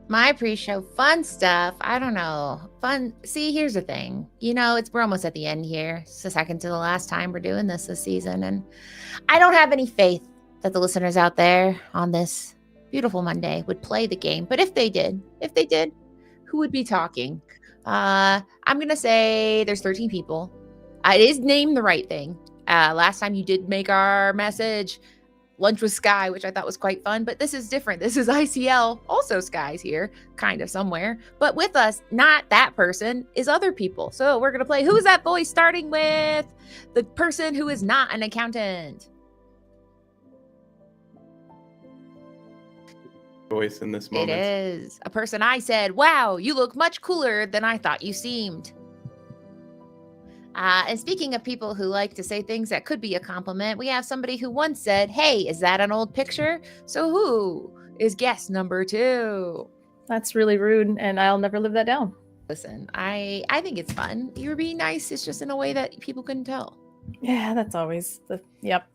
My pre-show fun stuff. I don't know. Fun. See, here's the thing. We're almost at the end here. It's the second to the last time we're doing this season. And I don't have any faith that the listeners out there on this beautiful Monday would play the game. But if they did, who would be talking? I'm going to say there's 13 people. It is named the right thing. Last time you did make our message Lunch with Sky, which I thought was quite fun, but this is different. This is ICL, also Sky's here, kind of somewhere. But with us, not that person, is other people. So we're going to play Who's That Voice, starting with the person who is not an accountant. Voice in this moment. It is a person I said, wow, you look much cooler than I thought you seemed. And speaking of people who like to say things that could be a compliment, we have somebody who once said, hey, is that an old picture? So who is guest number 2? That's really rude, and I'll never live that down. Listen, I think it's fun. You're being nice. It's just in a way that people couldn't tell. Yeah, that's always yep.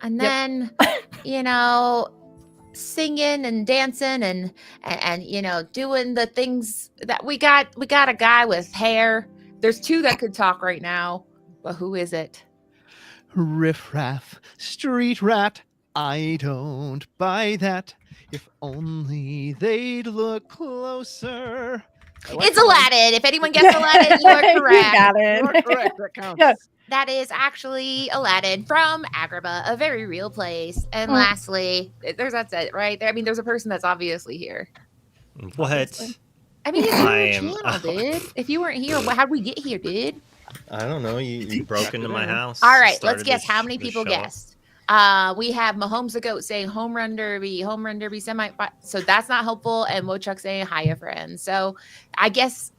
And then, singing and dancing and doing the things that we got a guy with hair. There's 2 that could talk right now, but who is it? Riff-raff, street rat, I don't buy that. If only they'd look closer. It's Aladdin. If anyone gets Aladdin, you are correct. You got it. You are correct. That counts. That is actually Aladdin from Agrabah, a very real place. And lastly, that's it, right? There's a person that's obviously here. What? Obviously. It's your channel, dude. If you weren't here, how'd we get here, dude? I don't know. You broke into my house. All right, let's guess how many people guessed. We have Mahomes the Goat saying home run derby, semi. So that's not helpful. And Wochuk saying hiya, friends. So I guess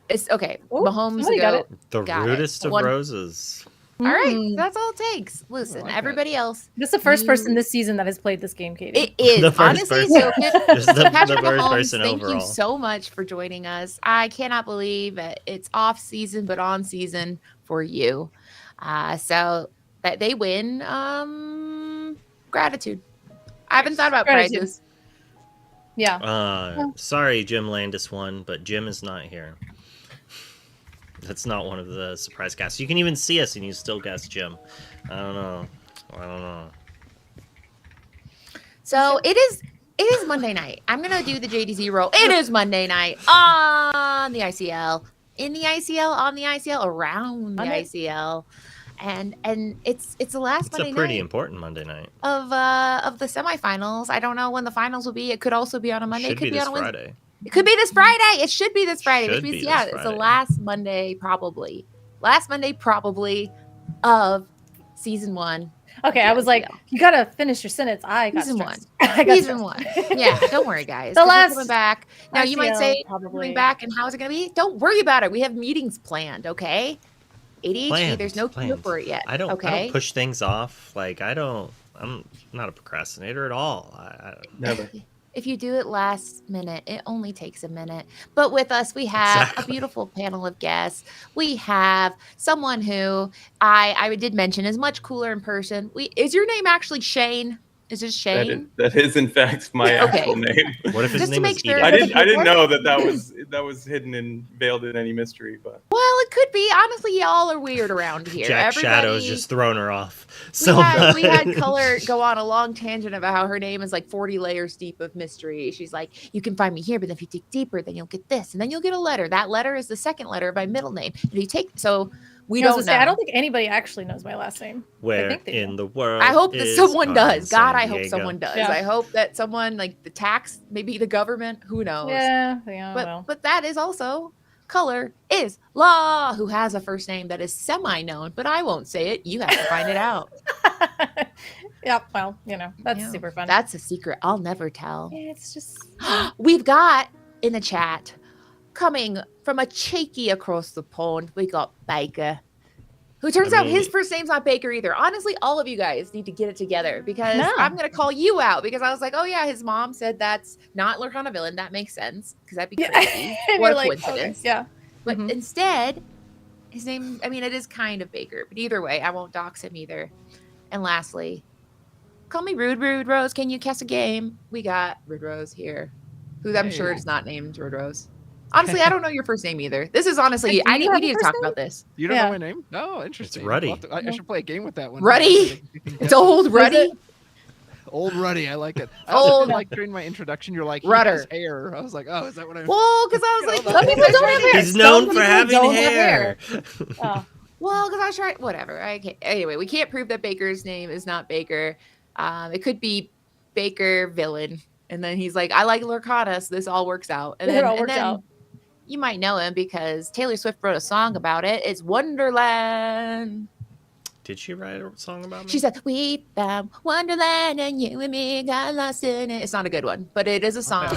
it's okay. Ooh, Mahomes the Goat. The rudest of roses. All right, that's all it takes. Listen, everybody else. This is the first person this season that has played this game, Katie. It is. The first honestly, person. so Patrick the first Mahomes, person thank overall. you so much for joining us. I cannot believe it. It's off season, but on season for you. So that they win. Gratitude. I haven't thought about prizes. Yeah. Sorry, Jim Landis won, but Jim is not here. That's not one of the surprise casts. You can even see us and you still guess Jim. I don't know. So it is Monday night. I'm going to do the JDZ roll. It is Monday night on the ICL. In the ICL, on the ICL, around the ICL. And it's the last Monday night. It's a pretty important Monday night. Of the semifinals. I don't know when the finals will be. It could also be on a Monday. It could be on a Wednesday. Friday. It could be this Friday. It should be this Friday. Which means, it's the last Monday probably. Last Monday probably of season 1. Okay, I was like, you gotta finish your sentence. I got season stressed. 1. Season 1. Yeah, don't worry, guys. The last coming back. Now you might say coming back, and how is it gonna be? Don't worry about it. We have meetings planned. Okay. ADHD. There's no cure for it yet. I don't push things off. I'm not a procrastinator at all. Never. If you do it last minute, it only takes a minute. But with us, we have a beautiful panel of guests. We have someone who I did mention is much cooler in person. Is your name actually Shane? Is it Shane? That is in fact my actual name. What if his name is Edith? I didn't know that was hidden and veiled in any mystery, but well, it could be. Honestly, y'all are weird around here. Jack Shadow's just throwing her off. We had Color go on a long tangent about how her name is like 40 layers deep of mystery. She's like, you can find me here, but if you dig deeper, then you'll get this, and then you'll get a letter. That letter is the second letter of my middle name. And you take we don't know. I don't think anybody actually knows my last name. Where in the world? I hope that someone does. God, I hope someone does. Yeah. I hope that someone, like the tax, maybe the government, who knows? Yeah. But that is also Color is Law, who has a first name that is semi-known, but I won't say it. You have to find it out. Yeah, well, that's super fun. That's a secret I'll never tell. It's just We've got in the chat coming from a cheeky across the pond, we got Baker. Who turns out his first name's not Baker either. Honestly, all of you guys need to get it together because I'm going to call you out because I was like, oh yeah, his mom said that's not Lorcana villain. That makes sense because that'd be crazy. What a coincidence. Okay, yeah. But instead, his name, I mean, it is kind of Baker, but either way, I won't dox him either. And lastly, call me Rude Rose. Can you cast a game? We got Rude Rose here, who I'm sure is not named Rude Rose. Honestly, I don't know your first name either. This is honestly, we need to talk about this. You don't know my name? Oh, interesting. It's Ruddy. I should play a game with that one. Ruddy? It's old Ruddy? Old Ruddy, I like it. Old. Like during my introduction, you're like, Rudder. he has hair. I was like, oh, is that what I'm... Well, because I was like, some people don't have hair. He's known Some for people having don't have hair. Oh. well, because I was trying, whatever. Anyway, we can't prove that Baker's name is not Baker. It could be Baker villain. And then he's like, I like Lorcana, so this all works out. And then, it all works out. You might know him because Taylor Swift wrote a song about it. It's Wonderland. Did she write a song about me? She said, we found Wonderland and you and me got lost in it. It's not a good one, but it is a song.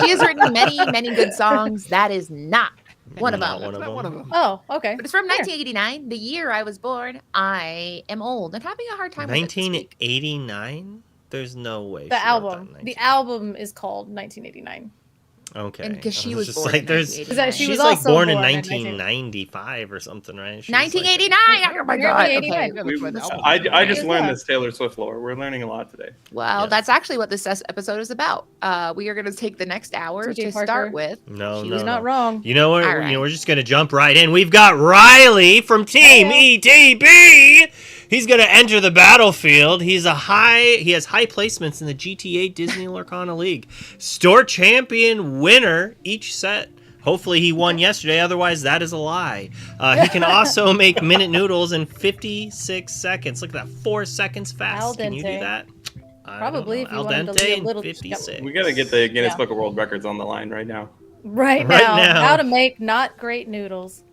She has written many, many good songs. That is not one of them. Not one of them. Oh, okay. But it's from 1989, the year I was born. I am old and having a hard time with it this week. 1989? There's no way. The album is called 1989. Okay. And because she I was just born like, in there's, 1989. she's was like also born in born in 1995 or something, right? She was 1989. Oh my god. Okay. 1989. I just learned this Taylor Swift lore. We're learning a lot today. Well, Yes. that's actually what this episode is about. We are going to take the next hour TJ to Parker. start with. No, She no, was no. not wrong. You know what? All right. We're just gonna jump right in. We've got Riley from Team ETB. He's gonna enter the battlefield. He has high placements in the GTA Disney Lorcana League. Store champion winner each set. Hopefully he won yesterday. Otherwise, that is a lie. He can also make minute noodles in 56 seconds. Look at that, 4 seconds fast. Al Can you do dente. that? I Probably, don't if know. you Al wanted to be a dente in little- 56. We got to get the Guinness Yeah. Book of World Records on the line right now. Right now, how to make not great noodles.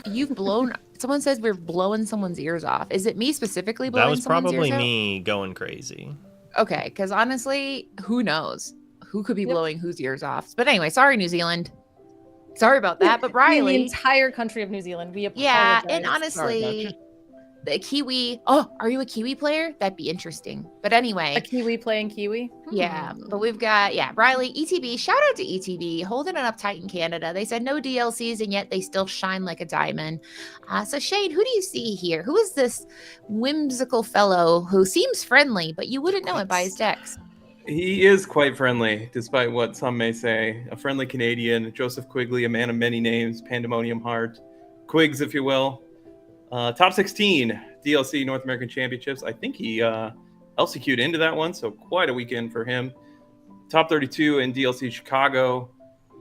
You've blown. Someone says we're blowing someone's ears off. Is it me specifically blowing That was someone's probably ears out? me going crazy. Okay, because honestly, who knows? Who could be Yep. blowing whose ears off? But anyway, sorry, New Zealand. Sorry about that. But I mean, the Riley, entire country of New Zealand. We apologize. yeah, and Sorry, honestly, gotcha. the Kiwi. Oh, are you a Kiwi player? That'd be interesting. But anyway, A Kiwi playing Kiwi. yeah, but we've got, Riley, ETB, shout out to ETB, holding it up tight in Canada. They said no DLCs, and yet they still shine like a diamond. So Shane, who do you see here? Who is this whimsical fellow who seems friendly, but you wouldn't know it by his decks? He is quite friendly, despite what some may say. A friendly Canadian, Joseph Quigley, a man of many names, Pandemonium Heart, Quigs, if you will. Top 16 DLC North American Championships. I think he LCQ'd into that one, so quite a weekend for him. Top 32 in DLC Chicago.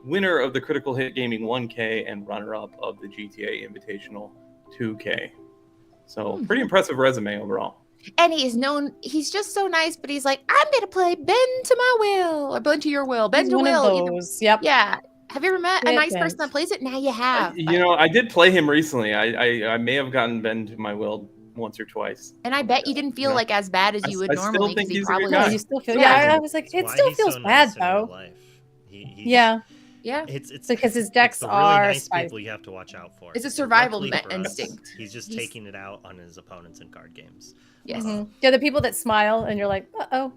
Winner of the Critical Hit Gaming 1K and runner-up of the GTA Invitational 2K. So pretty impressive resume overall. And he's just so nice, but he's like, I'm going to play bend to my will, or bend to your will, bend He's to one will. of Either- those. Yep. Yeah. Have you ever met a It nice person is. that plays it? Now you have. You know, I did play him recently. I may have gotten bend to my will once or twice. And I bet you didn't feel Yeah. like as bad as you would I still normally. think 'Cause he he's a good probably guy. Yeah, was. you still feel. Yeah. Yeah, I was like, That's it why still he's feels so bad nice in real though. life. He's- Yeah, Yeah. It's because his it's decks the really are nice spicy. people you have to watch out for. It's a survival Luckily for us, instinct. He's just He's- taking it out on his opponents in card games. Yes. Mhm. Yeah, the people that smile and you're like, uh-oh.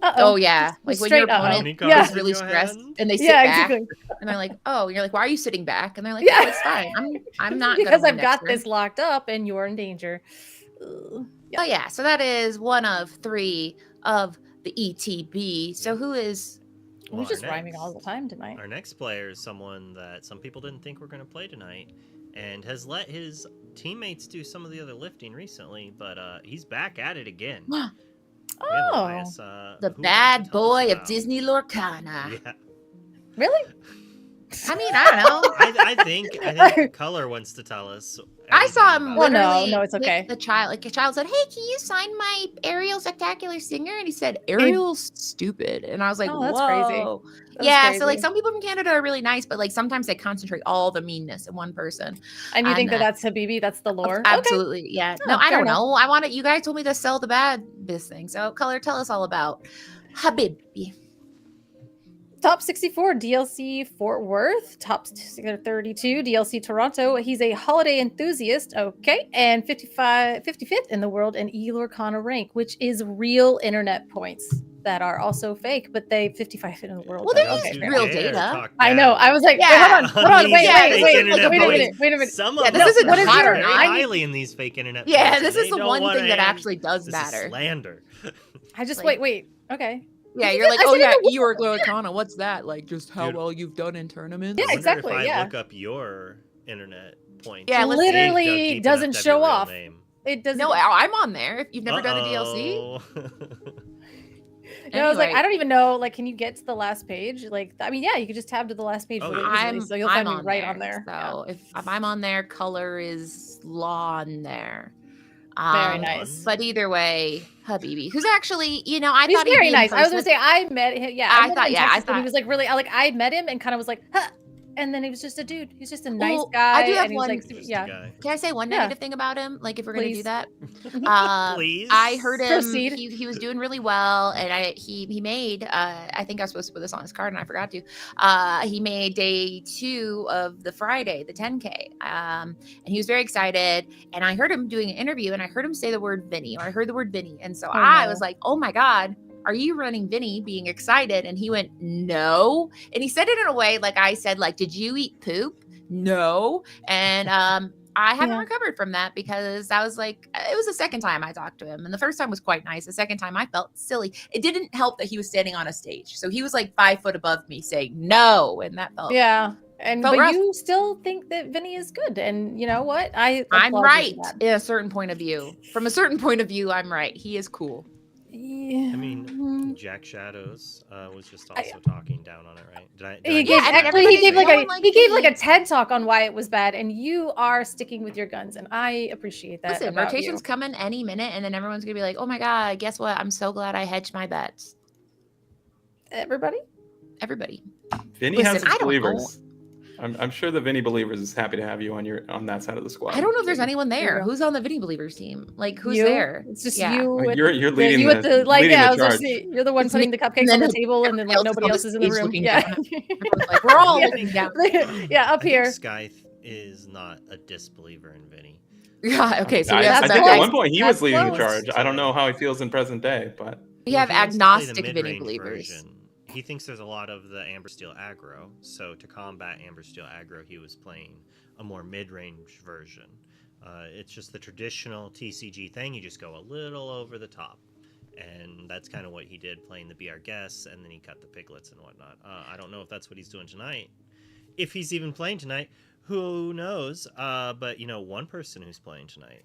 Oh yeah, like when your Straight up. How opponent many is cards really did you stressed have? and they sit Yeah, back exactly. and they're like, "Oh," you're like, "Why are you sitting back?" And they're like, Yeah. "Oh, it's fine. I'm not because gonna I've win got next this turn." locked up and you're in danger. Ugh. Oh yeah, so that is one of 3 of the ETB. So who is? We're Well, just our rhyming next- all the time tonight. Our next player is someone that some people didn't think were going to play tonight and has let his teammates do some of the other lifting recently, but he's back at it again. We have Oh, Elias, The who wants to bad tell us boy of about- Disney Lorcana. Yeah. really? I mean, I don't know. I think Color wants to tell us. I saw everything him about Well, it. no, literally no, it's pick okay. the child, like a child said, "Hey, can you sign my Ariel Spectacular Singer?" And he said, "Ariel's stupid." And I was like, Oh, that's crazy. "Whoa." That's Yeah, so like crazy. some people from Canada are really nice, but like sometimes they concentrate all the meanness in one person. And you think and, that that's Habibi? That's the lore? Okay. Absolutely, yeah. Oh, No, I fair don't enough. know. I wanted you guys told me to sell the bad this thing. So Color, tell us all about Habibi. Top 64 DLC Fort Worth, top 32 DLC Toronto. He's a holiday enthusiast, okay, and 55th in the world in Lorcana rank, which is real internet points that are also fake, but they 55th in the world. Well, though. there Okay, is fair. real data. I know. I was like, Yeah. wait, hold on, These wait, fake internet wait a points. minute, wait a minute. Some Yeah, of this them isn't are hot or very not. highly in these fake internet Yeah, points, this and is they the don't one wanna thing that end. actually does This is matter. slander. I just Like- wait. Okay. Yeah, I you're said like, it oh in yeah, the- Eeyore Lorcana, what's that? Like, just how Dude. well you've done in tournaments? Yeah, I wonder exactly, if I yeah. look up your internet points. Yeah, let's see. Literally Dug deep enough doesn't to have show your real off. name. It doesn't. No, I'm on there. If you've never done a DLC, Uh-oh. No, I was like, Anyway. I don't even know. Like, can you get to the last page? Like, I mean, yeah, you could just tab to the last page Oh, really yeah. easily. So you'll find me on right there. on there. So if I'm on there, color is law on there. Very nice. But either way, Habibi, who's actually, I He's thought he'd very be in nice. I was gonna person. say I met him. Yeah, I met thought- him in yeah, I Texas, and he thought- was like really like I met him and kind of was like, huh. And then he was just a dude. He's just a nice Well, guy. I do have and he was one- like, Just a yeah. guy. Can I say one Yeah. negative thing about him? Like, if we're gonna do Please. that, Please. I heard him. Proceed. He was doing really well, and he made. I think I was supposed to put this on his card, and I forgot to. He made day 2 of the Friday, the 10K, and he was very excited. And I heard him doing an interview, and I heard him say the word Vinnie, or I heard the word Vinnie, and so I no. was like, oh my god. Are you running Vinnie, being excited? And he went, no. And he said it in a way like I said, like, did you eat poop? No. And I haven't Yeah. recovered from that because I was like, it was the second time I talked to him. And the first time was quite nice. The second time I felt silly. It didn't help that he was standing on a stage. So he was like 5 foot above me saying no. And that felt, Yeah. And Felt but rough. you still think that Vinny is good. And you know what? I'm applaud you right for that. in a certain point of view. From a certain point of view, I'm right. He is cool. Yeah. I mean, Jack Shadows was just also talking down on it, right? Did I He get gave, Yeah, and that actually, right? he gave like everybody- a no one he gave like a liked TED talk on why it was bad, and you are sticking with your guns, and I appreciate that. Listen, about rotation's you. coming any minute, and then everyone's going to be like, oh my God, guess what? I'm so glad I hedged my bets. Everybody. Everybody. Vinny Listen, has I his don't believers. I'm sure the Vinny believers is happy to have you on that side of the squad. I don't know if there's anyone there. Yeah. Who's on the Vinnie Believers team? Like, who's You? there? It's just Yeah. you. Like, with you're the- leading you with the- the like. leading Yeah, the I was gonna charge. say, you're the one It's putting me, the cupcakes and on then the table, and then like everybody nobody else else is is in the on the room. stage Yeah. Everyone's like, we're all Yeah. looking down. Yeah, up I think here. Scythe is not a disbeliever in Vinny. Yeah, okay, so I, we I have think close. at one point he was That's leading the close. charge. I don't know how he feels in present day, but we Well, have he wants to play the agnostic Vinnie mid-range believers. version. He thinks there's a lot of the Amber Steel aggro, so to combat Amber Steel aggro, he was playing a more mid-range version. It's just the traditional TCG thing. You just go a little over the top, and that's kind of what he did, playing the Be Our Guest, and then he cut the piglets and whatnot. I don't know if that's what he's doing tonight. If he's even playing tonight, who knows? But one person who's playing tonight,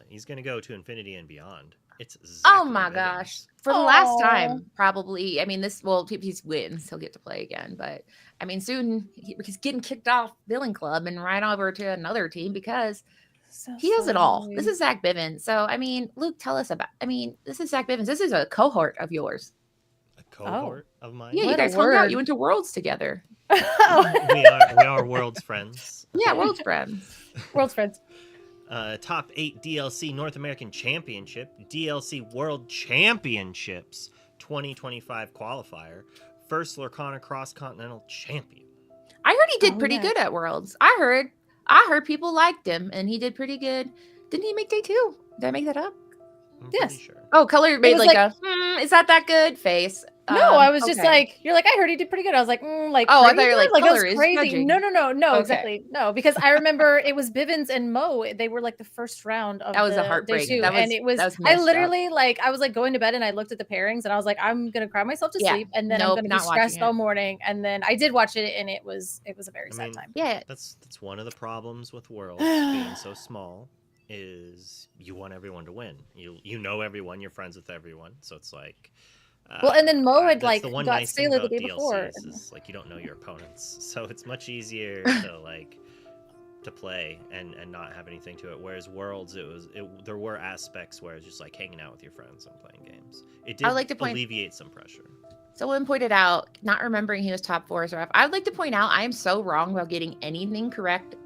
he's going to go to infinity and beyond. It's Oh Zachary my Bivens. gosh. For the last Aw. time, probably. I mean, if he wins, he'll get to play again. But I mean, soon he's getting kicked off Billing Club and right over to another team because So he has it all. sorry. This is Zach Bivens. So, I mean, Luke, tell us about. I mean, this is Zach Bivens. This is a cohort of yours. A cohort of mine. Yeah, you What a guys hung out. word. You went to Worlds together. we are world's friends. Yeah, Worlds friends. World's friends. Top 8 DLC North American Championship, DLC World Championships 2025 qualifier, first Lorcana Cross Continental Champion. I heard he did Oh, pretty yeah. good at Worlds. I heard people liked him and he did pretty good. Didn't he make day 2? Did I make that up? I'm Yes. pretty sure. Oh, Color made was like, like- a is that good face. No, I was just okay. like, you're like, I heard he did pretty good. I was like, like, Oh, I pretty thought you were good? like, that was Color is crazy. judging. No, Okay. exactly. No, because I remember it was Bivens and Mo. They were like the first round of That was a the heartbreak. day 2, That was- and it was, that was I messed up. literally like, I was like going to bed and I looked at the pairings and I was like, I'm gonna cry myself to Yeah. sleep, and then Nope, I'm gonna be not watching stressed it. all morning. And then I did watch it, and it was a very I sad mean, time. Yeah. That's one of the problems with Worlds being so small is you want everyone to win. You know everyone, you're friends with everyone, so it's like. Well, and then Mo had, that's like, the one got nice thing Sailor the about day before. DLCs is, like, you don't know your opponents, so it's much easier to play and not have anything to it. Whereas Worlds, there were aspects where it's just like hanging out with your friends and playing games. It did I would like to point- alleviate some pressure. Someone pointed out, not remembering he was top 4 is rough. I would like to point out, I am so wrong about getting anything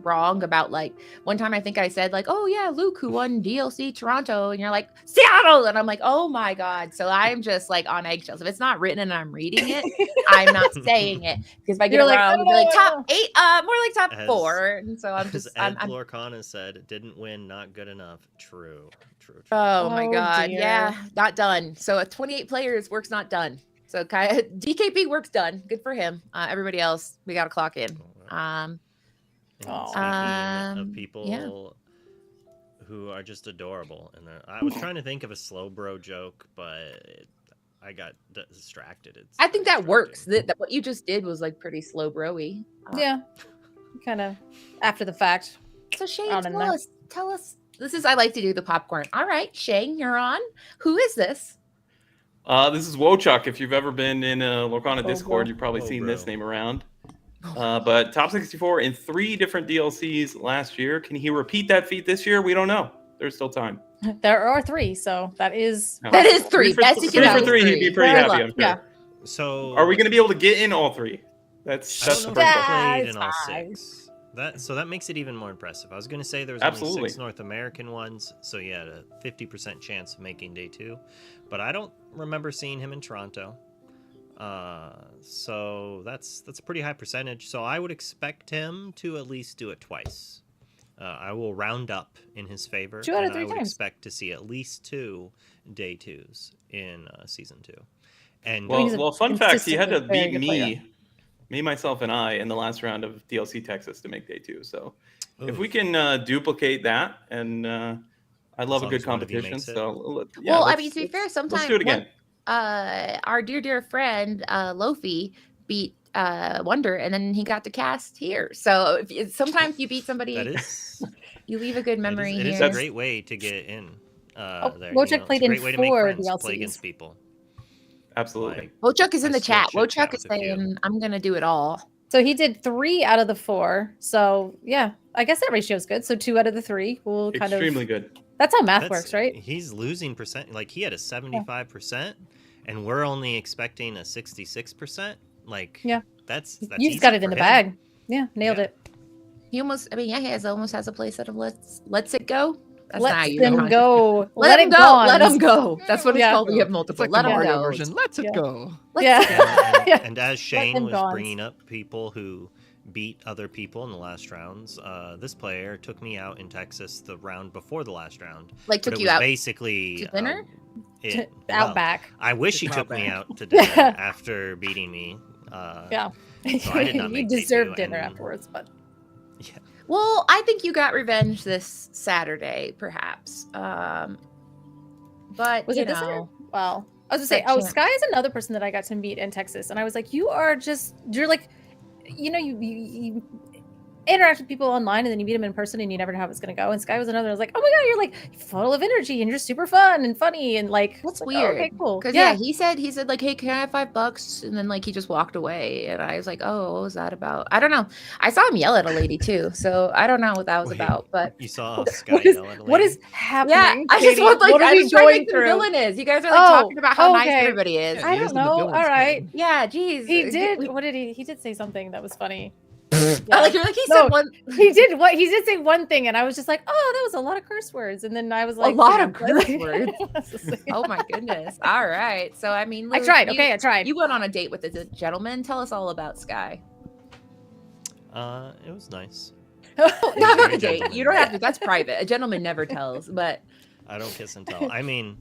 wrong about, like, one time I think I said, like, oh yeah, Luke, who won DLC Toronto, and you're like, Seattle, and I'm like, oh my God. So I'm just like on eggshells. If it's not written and I'm reading it, I'm not saying it, because if I get You're it like, wrong, it'll be like top 8, more like top As- 4. And so I'm As just, Ed I'm Lorcana said, didn't win, not good enough. True. oh my Oh, God. dear. Yeah, not done. So at 28 players, work's not done. So DKP work's done. Good for him. Everybody else, we got to clock in. And Oh. speaking of Yeah. people who are just adorable, and I was trying to think of a slow bro joke, but I got distracted. It's I think that distracting. works. That what you just did was like pretty slow broy. Yeah. Kind of after the fact. So Shane, Out in tell there. us. This is I like to do the popcorn. All right, Shane, you're on. Who is this? This is Wochuk. If you've ever been in a Lorcana Oh, Discord, bro. you've probably Oh, seen bro. this name around. But top 64 in 3 different DLCs last year. Can he repeat that feat this year? We don't know. There's still time. There are 3, so that is. No. That is 3. For, Best you 3 can for do is 3, he'd be pretty Very happy, luck, I'm sure. yeah. So Are we going to be able to get in all 3? That's I the don't first know if he question. played That's in all fine. 6. That makes it even more impressive. I was going to say there was Absolutely. only 6 North American ones, so you had a 50% chance of making day 2. But I don't remember seeing him in Toronto. So that's a pretty high percentage. So I would expect him to at least do it twice. I will round up in his favor. 2 out of and 3 I would times. expect to see at least 2 day 2s in season 2. And I think he's a Well, fun fact, he had to consistently very beat good player. me, myself, and I in the last round of DLC Texas to make day 2. So if Oof. we can duplicate that, and I love a long good as one of you competition. makes it. So Well, I mean, to be fair, let's sometimes do it again. our dear friend Lofi beat Wonder, and then he got to cast here. So sometimes you beat somebody, that is you leave a good memory it here. is a great way to get in. There, Wochuk played it's a in great way to make 4 friends, DLCs. play against people. Absolutely. Like, Wochuk is in I the still chat. chit chat Wochuk is with a few. saying, "I'm gonna do it all." So he did 3 out of the 4. So yeah, I guess that ratio is good. So 2 out of the 3 will kind Extremely of. good. That's how math That's- works, right? He's losing percent. Like he had a 75%, and we're only expecting a 66%. Like Yeah. that's You easy just got it for in the him. bag. Yeah, nailed Yeah. it. He almost, I mean, yeah, he almost has a playset of let's it go. That's not how Let you them run. go. Let him it go. gone. Let him go. That's what it's Yeah. called. We have It's multiple. like Let the him Mario go. version. Let's it Yeah. go. Yeah. Yeah. And as Shane them was gone. bringing up people who beat other people in the last rounds, this player took me out in Texas the round before the last round. Like But took it you was out basically to dinner? it, Out well, back. I wish he took me Outback. out to dinner Yeah. after beating me. Yeah. So I did not you make day deserve 2, dinner and- afterwards, but Yeah. Well, I think you got revenge this Saturday, perhaps. But was you it this know, year? Well, I was gonna say, That champ. Sky is another person that I got to meet in Texas, and I was like, you're like, you interact with people online, and then you meet them in person, and you never know how it's gonna go. And Sky was another. I was like, oh my god, you're like full of energy, and you're super fun and funny, and like that's like, weird. Oh, okay, cool. Because Yeah. he said like, hey, can I have $5? And then like he just walked away, and I was like, oh, what was that about? I don't know. I saw him yell at a lady too, so I don't know what that was Wait. about. But You saw Sky What is yell at a what is lady? happening? yeah, I just Katie? want like what are I we was trying to going make them through? villainous. You guys are like Oh, talking about how nice okay. everybody is. Yeah, I he is don't the know. villains All right. king. Yeah, geez. He did. What did he? He did say something that was funny. I like you're like he No, said one. He did what he did say one thing, and I was just like, "Oh, that was a lot of curse words." And then I was like, lot you of know, curse like- words. Oh my goodness. All right. So I mean, I Luke, tried. you- Okay, I tried. You went on a date with a gentleman. Tell us all about Sky. It was nice. Not about very the date. gentlemanly. You don't have to. That's private. A gentleman never tells. But I don't kiss and tell. I mean,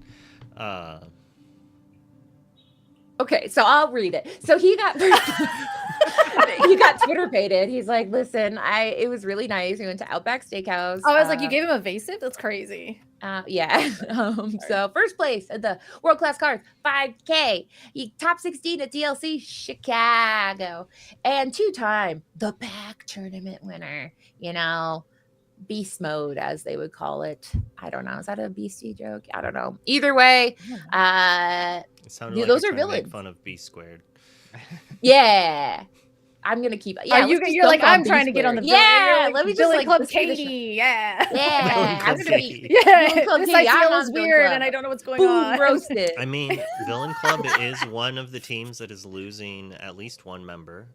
okay, so I'll read it. So he got he got Twitter pated. He's like, listen, it was really nice. We went to Outback Steakhouse. I was like, "You gave him a evasive? That's crazy." Yeah. So first place at the World Class Cards, 5K. He top 16 at DLC Chicago, and 2-time the back tournament winner. You know, beast mode as they would call it. I don't know. Is that a beastie joke? I don't know. Either way, it sounded Dude, like those you're are trying to make villains. fun of B squared. yeah. I'm gonna keep. Yeah, you're let's just like, dunk on I'm trying to these get on the players. Yeah, like, let me just Villain like Club let's finish it. Katie. Yeah. Yeah, Villain I'm Club gonna Katie. be Yeah. Villain Club This Katie. I'm ICL not is Villain weird, Club. and I don't know what's going Boom, on. roasted. I mean, Villain Club is one of the teams that is losing at least one member.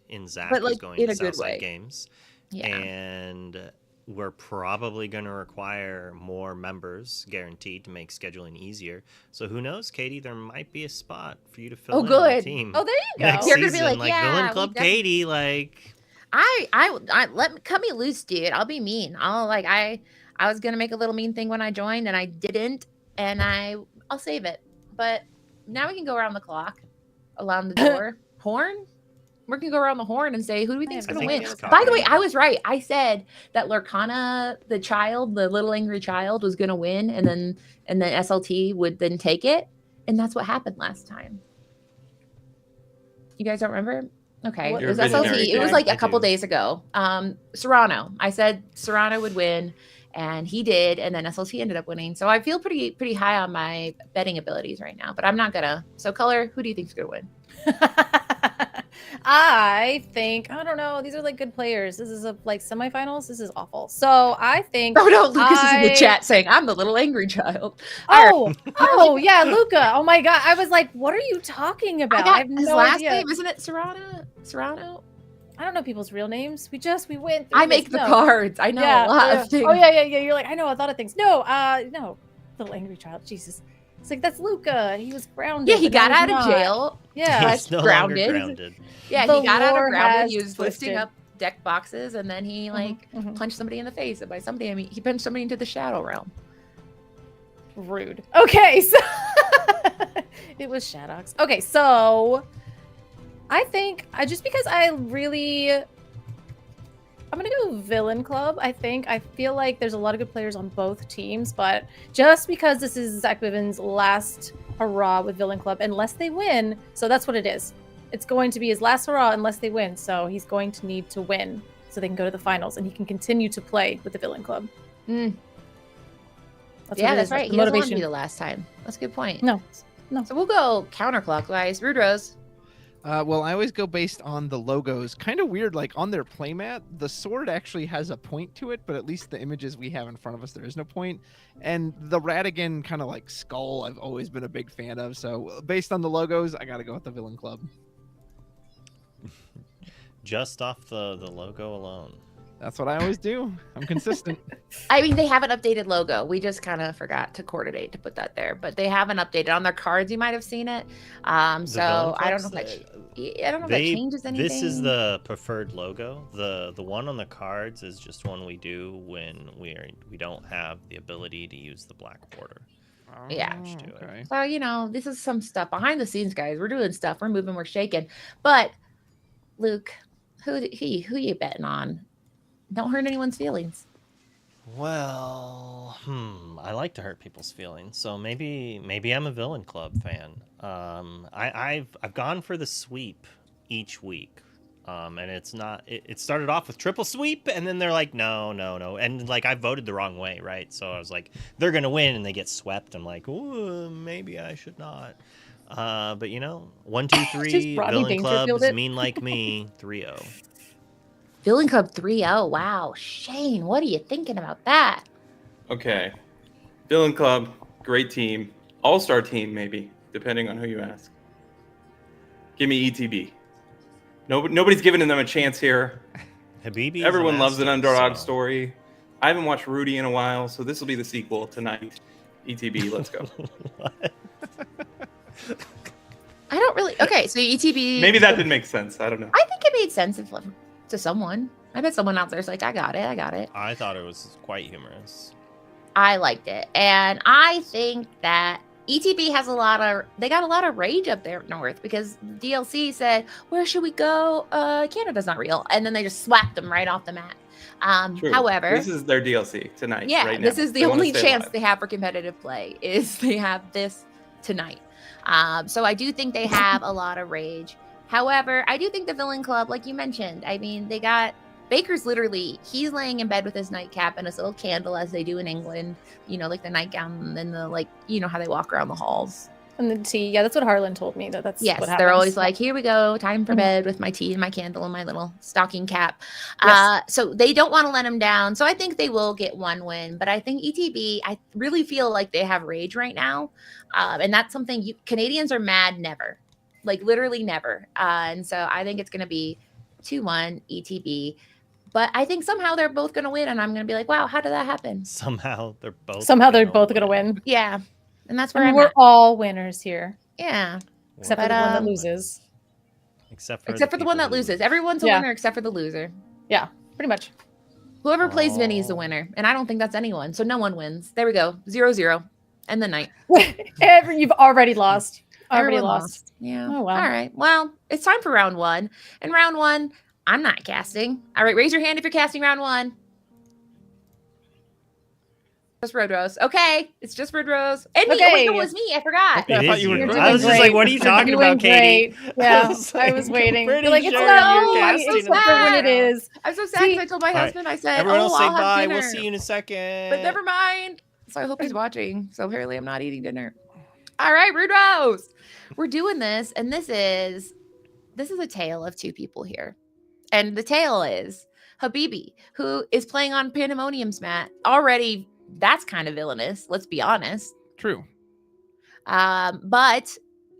In Zach, But, who's like, going in to a good Southside way. Games, Yeah. and we're probably going to require more members guaranteed to make scheduling easier. So who knows, Katie? There might be a spot for you to fill in on the good. team. Oh, there you go. Next You're gonna season, be like, yeah, Villain we Club definitely- Katie, like. I let me cut me loose, dude. I'll be mean. I was gonna make a little mean thing when I joined, and I didn't, and I'll save it. But now we can go around the clock, around the door, horn. We can go around the horn and say, who do we think is I gonna think win? it's By the way, copy. I was right. I said that Lorcana, the child, the little angry child, was gonna win, and then SLT would then take it, and that's what happened last time. You guys don't remember? Okay, What- it was You're a SLT. visionary, It was Jack. like I a couple do. days ago. Serrano. I said Serrano would win, and he did, and then SLT ended up winning. So I feel pretty high on my betting abilities right now, but I'm not gonna. So Color, who do you think's gonna win? I think, I don't know. These are like good players. This is like semifinals. This is awful. So I think. Oh no, Lucas is in the I- chat saying I'm the little angry child. Oh, yeah, Luca. Oh my God. I was like, what are you talking about? I got have his no last idea. name, isn't it Serrano? Serrano? I don't know people's real names. We went. I through make this. the No. cards. I know a lot of things. Oh yeah. You're like, I know a lot of things. No, no, little angry child. Jesus. It's like, that's Luca. He was grounded. Yeah, he and got now out he's of not. jail. Yeah. He's no grounded. longer grounded. Yeah, The he got out of lore grounded. has He was lifting twisted. up deck boxes, and then he like Mhm. punched somebody in the face. And by somebody, I mean he punched somebody into the shadow realm. Rude. Okay, so it was Shadox. Okay, so I think just because I'm gonna go Villain Club. I feel like there's a lot of good players on both teams, but just because this is Zach Bivven's last hurrah with Villain Club, unless they win, so that's what it is. It's going to be his last hurrah unless they win. So he's going to need to win so they can go to the finals and he can continue to play with the Villain Club. Mm. That's Yeah, what it that's is. right. The He doesn't want to motivation. be the last time. That's a good point. No. So we'll go counterclockwise. Rude Rose. Well, I always go based on the logos. Kind of weird, like on their playmat, the sword actually has a point to it, but at least the images we have in front of us, there is no point. And the Radigan kind of like skull, I've always been a big fan of. So based on the logos, I got to go with the Villain Club. Just off the logo alone. That's what I always do. I'm consistent. I mean, they have an updated logo. We just kind of forgot to coordinate to put that there, but they haven't updated on their cards. You might have seen it. The So Villain I don't know Club's, if that. I don't know if that changes anything. This is the preferred logo. The one on the cards is just one we do when we don't have the ability to use the black border. Yeah. Oh, okay. So, you know, this is some stuff behind the scenes, guys. We're doing stuff. We're moving. We're shaking. But Luke, who you betting on? Don't hurt anyone's feelings. Well, I like to hurt people's feelings, so maybe I'm a Villain Club fan. I've gone for the sweep each week, and it's not. It started off with triple sweep, and then they're like, no, and like I voted the wrong way, right? So I was like, they're gonna win, and they get swept. I'm like, ooh, maybe I should not. But you know, 1, 2, 3, Just Rodney Villain Clubs Dangerfield it. mean like me, 3-0. Villain Club 3-0. Wow. Shane, what are you thinking about that? Okay. Villain Club, great team. All-star team, maybe, depending on who you ask. Give me ETB. Nobody's giving them a chance here. Habibi. is Everyone a loves an master, underdog so- story. I haven't watched Rudy in a while, so this will be the sequel tonight. ETB, let's go. I don't really. Okay, so ETB. Maybe that didn't make sense. I don't know. I think it made sense to someone. I bet someone out there's like, I got it. I thought it was quite humorous. I liked it. And I think that ETB has they got a lot of rage up there north because DLC said, where should we go? Canada's not real. And then they just slapped them right off the mat. True. However, This is their DLC tonight. yeah, right this now. is the They wanna only stay chance alive. they have for competitive play is they have this tonight. So I do think they have a lot of rage. However, I do think the Villain Club, like you mentioned, I mean, they got Baker's he's laying in bed with his nightcap and his little candle as they do in England, you know, like the nightgown and then the, like, you know, how they walk around the halls. And the tea. Yeah, that's what Harlan told me. That's Yes, what happens. they're always like, here we go, time for Mhm. bed with my tea and my candle and my little stocking cap. Yes. So they don't want to let them down. So I think they will get one win. But I think ETB, I really feel like they have rage right now. And that's something Canadians are mad never. Like literally never. And so I think it's going to be 2-1 ETB. But I think somehow they're both going to win. And I'm going to be like, wow, how did that happen? Somehow they're both gonna win. Yeah. And that's I where mean, I'm we're at. all winners here, Yeah. except for But, the one that um, loses. Except for the one that loses. Everyone's a Yeah. winner except for the loser. Yeah, pretty much. Whoever plays Vinnie is the Oh. winner. And I don't think that's anyone. So no one wins. There we go. 0-0. End the night. You've already lost. Already Everyone lost. Yeah. Oh, wow. All right. Well, it's time for round 1. And round 1, I'm not casting. All right. Raise your hand if you're casting round 1. Just Road Rose. Okay. It's just Road Rose. And me. Oh, wait, no, it was me. I forgot. Okay, I It thought is you were you. doing I was just great. like, what are you You're talking doing about, Katie? great. Yeah, was I was like, waiting. pretty You're like, it's sure not you're me. casting It's them. not when it is. I'm so sad See- because I told my All right. husband, I said, Everyone oh, else say I'll have bye. dinner. We'll see you in a second. But never mind. So I hope he's watching. So apparently I'm not eating dinner. All right, Rude Rose. We're doing this, and this is a tale of 2 people here. And the tale is Habibi, who is playing on Pandemonium's mat. Already, that's kind of villainous, let's be honest. True. But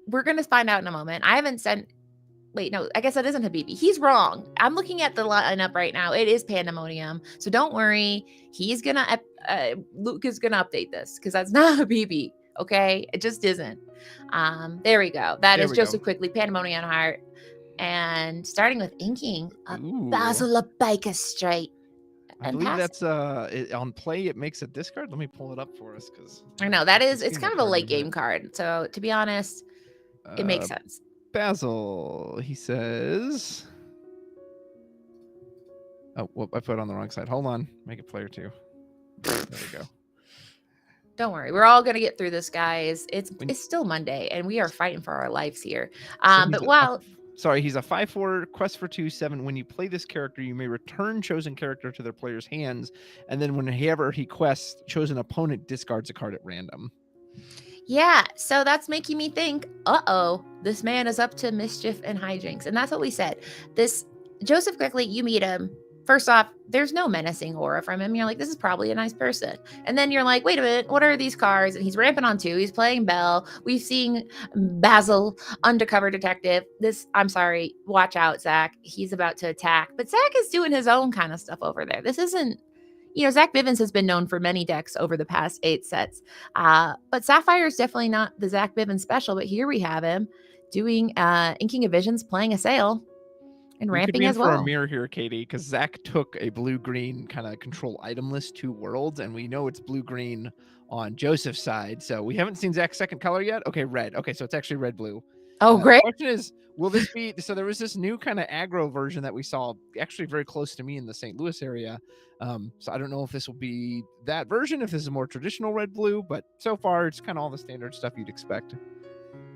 we're going to find out in a moment. I haven't sent... Wait, no, I guess that isn't Habibi. He's wrong. I'm looking at the lineup right now. It is Pandemonium. So don't worry. He's going to... Luke is going to update this because that's not Habibi. Okay? It just isn't. There we go. That There is we Joseph go. Quickly, Pandemonium Heart. And starting with inking Ooh. Basil Baker Street. I And believe pass. that's on play. It makes a discard. Let me pull it up for us because I know that is, it's kind of a late game card. So to be honest, it makes sense. Basil, he says. Oh, whoop, I put it on the wrong side. Hold on. Make it player 2. There we go. Don't worry, we're all gonna get through this, guys. It's When- still Monday, and we are fighting for our lives here. So he's But a- while Sorry, he's a 5/4 quest for 2/7. When you play this character, you may return chosen character to their player's hands, and then whenever he quests, chosen opponent discards a card at random. yeah, so that's making me think, this man is up to mischief and hijinks. And that's what we said. This Joseph Quickly, you meet him. First off, there's no menacing aura from him. You're like, this is probably a nice person. And then you're like, wait a minute, what are these cards? And he's ramping on 2. He's playing Belle. We've seen Basil, undercover detective. I'm sorry, watch out, Zach. He's about to attack. But Zach is doing his own kind of stuff over there. This isn't, Zach Bivens has been known for many decks over the past 8 sets. But Sapphire is definitely not the Zach Bivens special. But here we have him doing Inking of Visions, playing a sale. And We could ramping be in as for well. a mirror here, Katie, because Zach took a blue-green kind of control item list 2 worlds, and we know it's blue-green on Joseph's side. So we haven't seen Zach's second color yet. Okay, red. Okay, so it's actually red-blue. Oh, The great. question is, will this be... So there was this new kind of aggro version that we saw actually very close to me in the St. Louis area. So I don't know if this will be that version, if this is more traditional red-blue, but so far it's kind of all the standard stuff you'd expect.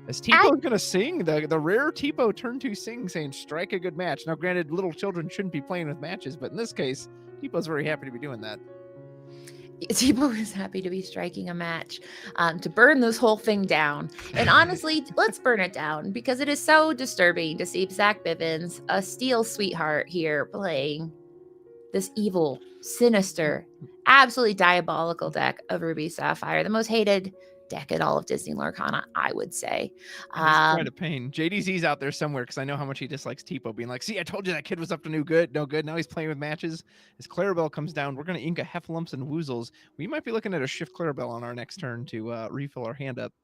As Tipo going to sing, the rare Tipo turn 2 sing saying, strike a good match. Now, granted, little children shouldn't be playing with matches, but in this case, Tipo's very happy to be doing that. Tipo is happy to be striking a match to burn this whole thing down. And honestly, let's burn it down because it is so disturbing to see Zach Bivens, a steel sweetheart here, playing this evil, sinister, absolutely diabolical deck of Ruby Sapphire, the most hated deck in all of Disney Lorcana, I would say. It's quite a pain. JDZ's out there somewhere because I know how much he dislikes Tipo being like, see, I told you that kid was up to no good. Now he's playing with matches. As Clarabelle comes down, we're going to ink a Heffalumps and Woozles. We might be looking at a Shift Clarabelle on our next turn to refill our hand up.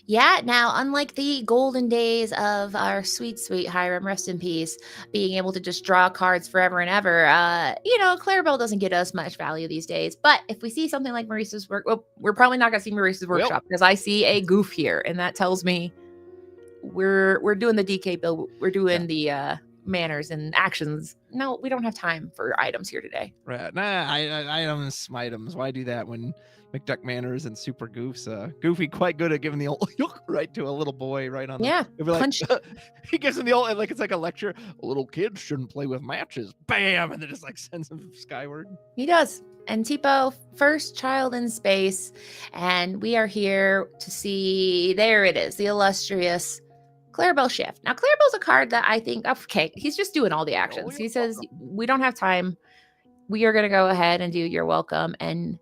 Yeah, now, unlike the golden days of our sweet, sweet Hiram, rest in peace, being able to just draw cards forever and ever, Clarabelle doesn't get us much value these days. But if we see something like Maurice's work, well, we're probably not going to see Maurice's workshop because I see a goof here, and that tells me we're doing the DK build. We're doing the manners and actions. No, we don't have time for items here today. Right. Nah, items, items. Why do that when McDuck manners and super goofs. Goofy quite good at giving the old right to a little boy right on Yeah, the like, punch. he gives him the old, like it's like a lecture. Little kids shouldn't play with matches. Bam, and then just like sends him skyward. He does. And Tipo, first child in space, and we are here to see. There it is, the illustrious Clarabelle Shift. Now, Clarabelle's a card that I think, okay, he's just doing all the actions. He says, we don't have time. We are going to go ahead and do You're Welcome. And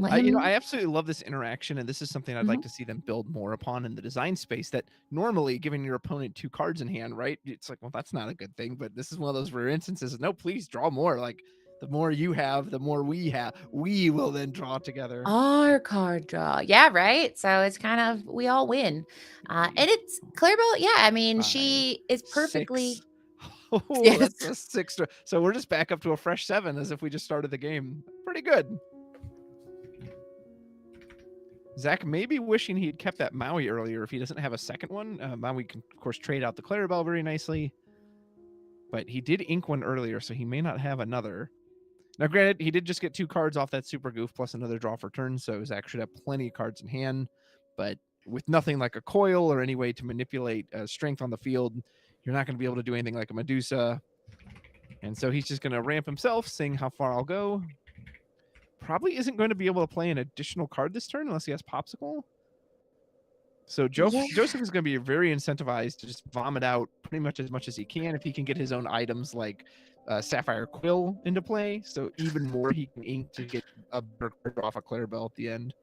I absolutely love this interaction, and this is something I'd like Mhm. to see them build more upon in the design space. That normally, giving your opponent 2 cards in hand, right? It's like, well, that's not a good thing. But this is one of those rare instances. No, please draw more. Like the more you have, the more we have. We will then draw together. Our card draw. Yeah, right. So it's kind of, we all win. And it's Clarabelle. Yeah, I mean, 5, she is perfectly. 6. Oh, Yes. that's a 6. So we're just back up to a fresh 7 as if we just started the game. Pretty good. Zach may be wishing he'd kept that Maui earlier if he doesn't have a second one. Maui can, of course, trade out the Clarabelle very nicely. But he did ink one earlier, so he may not have another. Now, granted, he did just get 2 cards off that Super Goof plus another draw for turn, so Zach should have plenty of cards in hand. But with nothing like a coil or any way to manipulate strength on the field, you're not going to be able to do anything like a Medusa. And so he's just going to ramp himself, seeing how far I'll go. Probably isn't going to be able to play an additional card this turn unless he has Popsicle. So Joseph is going to be very incentivized to just vomit out pretty much as he can if he can get his own items like Sapphire Quill into play. So even more he can ink to get a better card off a Clarabelle at the end.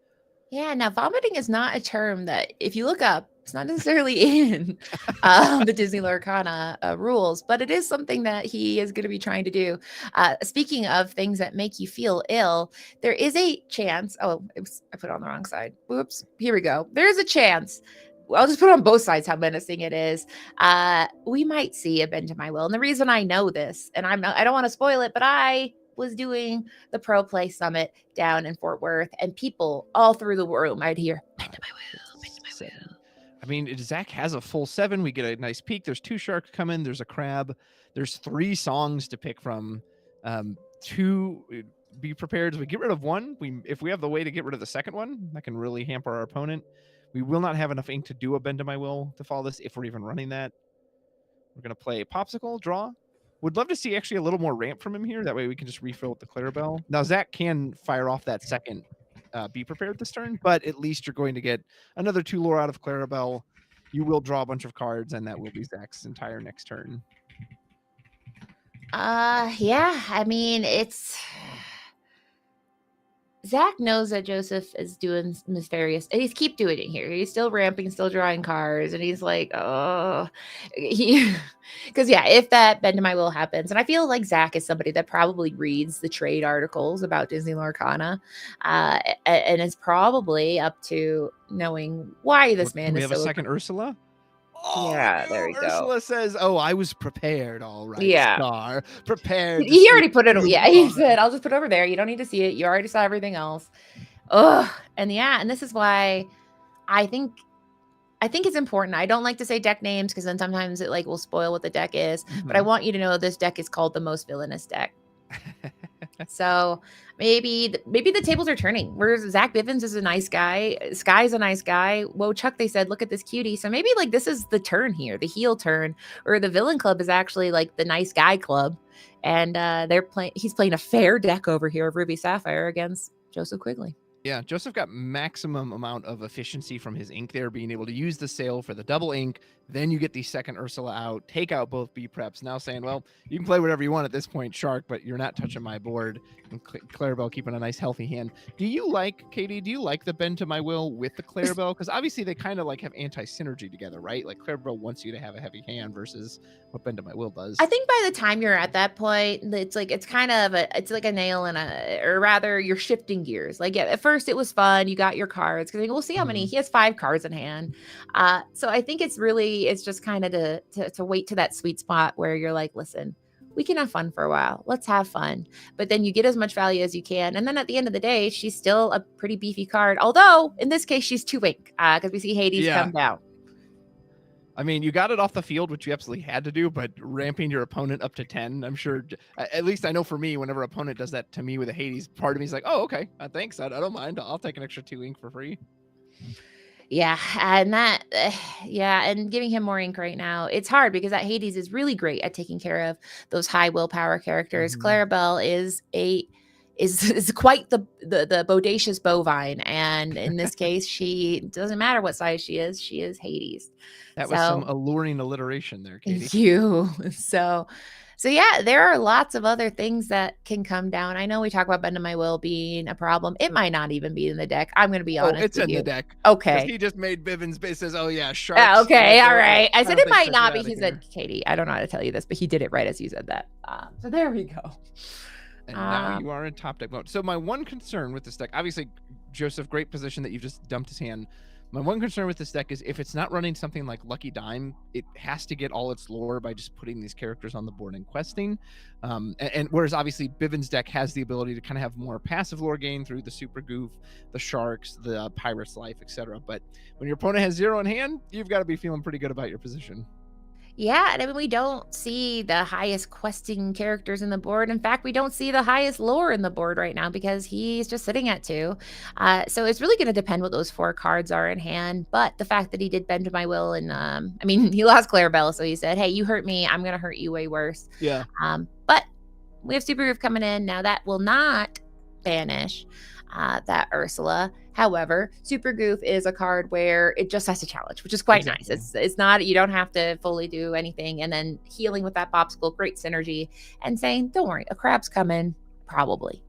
Yeah, now vomiting is not a term that, if you look up, it's not necessarily in the Disney Lorcana rules, but it is something that he is going to be trying to do. Speaking of things that make you feel ill, there is a chance. Oh, I put it on the wrong side. Whoops. Here we go. There is a chance. I'll just put on both sides how menacing it is. We might see a bend to my will. And the reason I know this, and I don't want to spoil it, but I was doing the Pro Play Summit down in Fort Worth, and people all through the room, I'd hear, bend to my will, bend to my will. I mean, Zach has a full 7. We get a nice peek. There's 2 sharks coming. There's a crab. There's 3 songs to pick from. 2, be prepared. As we get rid of 1, if we have the way to get rid of the second one, that can really hamper our opponent. We will not have enough ink to do a bend to my will to follow this if we're even running that. We're going to play Popsicle, draw. Would love to see actually a little more ramp from him here. That way we can just refill with the Clarabelle. Now, Zach can fire off that second Be Prepared this turn, but at least you're going to get another 2 lore out of Clarabelle. You will draw a bunch of cards, and that will be Zach's entire next turn. Yeah, I mean, it's... Zach knows that Joseph is doing nefarious, and he's keep doing it here. He's still ramping, still drawing cards, and he's like, oh, because yeah, if that bend to my will happens, and I feel like Zach is somebody that probably reads the trade articles about Disney Lorcana, and is probably up to knowing why this man we is have so. A second Ursula. Yeah, there we go. Ursula says, "Oh, I was prepared, all right." Yeah. Star prepared. He already put it. Yeah, he said, "I'll just put it over there. You don't need to see it. You already saw everything else." Ugh. And yeah, and this is why I think it's important. I don't like to say deck names because then sometimes it like will spoil what the deck is. But I want you to know this deck is called the most villainous deck. So maybe the tables are turning. Where Zach Bivens is a nice guy, Sky's a nice guy. Whoa, Chuck, they said, look at this cutie. So maybe like this is the turn here, the heel turn, or the villain club is actually like the nice guy club, and he's playing a fair deck over here of Ruby Sapphire against Joseph Quigley. Yeah, Joseph got maximum amount of efficiency from his ink there, being able to use the sail for the double ink. Then you get the second Ursula out, take out both B preps. Now saying, well, you can play whatever you want at this point, Shark, but you're not touching my board. And Clarabelle keeping a nice healthy hand. Do you like, Katie, the bend to my will with the Clarabelle? Because obviously they kind of like have anti-synergy together, right? Like Clarabelle wants you to have a heavy hand versus what bend to my will does. I think by the time you're at that point, it's like a nail in or rather you're shifting gears. Like, yeah, at first it was fun. You got your cards because we'll see how many. He has 5 cards in hand. So I think it's just kind of to wait to that sweet spot where you're like, listen, we can have fun for a while. Let's have fun. But then you get as much value as you can. And then at the end of the day, she's still a pretty beefy card. Although in this case, she's 2 ink because we see Hades come down. I mean, you got it off the field, which you absolutely had to do, but ramping your opponent up to 10, I'm sure, at least I know for me, whenever an opponent does that to me with a Hades, part of me is like, oh, okay, thanks. I don't mind. I'll take an extra 2 ink for free. Yeah, and that, yeah, and giving him more ink right now, it's hard because that Hades is really great at taking care of those high willpower characters. Mhm. Clarabelle is quite the bodacious bovine, and in this case, she doesn't matter what size she is Hades. That was some So alluring alliteration there, Katie. you so yeah, there are lots of other things that can come down. I know we talk about Bend of My Will being a problem. It might not even be in the deck. I'm going to be Oh, honest it's with in you. the deck. Okay. He just made Bivven's base says, oh yeah, sharks. Yeah, okay, all right. I I said don't it think might so. not be. Get He outta said, here. Katie, I don't know how to tell you this, but he did it right as you said that. So there we go. And now you are in top deck mode. So my one concern with this deck, obviously, Joseph, great position that you've just dumped his hand. My one concern with this deck is if it's not running something like Lucky Dime, it has to get all its lore by just putting these characters on the board and questing. And whereas obviously Bivven's deck has the ability to kind of have more passive lore gain through the Super Goof, the Sharks, the Pirate's Life, etc. But when your opponent has 0 in hand, you've got to be feeling pretty good about your position. Yeah, and I mean, we don't see the highest questing characters in the board. In fact, we don't see the highest lore in the board right now because he's just sitting at 2. So it's really going to depend what those 4 cards are in hand. But the fact that he did Bend to My Will, and I mean, he lost Clarabelle, so he said, hey, you hurt me, I'm going to hurt you way worse. Yeah. But we have Super Groove coming in. Now, that will not banish that Ursula. However, Super Goof is a card where it just has to challenge, which is quite nice. It's not, you don't have to fully do anything. And then healing with that popsicle, great synergy, and saying, don't worry, a crab's coming, probably.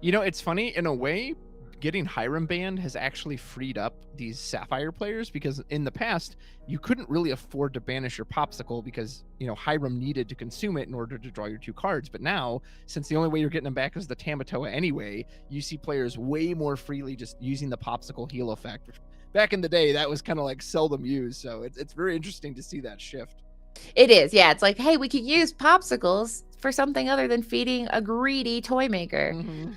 You know, it's funny in a way, getting Hiram banned has actually freed up these Sapphire players because in the past, you couldn't really afford to banish your popsicle because, you know, Hiram needed to consume it in order to draw your 2 cards. But now, since the only way you're getting them back is the Tamatoa anyway, you see players way more freely just using the popsicle heal effect, which back in the day, that was kind of like seldom used. So it's very interesting to see that shift. It is. Yeah. It's like, hey, we could use popsicles for something other than feeding a greedy toy maker. Mm-hmm.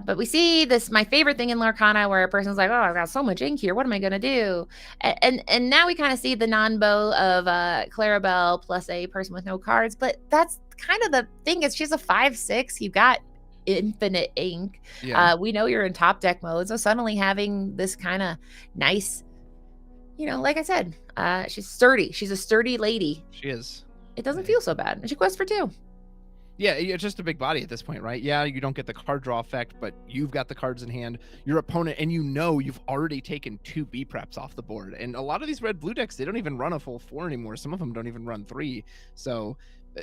But we see this, my favorite thing in Lorcana, where a person's like, oh, I've got so much ink here. What am I going to do? And now we kind of see the non-bow of Clarabelle plus a person with no cards. But that's kind of the thing is she's a 5/6. You've got infinite ink. Yeah. We know you're in top deck mode. So suddenly having this kind of nice, you know, like I said, she's sturdy. She's a sturdy lady. She is. It doesn't feel so bad. And she quests for 2. Yeah, it's just a big body at this point, right? Yeah, you don't get the card draw effect, but you've got the cards in hand. Your opponent, and you know you've already taken 2 B preps off the board. And a lot of these red-blue decks, they don't even run a full 4 anymore. Some of them don't even run 3. So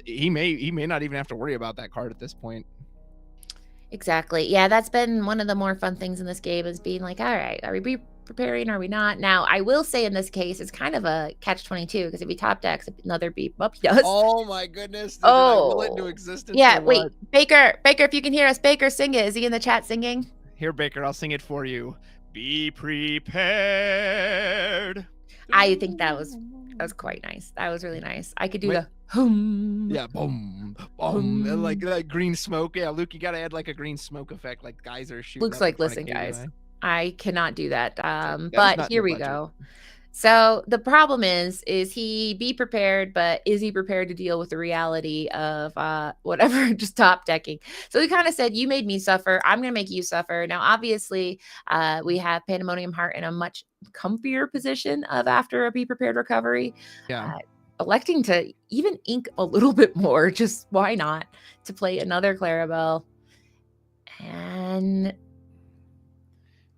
he may not even have to worry about that card at this point. Exactly. Yeah, that's been one of the more fun things in this game is being like, all right, are we preparing? Are we not? Now, I will say in this case, it's kind of a catch-22 because if he top decks another beep up, he does. Oh my goodness. Did I will it into existence? Yeah, wait. Baker, if you can hear us, Baker, sing it. Is he in the chat singing? Here, Baker, I'll sing it for you. Be prepared. I think that was quite nice. That was really nice. I could do the hum. Yeah, boom, boom, and like green smoke. Yeah, Luke, you gotta add like a green smoke effect, like guys are shooting. Luke's like, listen, guys, I cannot do that. But here we go. So the problem is he be prepared, but is he prepared to deal with the reality of whatever, just top decking? So he kind of said, you made me suffer. I'm going to make you suffer. Now, obviously, we have Pandemonium Heart in a much comfier position of after a be prepared recovery. Yeah. Electing to even ink a little bit more, just why not, to play another Clarabelle. And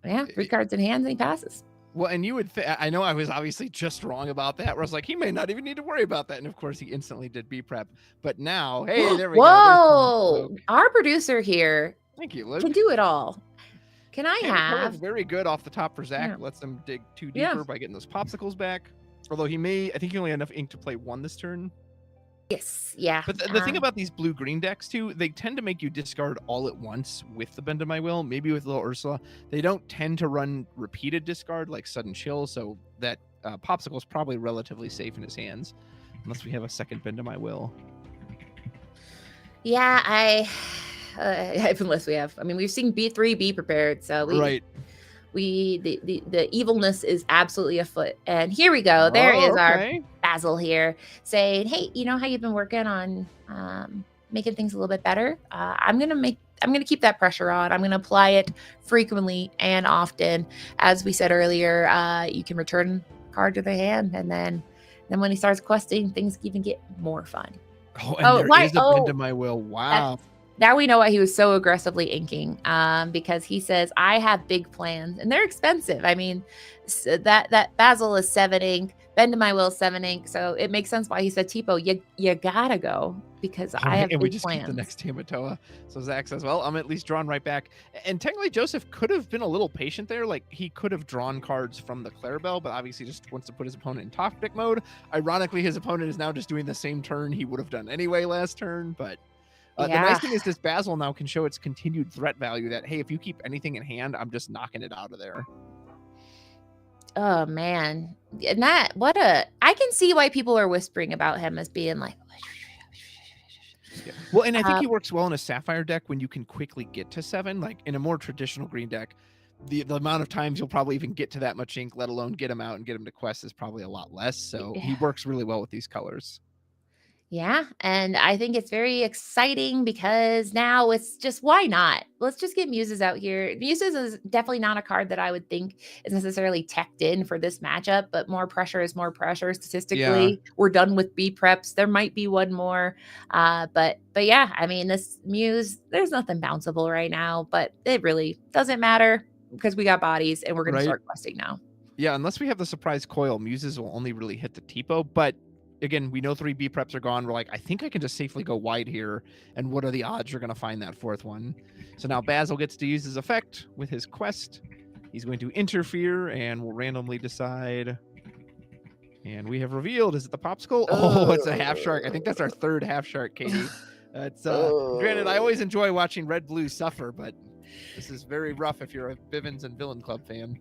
yeah, 3 cards in hand and he passes. Well, and you would I know I was obviously just wrong about that, where I was like, he may not even need to worry about that. And of course, he instantly did B prep. But now, hey, there we go. Whoa! Our producer here Thank you, Luke. can do it all. Can I have? Very good off the top for Zach. Yeah. Lets them dig 2 deeper by getting those popsicles back. Although I think he only had enough ink to play 1 this turn. Yes, yeah. But the thing about these blue-green decks, too, they tend to make you discard all at once with the Bend of My Will, maybe with little Ursula. They don't tend to run repeated discard like Sudden Chill, so that Popsicle is probably relatively safe in his hands, unless we have a second Bend of My Will. Yeah, unless we have. I mean, we've seen B3 be prepared, so the evilness is absolutely afoot. And here we go. There is our Basil here, saying, "Hey, you know how you've been working on making things a little bit better? I'm gonna keep that pressure on. I'm gonna apply it frequently and often. As we said earlier, you can return card to the hand, and then when he starts questing, things even get more fun." Oh, and there is a bend to my will. Wow. Now we know why he was so aggressively inking, because he says, "I have big plans," and they're expensive. I mean, that Basil is 7 ink, Bend to My Will 7 ink, so it makes sense why he said, "Tipo, you gotta go because I have and big we just plans." keep the next Tamatoa. So Zach says, "Well, I'm at least drawn right back." And technically, Joseph could have been a little patient there. Like he could have drawn cards from the Clarabelle, but obviously just wants to put his opponent in top deck mode. Ironically, his opponent is now just doing the same turn he would have done anyway last turn, but. The nice thing is this Basil now can show its continued threat value that, hey, if you keep anything in hand, I'm just knocking it out of there. Oh man. And I can see why people are whispering about him as being like, yeah. Well, and I think he works well in a Sapphire deck when you can quickly get to 7. Like in a more traditional green deck, the amount of times you'll probably even get to that much ink, let alone get him out and get him to quest, is probably a lot less. So he works really well with these colors. yeah, and I think it's very exciting because now it's just, why not? Let's just get Muses out here. Muses is definitely not a card that I would think is necessarily teched in for this matchup, but more pressure is more pressure statistically. Yeah. We're done with B preps. There might be one more, but yeah, I mean, this Muse, there's nothing bounceable right now, but it really doesn't matter because we got bodies and we're going to start questing now. Yeah, unless we have the surprise coil, Muses will only really hit the Tipo, but again, we know 3 B preps are gone. We're like, I think I can just safely go wide here. And what are the odds you're going to find that 4th one? So now Basil gets to use his effect with his quest. He's going to interfere and we'll randomly decide. And we have revealed, is it the popsicle? Oh, it's a half shark. I think that's our 3rd half shark, Katie. It's granted, I always enjoy watching Red Blue suffer, but this is very rough if you're a Bivens and Villain Club fan.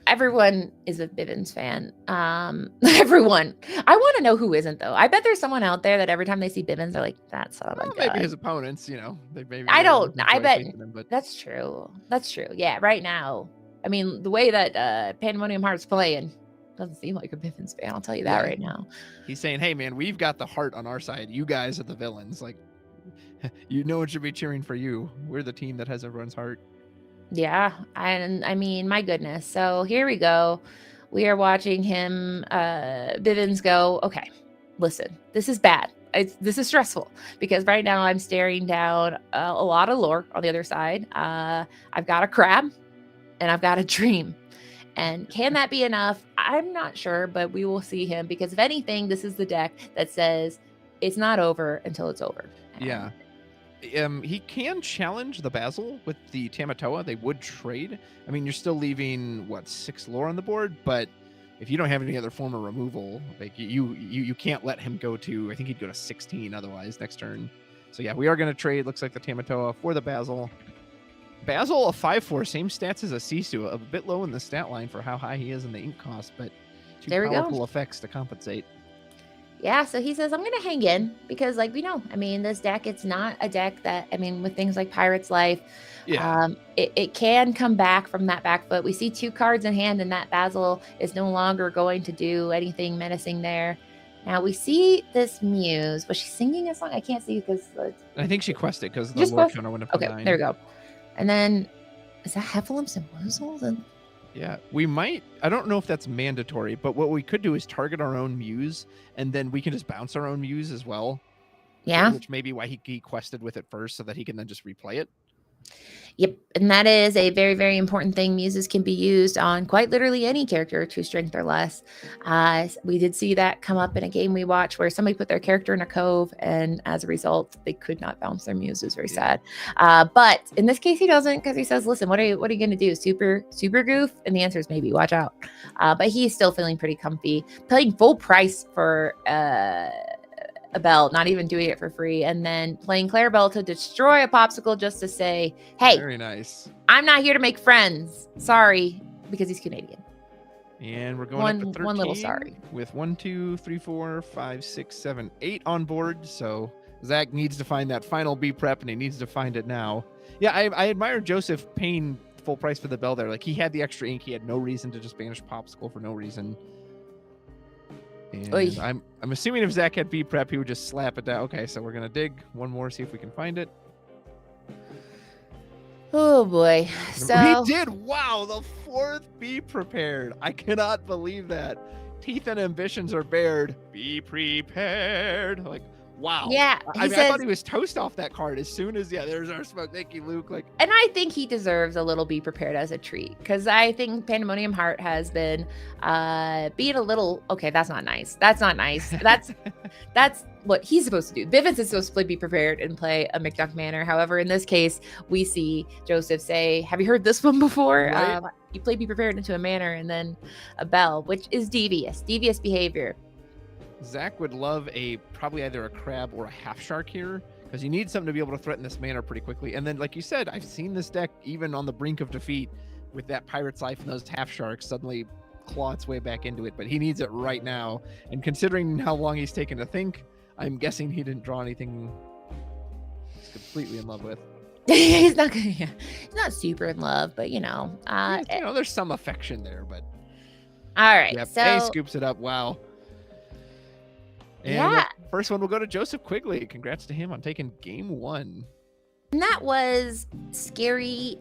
Everyone is a Bivens fan. Everyone. I want to know who isn't, though. I bet there's someone out there that every time they see Bivens, they're like, "That's son of a gun." Maybe his opponents, you know. I bet that's true. That's true. Yeah, right now. I mean, the way that Pandemonium Heart's playing doesn't seem like a Bivens fan. I'll tell you that right now. He's saying, "Hey, man, we've got the heart on our side. You guys are the villains. Like, no one should be cheering for you. We're the team that has everyone's heart." Yeah, and I mean, my goodness. So here we go. We are watching him, Bivens go, okay, listen, this is bad. This is stressful because right now I'm staring down a lot of lore on the other side. I've got a crab and I've got a dream. And can that be enough? I'm not sure, but we will see him because if anything, this is the deck that says it's not over until it's over. Yeah. He can challenge the Basil with the Tamatoa. They would trade. I mean, you're still leaving 6 lore on the board, but if you don't have any other form of removal, like you can't let him go to. I think he'd go to 16 otherwise next turn. So yeah, we are going to trade. Looks like the Tamatoa for the Basil. Basil, a 5/4, same stats as a Sisu, a bit low in the stat line for how high he is in the ink cost, but 2 powerful effects to compensate. Yeah, so he says, I'm going to hang in because, like, we know, I mean, this deck, it's not a deck that, I mean, with things like Pirate's Life, it can come back from that back foot. We see 2 cards in hand and that Basil is no longer going to do anything menacing there. Now we see this Muse. Was she singing a song? I can't see because... I think she quested because the Lorcana went up to 9. Okay, there we go. And then, is that Heffalumps and Woozles? Yeah, we might. I don't know if that's mandatory, but what we could do is target our own Muse, and then we can just bounce our own Muse as well. Yeah. Which may be why he quested with it first, so that he can then just replay it. Yep, and that is a very, very important thing. Muses can be used on quite literally any character, 2 strength or less. We did see that come up in a game we watched where somebody put their character in a cove, and as a result, they could not bounce their Muse. It was very sad. But in this case, he doesn't, because he says, "Listen, what are you going to do? Super goof?" And the answer is maybe. Watch out. But he's still feeling pretty comfy, paying full price for a bell, not even doing it for free, and then playing Clarabelle to destroy a popsicle just to say, "Hey, very nice. I'm not here to make friends. Sorry," because he's Canadian. And we're going up to 13 one little sorry with 1, 2, 3, 4, 5, 6, 7, 8 on board. So Zach needs to find that final B prep, and he needs to find it now. Yeah, I admire Joseph paying full price for the bell there. Like, he had the extra ink. He had no reason to just banish popsicle for no reason. And Oy. I'm assuming if Zach had B prep, he would just slap it down. Okay, so we're gonna dig one more, see if we can find it. Oh boy. So He did. Wow, the 4th be prepared. I cannot believe that. Teeth and ambitions are bared. Be prepared. Like, wow. yeah, I he thought says, he was toast off that card as soon as there's our smoke. Thank you, Luke. Like, and I think he deserves a little be prepared as a treat because I think Pandemonium Heart has been being a little okay. That's not nice. That's not nice. That's what he's supposed to do. Bivens is supposed to be prepared and play a McDuck Manor. However, in this case, we see Joseph say, "Have you heard this one before?" Right. You play be prepared into a manor and then a bell, which is devious behavior. Zach would love probably either a crab or a half shark here because you need something to be able to threaten this manor pretty quickly. And then, like you said, I've seen this deck even on the brink of defeat with that Pirate's Life and those half sharks suddenly claw its way back into it. But he needs it right now. And considering how long he's taken to think, I'm guessing he didn't draw anything he's completely in love with. He's not super in love, but There's some affection there, but all right. yep, So A scoops it up. Wow. And yeah, first one will go to Joseph Quigley. Congrats to him on taking game 1. and that was scary.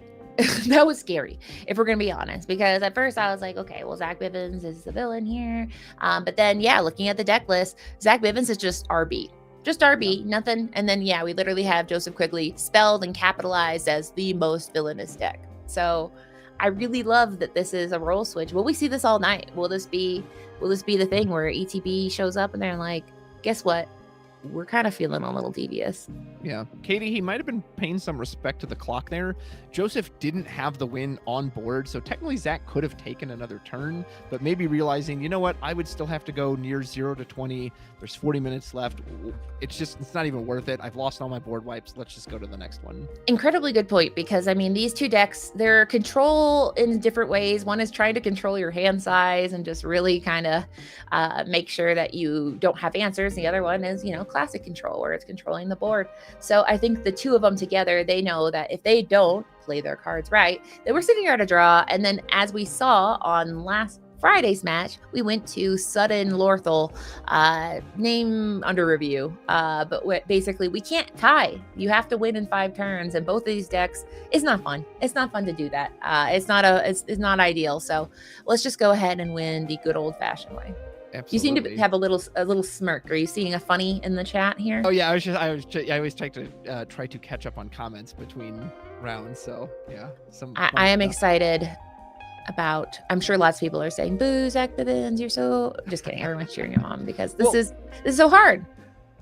That was scary, if we're gonna be honest, because at first I was like, okay, well, Zach Bivens is the villain here, but then looking at the deck list, Zach Bivens is just RB. Just RB, nothing. And then, we literally have Joseph Quigley spelled and capitalized as the most villainous deck. So I really love that this is a role switch. Will we see this all night? Will this be the thing where ETB shows up and they're like, guess what? We're kind of feeling a little devious. Yeah. Katie, he might have been paying some respect to the clock there. Joseph didn't have the win on board, so technically Zach could have taken another turn, but maybe realizing, you know what, I would still have to go near 0 to 20. There's 40 minutes left. It's not even worth it. I've lost all my board wipes. Let's just go to the next one. Incredibly good point, because these two decks, they're control in different ways. One is trying to control your hand size and just really kind of make sure that you don't have answers. The other one is, classic control, where it's controlling the board. So I think the two of them together, they know that if they don't play their cards right, that we're sitting here at a draw. And then, as we saw on last Friday's match, we went to Sudden Lorthal, name under review. But basically, we can't tie. You have to win in 5 turns, and both of these decks, it's not fun. It's not fun to do that. It's not ideal. So let's just go ahead and win the good old fashioned way. Absolutely. You seem to have a little smirk. Are you seeing a funny in the chat here? Oh yeah, I always try to catch up on comments between rounds. So yeah, I am excited about. I'm sure lots of people are saying, "Boo, Zach Bivens, you're so." Just kidding. Everyone's cheering him on because this is so hard.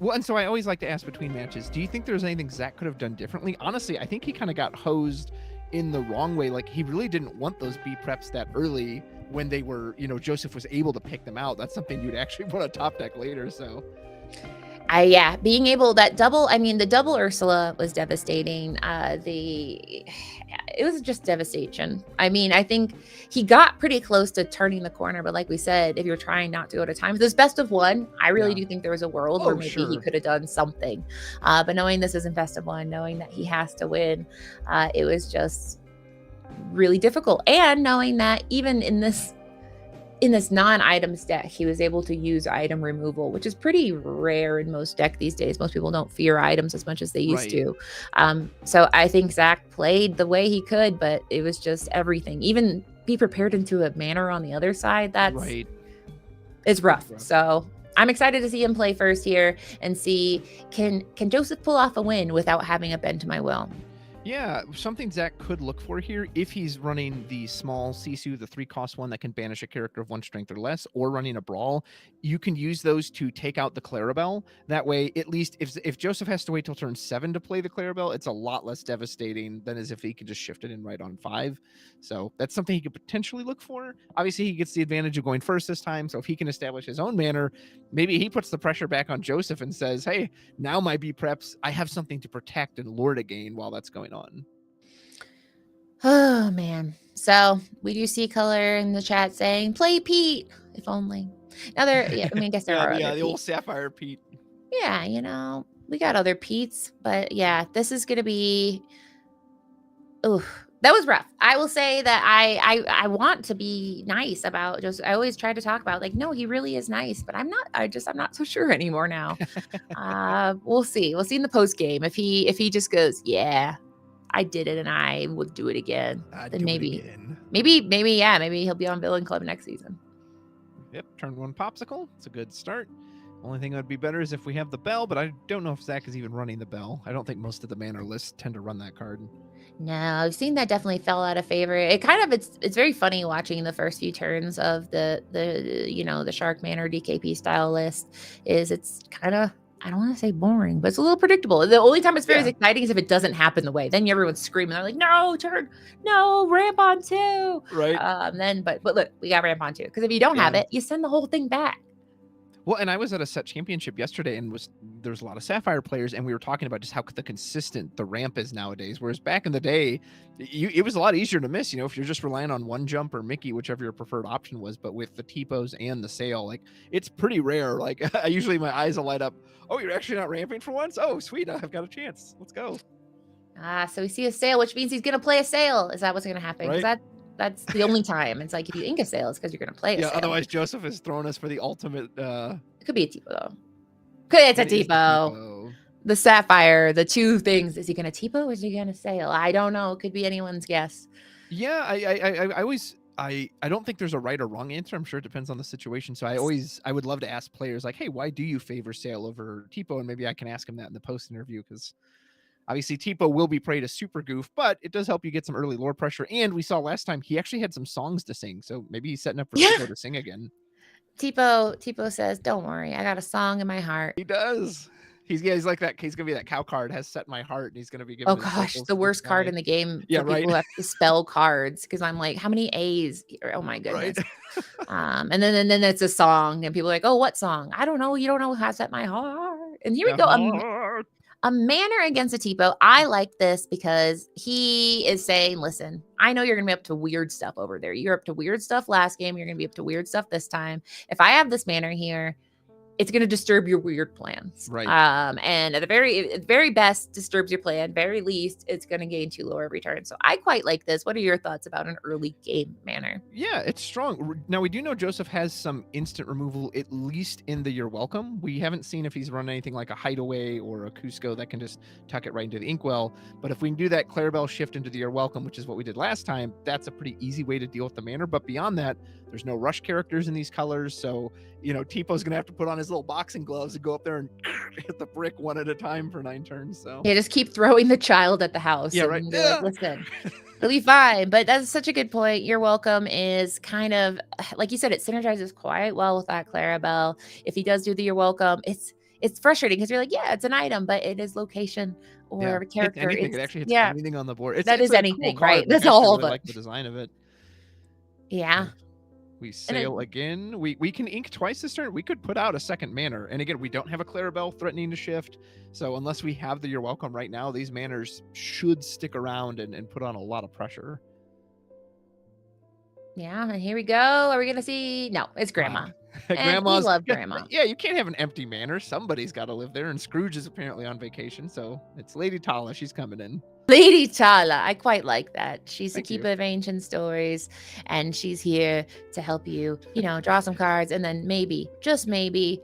Well, and so I always like to ask between matches, do you think there's anything Zach could have done differently? Honestly, I think he kind of got hosed in the wrong way. Like, he really didn't want those B preps that early when they were, Joseph was able to pick them out. That's something you'd actually put on top deck later. So being able the double Ursula was devastating. It was just devastation. I think he got pretty close to turning the corner, but like we said, if you're trying not to go to times, this best of one, I really do think there was a world where maybe he could have done something. But knowing this isn't best of one, knowing that he has to win, it was just really difficult. And knowing that even in this non-items deck, he was able to use item removal, which is pretty rare in most deck these days. Most people don't fear items as much as they used to. So I think Zach played the way he could, but it was just everything. Even be prepared into a manner on the other side. It's rough. So I'm excited to see him play first here and see can Joseph pull off a win without having a bend to my will. Yeah, something Zach could look for here, if he's running the small Sisu, the 3-cost one that can banish a character of 1 strength or less, or running a brawl, you can use those to take out the Clarabelle. That way, at least if Joseph has to wait till turn 7 to play the Clarabelle, it's a lot less devastating than as if he could just shift it in right on 5. So that's something he could potentially look for. Obviously, he gets the advantage of going first this time, so if he can establish his own manner, maybe he puts the pressure back on Joseph and says, hey, now my B preps, I have something to protect and lure to gain while that's going on. Oh man. So we do see color in the chat saying play Pete, if only. Now I guess there are other the old Sapphire Pete. Yeah, we got other Petes, but yeah, this is gonna be That was rough. I will say that I want to be nice about just. I always try to talk about like, no, he really is nice, but I'm not. I'm not so sure anymore now. We'll see. We'll see in the post game if he just goes, yeah, I did it and I would do it again. Then maybe he'll be on Villain Club next season. Yep, turn 1 popsicle. It's a good start. Only thing that would be better is if we have the bell, but I don't know if Zach is even running the bell. I don't think most of the mana lists tend to run that card. No, I've seen that definitely fell out of favor. It kind of it's very funny watching the first few turns of the Shark Manor DKP style list. It's kind of, I don't want to say boring, but it's a little predictable. The only time it's very exciting is if it doesn't happen the way. Then everyone's screaming. They're like, no, ramp on 2. Right. But look, we got ramp on 2. Because if you don't have it, you send the whole thing back. Well, and I was at a set championship yesterday, and there's a lot of Sapphire players, and we were talking about just how consistent the ramp is nowadays. Whereas back in the day, it was a lot easier to miss. If you're just relying on one jump or Mickey, whichever your preferred option was. But with the T-pos and the sail, like it's pretty rare. Like I usually my eyes will light up. Oh, you're actually not ramping for once? Oh, sweet! I've got a chance. Let's go. So we see a sail, which means he's gonna play a sail. Is that what's gonna happen? Because that's the only time. It's like if you ink a sail, it's because you're gonna play a sail. Otherwise Joseph is throwing us for the ultimate. It could be a T-po though. It's a T-po. The Sapphire, the two things. Is he gonna T-po or is he gonna sail? I don't know. It could be anyone's guess. Yeah, I don't think there's a right or wrong answer. I'm sure it depends on the situation. So I would love to ask players like, hey, why do you favor sail over T-po? And maybe I can ask him that in the post interview, because obviously T-po will be prey to super goof, but it does help you get some early lore pressure. And we saw last time he actually had some songs to sing, so maybe he's setting up for T-po to sing again. T-po says, "Don't worry, I got a song in my heart." He does. He's like that. He's gonna be that cow card has set my heart, and he's gonna be giving. Oh gosh, the worst card in the game. Yeah, right. People have to spell cards because I'm like, how many A's? Oh my goodness. Right. And then it's a song, and people are like, oh, what song? I don't know. You don't know how to set my heart. And here we go. A manner against a T-po. I like this because he is saying, listen, I know you're going to be up to weird stuff over there. You're up to weird stuff last game. You're going to be up to weird stuff this time. If I have this manner here, it's going to disturb your weird plans. Right. And at the very best, disturbs your plan. Very least, it's going to gain 2 lore every turn. So I quite like this. What are your thoughts about an early game manner? Yeah, it's strong. Now, we do know Joseph has some instant removal, at least in the You're Welcome. We haven't seen if he's run anything like a Hideaway or a Cusco that can just tuck it right into the Inkwell. But if we can do that Clarabelle shift into the You're Welcome, which is what we did last time, that's a pretty easy way to deal with the manner. But beyond that, there's no rush characters in these colors. So, T-po's going to have to put on his little boxing gloves and go up there and hit the brick one at a time for 9 turns. So yeah, just keep throwing the child at the house. Yeah, right. Like, listen, it'll be fine. But that's such a good point. You're Welcome is kind of, like you said, it synergizes quite well with that Clarabelle. If he does do the You're Welcome, it's frustrating because you're like, yeah, it's an item, but it is location or a character. It actually hits anything on the board. It's anything, cool card, right? That's all of it. I like the design of it. Yeah. We sail again. We can ink twice this turn. We could put out a second manner. And again, we don't have a Clarabelle threatening to shift. So unless we have the You're Welcome right now, these manners should stick around and put on a lot of pressure. Yeah, and here we go. Are we going to see? No, it's Grandma. Grandma's. We love Grandma. Yeah, you can't have an empty manor. Somebody's got to live there. And Scrooge is apparently on vacation. So it's Lady Tala. She's coming in. Lady Tala, I quite like that. She's a keeper of ancient stories, and she's here to help you, draw some cards, and then maybe, just maybe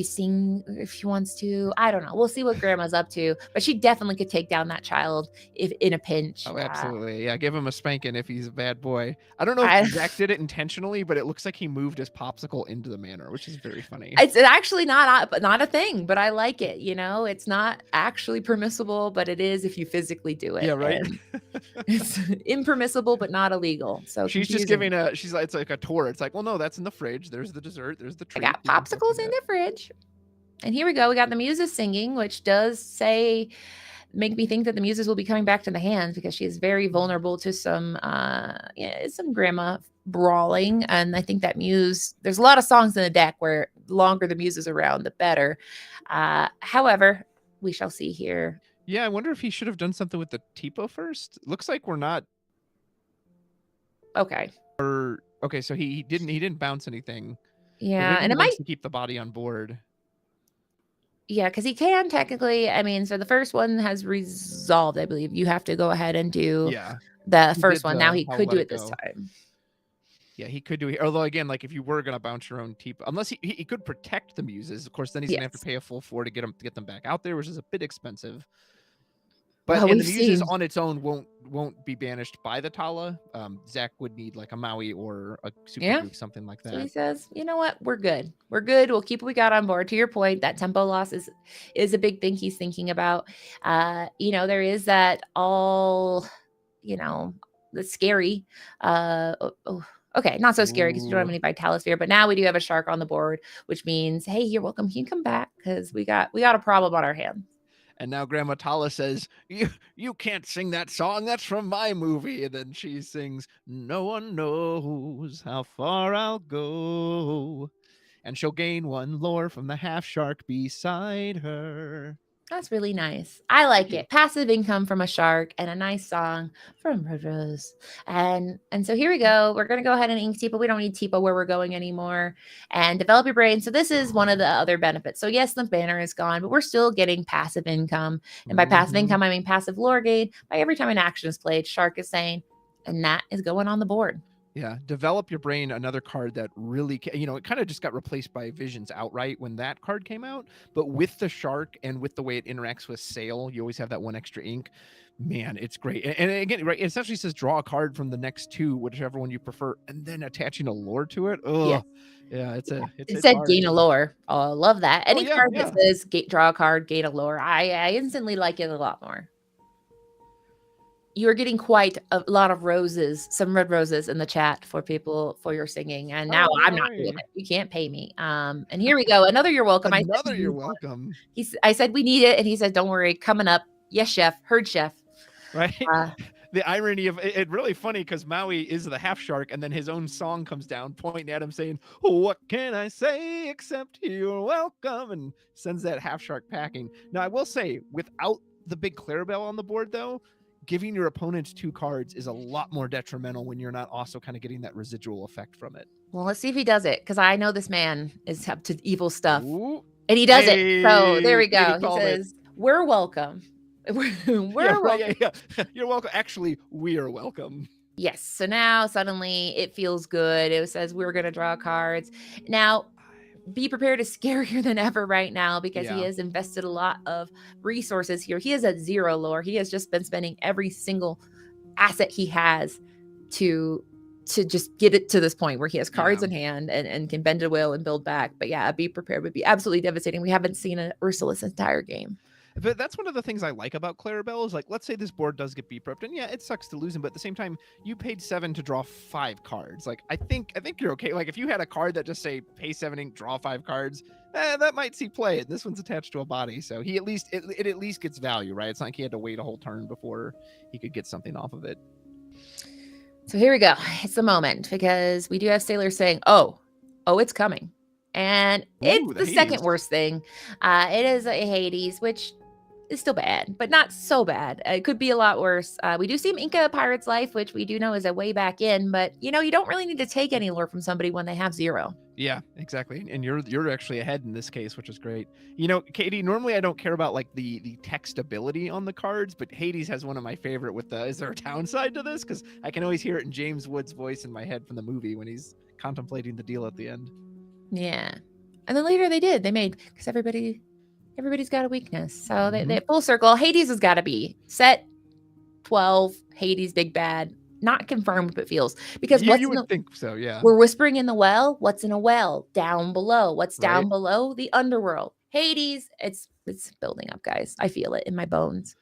sing if she wants to. I don't know. We'll see what Grandma's up to, but she definitely could take down that child if in a pinch. Oh, absolutely. Yeah, give him a spanking if he's a bad boy. I don't know if Zach did it intentionally, but it looks like he moved his popsicle into the manor, which is very funny. It's actually not a thing, but I like it. It's not actually permissible, but it is if you physically do it. Yeah, right. It's impermissible, but not illegal. So she's just giving it's like a tour. It's like, well, no, that's in the fridge. There's the dessert. There's the treat. I got popsicles in the fridge. And here we go. We got the muses singing, which does make me think that the muses will be coming back to the hands because she is very vulnerable to some Grandma brawling. And I think that there's a lot of songs in the deck where the longer the muse is around, the better. However, we shall see here. Yeah, I wonder if he should have done something with the T-po first. Looks like we're not. Okay. Okay, so he didn't bounce anything. Yeah, and it might keep the body on board. Yeah, because he can technically. I mean, so the first one has resolved. I believe you have to go ahead and do the He first did one. Now the he I'll could let do it it this go. time. Yeah, he could do it. Although again, like if you were gonna bounce your own TP, unless he could protect the muses, of course, then he's gonna have to Yes. pay a full 4 to get them back out there, which is a bit expensive. Well, But and we've the muses seen. on its own won't be banished by the Tala. Zach would need like a Maui or a Super Yeah. Duke, something like So he that. says, you know what? We're good. We're good. We'll keep what we got on board. To your point, that tempo loss is a big thing he's thinking about. There is that all, the scary. Okay, not so scary because we don't have Ooh. any Vitalosphere, but now we do have a shark on the board, which means, hey, you're welcome. Can you come back? Because we got a problem on our hands. And now Grandma Tala says, you can't sing that song. That's from my movie. And then she sings, no one knows how far I'll go. And she'll gain 1 lore from the half shark beside her. That's really nice. I like you. it. Passive income from a shark and a nice song from Red Rose. And so here we go. We're going to go ahead and ink Tipo. We don't need Tipo where we're going anymore. And develop your brain. So this is one of the other benefits. So yes, the banner is gone, but we're still getting passive income. And by passive income, I mean passive lore gain. By every time an action is played, shark is saying, and that is going on the board. Yeah, develop your brain. Another card that really, it kind of just got replaced by Visions outright when that card came out. But with the shark and with the way it interacts with Sail, you always have that 1 extra ink. Man, it's great. And again, right, it essentially says draw a card from the next 2, whichever one you prefer, and then attaching a lore to it. Oh, yeah, it's It said hard. gain a lore. Oh, I love that. Any yeah, card yeah. that says draw a card, gain a lore, I instantly like it a lot more. You're getting quite a lot of roses, some red roses in the chat for people for your singing. And now I'm not doing it. You can't pay me. And here we go. Another you're welcome. You're welcome. I said we need it. And he said, don't worry, coming up. Yes, chef. Heard chef. Right. The irony of it really funny because Maui is the half shark, and then his own song comes down pointing at him saying, what can I say except you're welcome, and sends that half shark packing. Now I will say, without the big Clarabelle on the board though, giving your opponents 2 cards is a lot more detrimental when you're not also kind of getting that residual effect from it. Well, let's see if he does it, because I know this man is up to evil stuff. Ooh. And he does it. So there we go. He says, we're welcome. We're welcome. Yeah. You're welcome. Actually, we are welcome. Yes. So now suddenly it feels good. It says we're going to draw cards. Now, be prepared is scarier than ever right now because he has invested a lot of resources here. He is at 0 lore. He has just been spending every single asset he has to just get it to this point where he has cards in hand and can bend a will and build back. But yeah, be prepared would be absolutely devastating. We haven't seen an Ursula's entire game. But that's one of the things I like about Clarabelle is, like, let's say this board does get beep-ripped, and yeah, it sucks to lose him, but at the same time, you paid 7 to draw 5 cards. Like, I think you're okay. Like, if you had a card that just say pay 7 ink, draw 5 cards, that might see play. This one's attached to a body, so he at least it at least gets value, right? It's not like he had to wait a whole turn before he could get something off of it. So here we go. It's the moment because we do have sailors saying, "Oh, it's coming," and it's the second worst thing. It is a Hades, which is still bad, but not so bad. It could be a lot worse. We do see Inca Pirate's Life, which we do know is a way back in, but you don't really need to take any lore from somebody when they have 0. Yeah, exactly. And you're actually ahead in this case, which is great. Katie, normally I don't care about like the textability on the cards, but Hades has one of my favorite with is there a downside to this? Because I can always hear it in James Woods' voice in my head from the movie when he's contemplating the deal at the end. Yeah. And then later they made, because everybody's got a weakness. So they full circle. Hades has got to be set 12. Hades, big bad. Not confirmed, but feels. Because you would think so, yeah. We're whispering in the well. What's in a well? Down below. What's down below? The underworld. Hades. It's building up, guys. I feel it in my bones.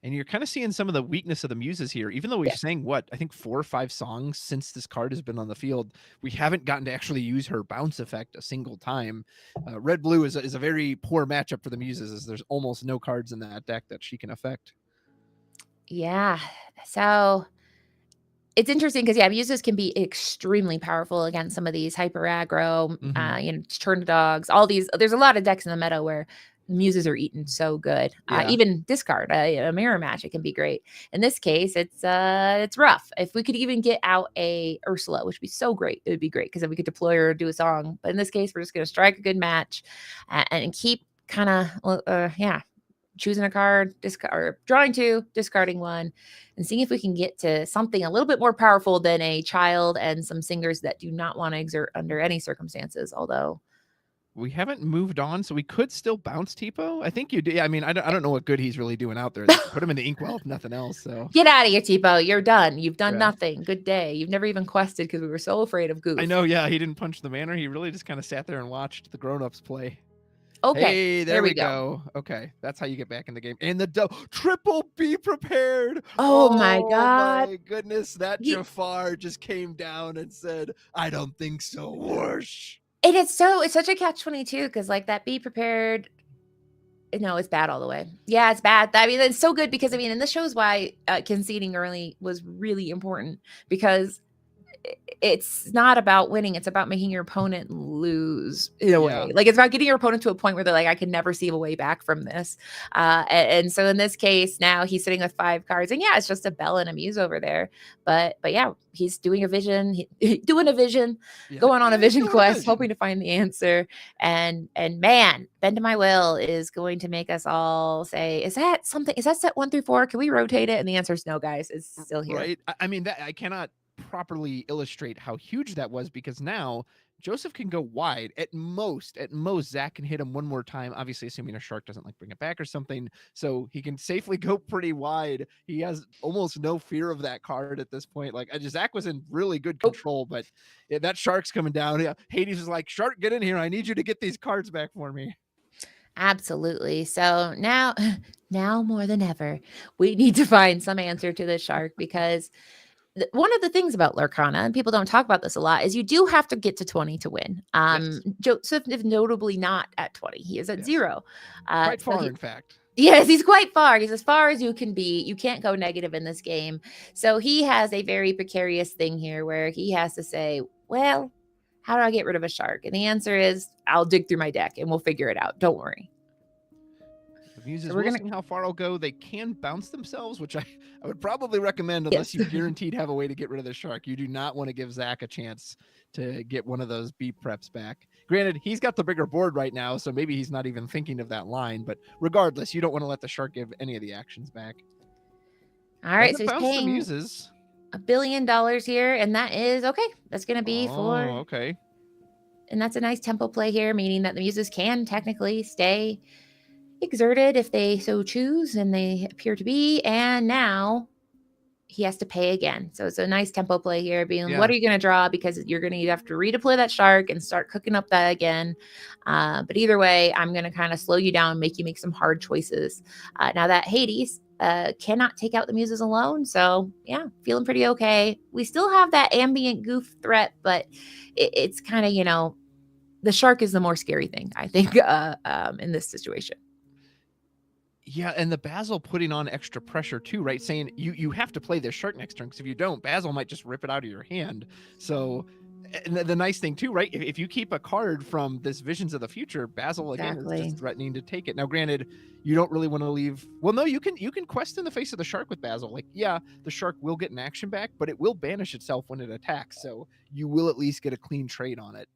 And you're kind of seeing some of the weakness of the muses here. Even though we've sang, I think 4 or 5 songs since this card has been on the field, we haven't gotten to actually use her bounce effect a single time. Red-blue is a very poor matchup for the muses, as there's almost no cards in that deck that she can affect. Yeah. So it's interesting because muses can be extremely powerful against some of these hyper aggro, turn dogs, all these. There's a lot of decks in the meta where muses are eaten so good. Even discard a mirror match, it can be great. In this case, it's rough. If we could even get out a Ursula, which would be so great, it would be great because then we could deploy her or do a song. But in this case, we're just going to strike a good match and keep kind of choosing a card, or drawing 2, discarding 1, and seeing if we can get to something a little bit more powerful than a child and some singers that do not want to exert under any circumstances. Although we haven't moved on, so we could still bounce Tipo. I think you do. I mean, I don't know what good he's really doing out there. Put him in the inkwell if nothing else. So get out of here, Tipo. You're done. You've done Yeah. nothing. Good day. You've never even quested because we were so afraid of Goof. I know. Yeah, he didn't punch the manor. He really just kind of sat there and watched the grown-ups play. Okay, Hey, there we go. Okay, that's how you get back in the game. And the triple be prepared. Oh my God. My goodness, that He- Jafar just came down and said, "I don't think so." Whoosh. And it's such a catch-22 because like that be prepared. No, it's bad all the way. Yeah, it's bad. I mean, it's so good because I mean, and this shows why conceding early was really important, because it's not about winning. It's about making your opponent lose in a way. Yeah. Like it's about getting your opponent to a point where they're like, I can never see a way back from this. And so in this case, now he's sitting with 5 cards, and yeah, it's just a Bell and a Muse over there. But yeah, he's doing a vision, doing a vision, Yeah. going on a vision Doing a quest, vision. hoping to find the answer. And man, Bend to My Will is going to make us all say, is that set 1 through 4? Can we rotate it? And the answer is no, guys. It's still here. Right. I mean, that I cannot properly illustrate how huge that was, because now Joseph can go wide at most. Zach can hit him one more time, obviously assuming a shark doesn't like bring it back or something, so he can safely go pretty wide. He has almost no fear of that card at this point. Like Zach was in really good control, but that shark's coming down. Hades is like, "Shark, get in here. I need you to get these cards back for me." Absolutely. So now more than ever, we need to find some answer to this shark, because one of the things about Lorcana, and people don't talk about this a lot, is you do have to get to 20 to win. Yes. Joseph is notably not at 20. He is at Yes. 0. Quite so far, he- in fact. Yes, he's quite far. He's as far as you can be. You can't go negative in this game. So he has a very precarious thing here where he has to say, well, how do I get rid of a shark? And the answer is, I'll dig through my deck and we'll figure it out. Don't worry. The Muses, So we're we're see how far it'll go. They can bounce themselves, which I would probably recommend, unless you guaranteed have a way to get rid of the shark. You do not want to give Zach a chance to get one of those B preps back. Granted, he's got the bigger board right now, so maybe he's not even thinking of that line, but regardless, you don't want to let the shark give any of the actions back. All right, so Doesn't he's bounce the paying Muses. $1 billion here, and that is okay. That's going to be for, okay. and that's a nice tempo play here, meaning that the Muses can technically stay exerted if they so choose, and they appear to be. And now he has to pay again. So it's a nice tempo play here, being, what are you going to draw? Because you're going to have to redeploy that shark and start cooking up that again. But either way, I'm going to kind of slow you down, make you make some hard choices. Now that Hades cannot take out the Muses alone. So yeah, feeling pretty okay. We still have that ambient goof threat, but it's kind of, the shark is the more scary thing, I think, in this situation. Yeah, and the Basil putting on extra pressure too, right? Saying you have to play this shark next turn, because if you don't, Basil might just rip it out of your hand. So, and the nice thing too, right? If you keep a card from this Visions of the Future, Basil again is just threatening to take it. Now, granted, you don't really want to leave. Well, no, you can quest in the face of the shark with Basil. Like, yeah, the shark will get an action back, but it will banish itself when it attacks. So you will at least get a clean trade on it.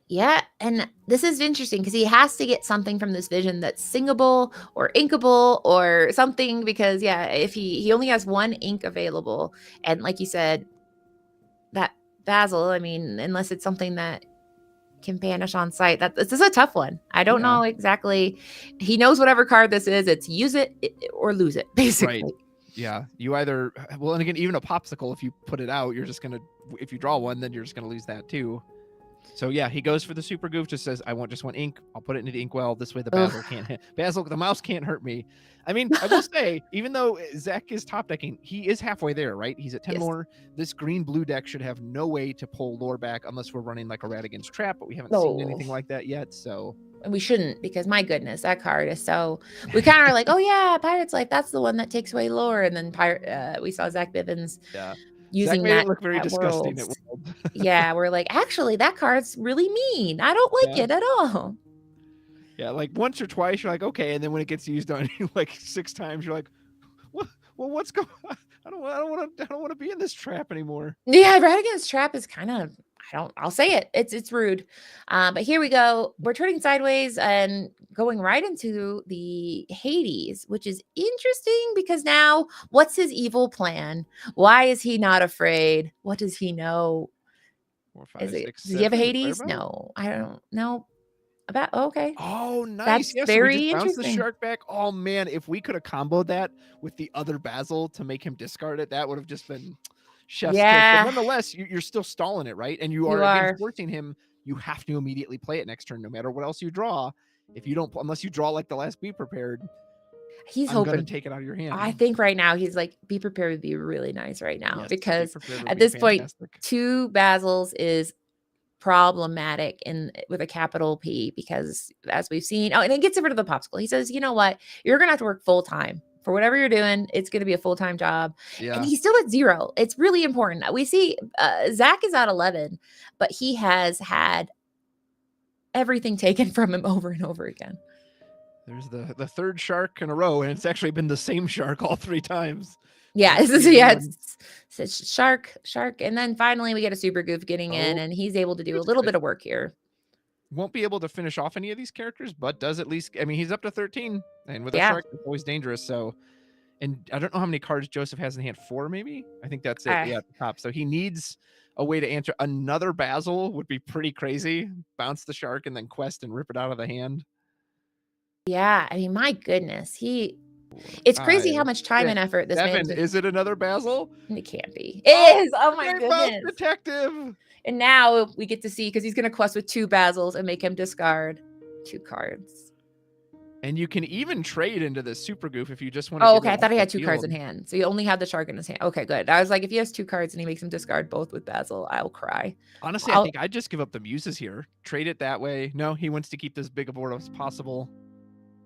Yeah, and this is interesting because he has to get something from this vision that's singable or inkable or something, because yeah, if he only has 1 ink available, and like you said, that Basil, I mean, unless it's something that can banish on site, this is a tough one. I don't know exactly. He knows whatever card this is, it's use it or lose it, basically. Right. Yeah, you either, well, and again, even a popsicle, if you put it out, you're just gonna, if you draw 1, then you're just gonna lose that too. So yeah, he goes for the super goof, just says, I want just 1 ink. I'll put it into the inkwell. This way the Basil can't hit. The mouse can't hurt me. I mean, I will say, even though Zach is top decking, he is halfway there, right? He's at 10 more. This green-blue deck should have no way to pull lore back unless we're running like a Radigan's Trap, but we haven't seen anything like that yet, so. And we shouldn't, because my goodness, that card is so, we kind of are like, oh yeah, Pirate's Life, that's the one that takes away lore. And then we saw Zach Bivven's using Zach made that it look very disgusting Worlds. at World. Yeah, we're like, actually, that card's really mean. I don't like it at all. Yeah, like once or twice you're like, okay, and then when it gets used on you like 6 times, you're like, what? Well, what's going on? I don't want to be in this trap anymore. Yeah, Radigan's Trap is kind of, I'll say it. It's rude. But here we go. We're turning sideways and going right into the Hades, which is interesting because now what's his evil plan? Why is he not afraid? What does he know? 4, Is 5, it 6, does he have a 7. Hades? No, I don't know. About okay. Oh, nice. That's Yeah, so we very just bounced the interesting. shark back. Oh, man, if we could have comboed that with the other Basil to make him discard it, that would have just been chef's kiss. But Yeah, nonetheless, you're still stalling it, right? And you you are, again, are. forcing him. You have to immediately play it next turn, no matter what else you draw. If you don't, unless you draw like the last Be Prepared, He's I'm going to hoping. take it out of your hand. I think right now he's like, be prepared would be really nice right now Yes, Be because Prepared would at be this point, fantastic. 2 Basils is problematic with a capital P because as we've seen, and it gets rid of the popsicle. He says, you know what, you're gonna have to work full time for whatever you're doing. It's gonna be a full-time job. Yeah. And he's still at 0. It's really important. We see Zach is at 11, but he has had everything taken from him over and over again. There's the third shark in a row, and it's actually been the same shark all 3 times. Yeah, That's this is, the yeah, one. it's shark, and then finally we get a super goof getting in, Oh, and he's able to do a that's little good. bit of work here. Won't be able to finish off any of these characters, but does at least, I mean, he's up to 13, and with a Yeah. shark, it's always dangerous. So, and I don't know how many cards Joseph has in hand. 4, maybe? I think that's it. Yeah, at the top. So he needs a way to answer. Another Basil would be pretty crazy. Bounce the shark and then quest and rip it out of the hand. Yeah, I mean, my goodness, it's crazy how much time and effort this man Bivven, is it another Basil? It can't be. It is. Oh my Great Mouse goodness. Detective. And now we get to see, because he's going to quest with 2 Basils and make him discard 2 cards. And you can even trade into this super goof if you just want Oh, to. okay. I thought he had 2 cards in hand. So you only had the shark in his hand. Okay, good. I was like, if he has 2 cards and he makes him discard both with Basil, I'll cry. Honestly, I think I'd just give up the muses here. Trade it that way. No, he wants to keep this big a board as possible.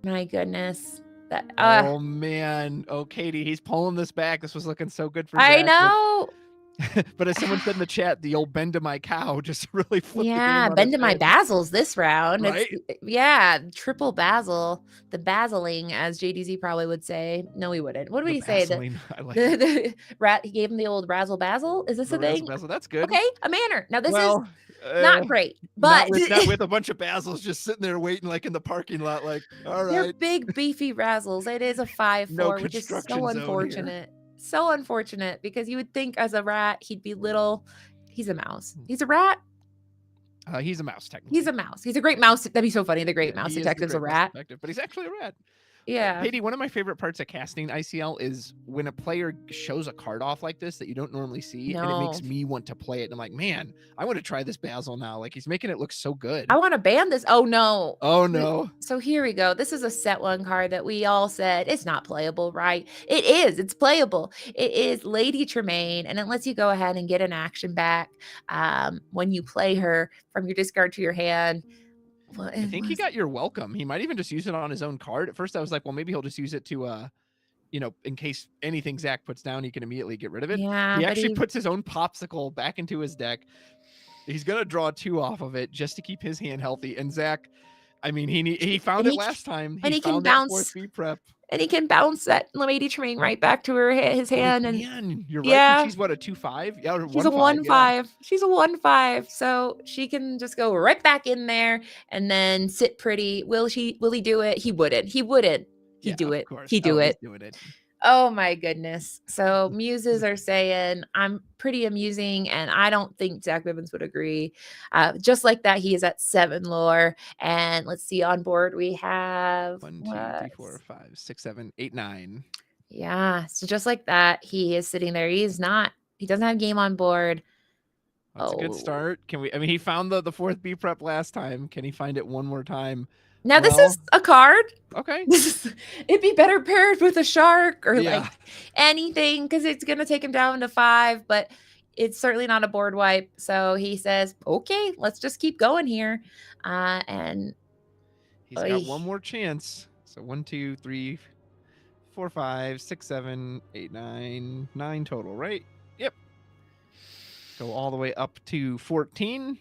My goodness. Oh, man. Oh, Katie, he's pulling this back. This was looking so good for I Zach, know. But as someone said in the chat, the old bend to my cow just really flipped the game on bend its to my head. Basils this round. Right? Yeah, triple Basil. The Basiling, as JDZ probably would say. No, he wouldn't. What would he say? I like The rat, he gave him the old Razzle Basil. Is this a thing? Basil, that's good. Okay, a manner. Now this Well, is not great, but not with a bunch of Basils just sitting there waiting like in the parking lot, like, all they're right. big beefy Razzles. It is a 5/4, which is construction so zone here. unfortunate. So unfortunate because you would think as a rat he'd be little. He's a mouse. He's a rat. He's a mouse, technically. He's a mouse. He's a great mouse. That'd be so funny. The great mouse detective's a rat. But he's actually a rat. Yeah. Katie, one of my favorite parts of casting ICL is when a player shows a card off like this that you don't normally see, and it makes me want to play it. And I'm like, man, I want to try this Basil now. Like, he's making it look so good. I want to ban this. Oh, no. Oh, no. So here we go. This is a set 1 card that we all said it's not playable, right? It is. It's playable. It is Lady Tremaine, and it lets you go ahead and get an action back when you play her from your discard to your hand. I think he got your welcome. He might even just use it on his own card. At first, I was like, well, maybe he'll just use it to, in case anything Zach puts down, he can immediately get rid of it. Yeah, he actually puts his own popsicle back into his deck. He's gonna draw 2 off of it just to keep his hand healthy. And Zach, I mean, he found it last time. And he can found bounce. That 4th B prep. And he can bounce that Lady Tremaine right back to his hand. And man, you're right. Yeah. She's what, a 2/5? Yeah, she's a 1/5. Yeah. She's a 1/5. So she can just go right back in there and then sit pretty. Will he do it? He wouldn't. He'd do it. He'd do it. Doing it. Oh my goodness. So muses are saying I'm pretty amusing, and I don't think Zach Bivens would agree. Just like that, he is at 7 lore. And let's see, on board we have 1, 2, 3, 4, 5, 6, 7, 8, 9. Yeah. So just like that, he is sitting there. He doesn't have game on board. That's a good start. He found the 4th B prep last time. Can he find it one more time? Now this is a card. Okay. It'd be better paired with a shark or like anything, because it's gonna take him down to 5, but it's certainly not a board wipe. So he says, okay, let's just keep going here. And he's got one more chance. So 1, 2, 3, 4, 5, 6, 7, 8, 9 total, right? Yep. Go all the way up to 14.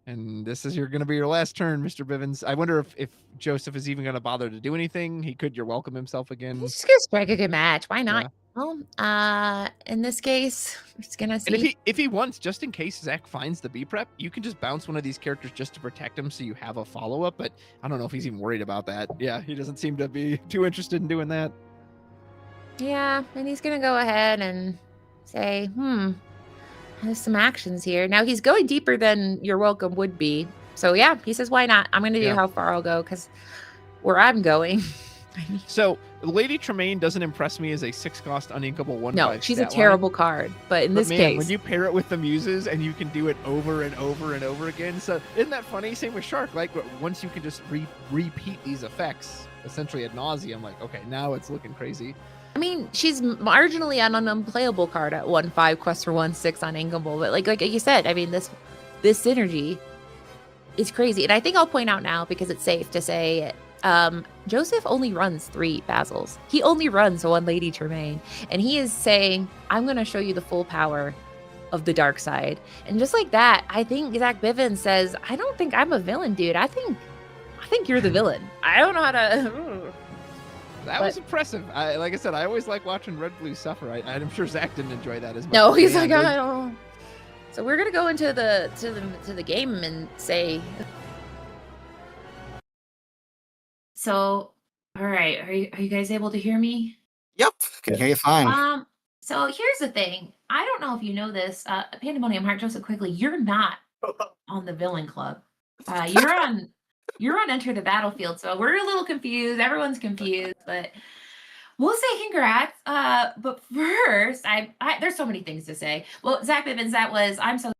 And this is going to be your last turn, Mr. Bivens. I wonder if Joseph is even going to bother to do anything. He could. You're welcome himself again. He's just gonna strike a good match. Why not? Yeah. Well, in this case, we're just gonna see. And if he wants, just in case Zach finds the B prep, you can just bounce one of these characters just to protect him, so you have a follow up. But I don't know if he's even worried about that. Yeah, he doesn't seem to be too interested in doing that. Yeah, and he's gonna go ahead and say, there's some actions here. Now he's going deeper than your welcome would be. So yeah, he says, why not? I'm gonna do how far I'll go, because where I'm going. So Lady Tremaine doesn't impress me as a 6-cost uninkable 1/5. No, she's a terrible card. But in this case, when you pair it with the Muses and you can do it over and over and over again, so isn't that funny? Same with Shark. Like once you can just repeat these effects essentially ad nauseum, like okay, now it's looking crazy. I mean, she's marginally an unplayable card at 1/5, quest for 1/6 uninkable. But like you said, I mean, this synergy is crazy. And I think I'll point out now, because it's safe to say, Joseph only runs 3 Basils. He only runs 1 Lady Tremaine. And he is saying, I'm going to show you the full power of the dark side. And just like that, I think Zach Bivven says, I don't think I'm a villain, dude. I think you're the villain. I don't know how to... That was impressive. Like I said, I always like watching Red Blue suffer. I'm sure Zach didn't enjoy that as much. No, he's like, I don't. So we're gonna go into the game and say. So, all right, are you guys able to hear me? Yep, can hear you fine. So here's the thing. I don't know if you know this, Pandemonium Heart, Joseph Quigley. You're not on the villain club. You're on Enter the Battlefield, so we're a little confused. Everyone's confused, but we'll say congrats. But first, I there's so many things to say. Well, Zach Bivens, I'm so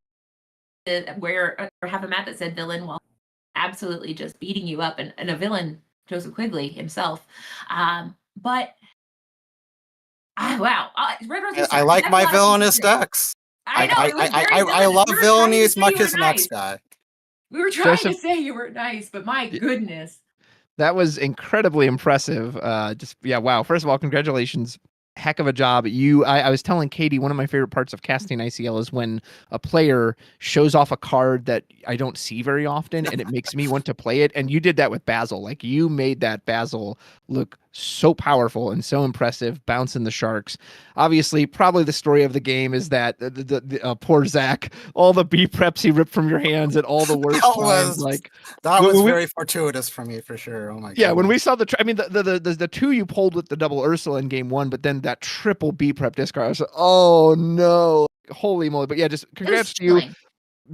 where or have a map that said villain while absolutely just beating you up, and a villain, Joseph Quigley himself. But wow, I like my villainous decks. I love villainy as much as the next guy. We were trying to say you were nice, but my goodness. That was incredibly impressive. Wow. First of all, congratulations. Heck of a job. I was telling Katie, one of my favorite parts of casting ICL is when a player shows off a card that I don't see very often, and it makes me want to play it. And you did that with Basil. Like, you made that Basil look so powerful and so impressive, bouncing the Sharks. Obviously, probably the story of the game is that the poor Zach, all the B preps he ripped from your hands at all the worst times. That was very fortuitous for me, for sure. Oh my god. Yeah, when we saw the 2 you pulled with the double Ursula in game 1, but then that triple B prep discard, I was like, oh no, holy moly! But yeah, just congrats to you.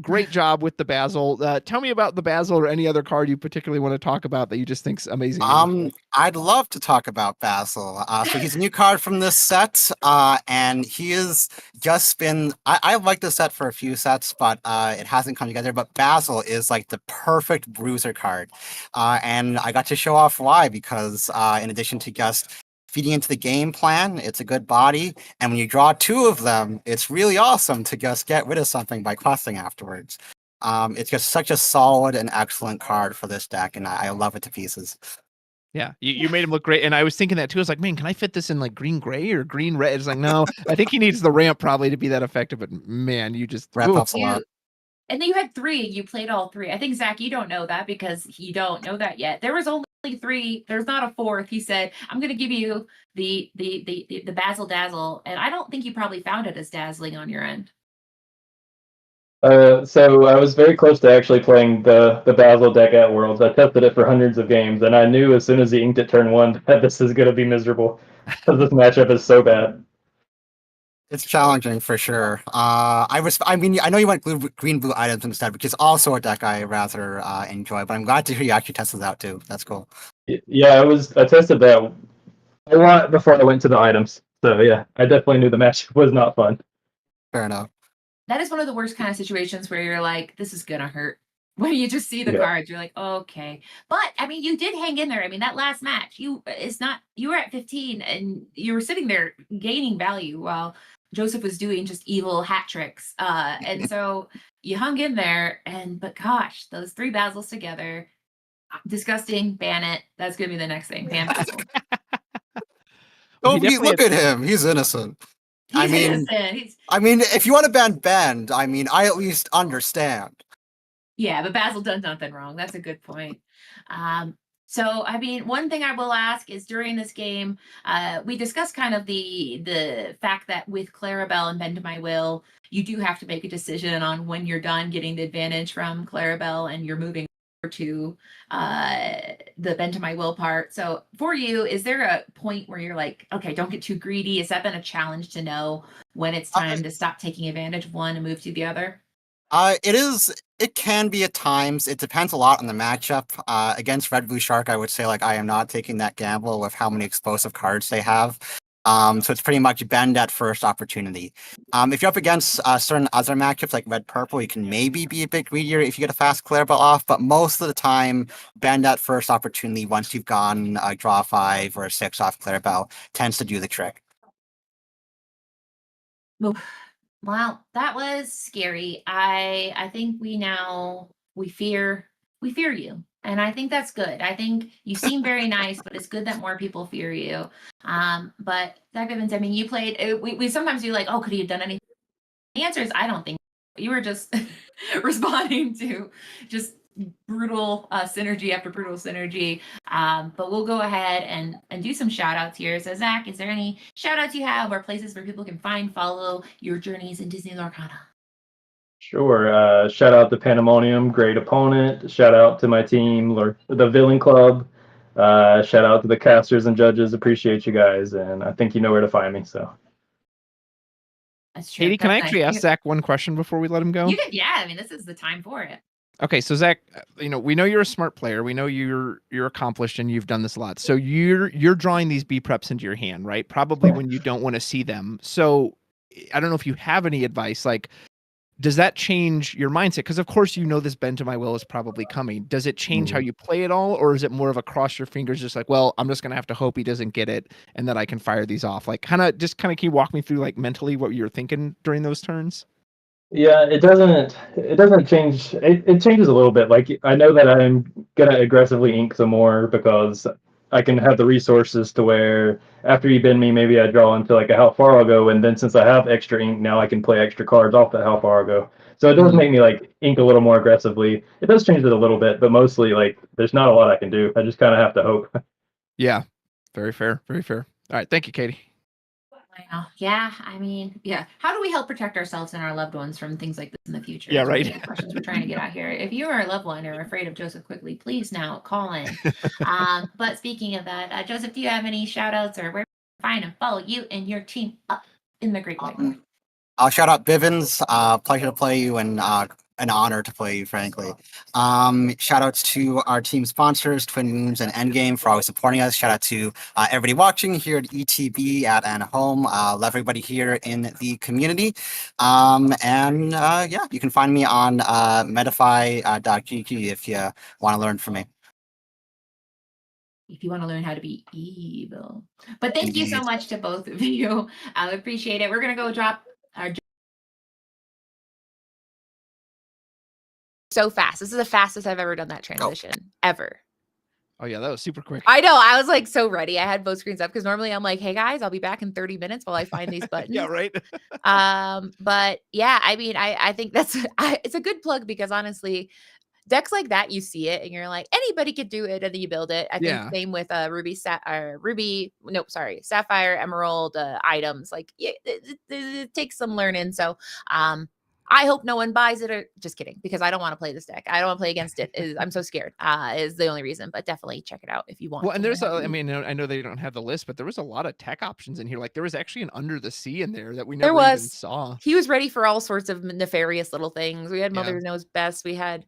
Great job with the Basil. Tell me about the Basil or any other card you particularly want to talk about that you just think's amazing. I'd love to talk about Basil. So he's a new card from this set, and he has just been. I've liked this set for a few sets, but it hasn't come together. But Basil is like the perfect bruiser card, and I got to show off why, because in addition to just feeding into the game plan, it's a good body, and when you draw 2 of them, it's really awesome to just get rid of something by questing afterwards. It's just such a solid and excellent card for this deck, and I love it to pieces. Yeah, you made him look great, and I was thinking that too. I was like, man, can I fit this in like green gray or green red? It's like, no, I think he needs the ramp probably to be that effective. But man, you just ramp helps a lot. And then you had 3. You played all 3. I think, Zach, you don't know that because you don't know that yet. There was only 3. There's not a 4th. He said, I'm going to give you the Basil Dazzle. And I don't think you probably found it as dazzling on your end. So I was very close to actually playing the Basil deck at Worlds. I tested it for hundreds of games, and I knew as soon as he inked it turn 1 that this is going to be miserable because this matchup is so bad. It's challenging for sure. I know you went green blue items instead, which is also a deck I rather enjoy. But I'm glad to hear you actually tested that out too. That's cool. Yeah, I tested that a lot before I went to the items. So yeah, I definitely knew the match was not fun. Fair enough. That is one of the worst kind of situations where you're like, this is gonna hurt. When you just see the cards, you're like, okay. But I mean, you did hang in there. I mean, that last match, you were at 15 and you were sitting there gaining value while Joseph was doing just evil hat tricks. And so you hung in there, but gosh, those 3 Basils together, disgusting, ban it. That's gonna be the next thing. Ban Basil. Look at him. He's innocent. He's innocent. I mean, if you want to ban banned, I mean, I at least understand. Yeah, but Basil done nothing wrong. That's a good point. So, I mean, one thing I will ask is during this game, we discussed kind of the fact that with Clarabelle and Bend to My Will, you do have to make a decision on when you're done getting the advantage from Clarabelle and you're moving over to the Bend to My Will part. So, for you, is there a point where you're like, okay, don't get too greedy? Has that been a challenge to know when it's time to stop taking advantage of one and move to the other? It is. It can be at times. It depends a lot on the matchup. Against Red Blue Shark, I would say like I am not taking that gamble with how many explosive cards they have. So it's pretty much bend at first opportunity. If you're up against certain other matchups like Red Purple, you can maybe be a bit greedier if you get a fast Clarabelle off. But most of the time, bend at first opportunity once you've gone draw 5 or 6 off Clarabelle tends to do the trick. Well, that was scary. I think we fear you. And I think that's good. I think you seem very nice, but it's good that more people fear you. But Zach Bivens, I mean, you played we sometimes do like, oh, could he have done anything? The answer is I don't think you were just responding to just brutal synergy after brutal synergy. But we'll go ahead and do some shout outs here. So Zach, is there any shout outs you have or places where people can follow your journeys in Disney Lorcana? Sure. Shout out to Pandemonium, great opponent. Shout out to my team, the Villain Club. Shout out to the casters and judges. Appreciate you guys, and I think you know where to find me. So, That's true. Katie, can That's I actually nice. ask Zach one question before we let him go? You could, yeah. I mean, this is the time for it. Okay, so Zach, we know you're a smart player. We know you're accomplished and you've done this a lot. So you're drawing these B preps into your hand, right? Probably when you don't want to see them. So I don't know if you have any advice. Like, does that change your mindset? Because of course you know this Bend to My Will is probably coming. Does it change how you play it all, or is it more of a cross your fingers, just like, well, I'm just gonna have to hope he doesn't get it and that I can fire these off? Like, kind of can you walk me through like mentally what you're thinking during those turns? yeah, it doesn't change. It changes a little bit. Like I know that I'm gonna aggressively ink some more because I can have the resources to where after you bend me, maybe I draw into like a how far I'll go, and then since I have extra ink now, I can play extra cards off that how far I'll go. So it does make me like ink a little more aggressively. It does change it a little bit, but mostly like there's not a lot I can do. I just kind of have to hope. Yeah, very fair, very fair. All right, thank you, Katie. I know. Yeah, I mean, yeah. How do we help protect ourselves and our loved ones from things like this in the future? Yeah, Those are right. the questions we're trying to get out here. If you are a loved one or afraid of Joseph Quigley, please now call in. But speaking of that, Joseph, do you have any shout outs or where to find and follow you and your team up in the Great White North? I'll shout out Bivens. Pleasure to play you and an honor to play you, frankly. Shout outs to our team sponsors, Twin Moons and Endgame, for always supporting us. Shout out to everybody watching here at ETB and home. Love everybody here in the community. Yeah, you can find me on Medify.gg if you want to learn from me. If you want to learn how to be evil. But thank you so Indeed. much to both of you. I appreciate it. We're going to go drop our. So fast. This is the fastest I've ever done that transition ever. Oh yeah, that was super quick. I know. I was like so ready. I had both screens up because normally I'm like, hey guys, I'll be back in 30 minutes while I find these buttons. Yeah, right. But yeah, I mean, I think it's a good plug because honestly, decks like that, you see it and you're like, anybody could do it, and then you build it. I think same with Sapphire, Emerald items. Like it takes some learning. So I hope no one buys it, or just kidding, because I don't want to play this deck. I don't want to play against it. I'm so scared. Is the only reason, but definitely check it out if you want. Well, and there's I know they don't have the list, but there was a lot of tech options in here. Like there was actually an Under the Sea in there that we never even saw. He was ready for all sorts of nefarious little things. We had Mother Knows Best. We had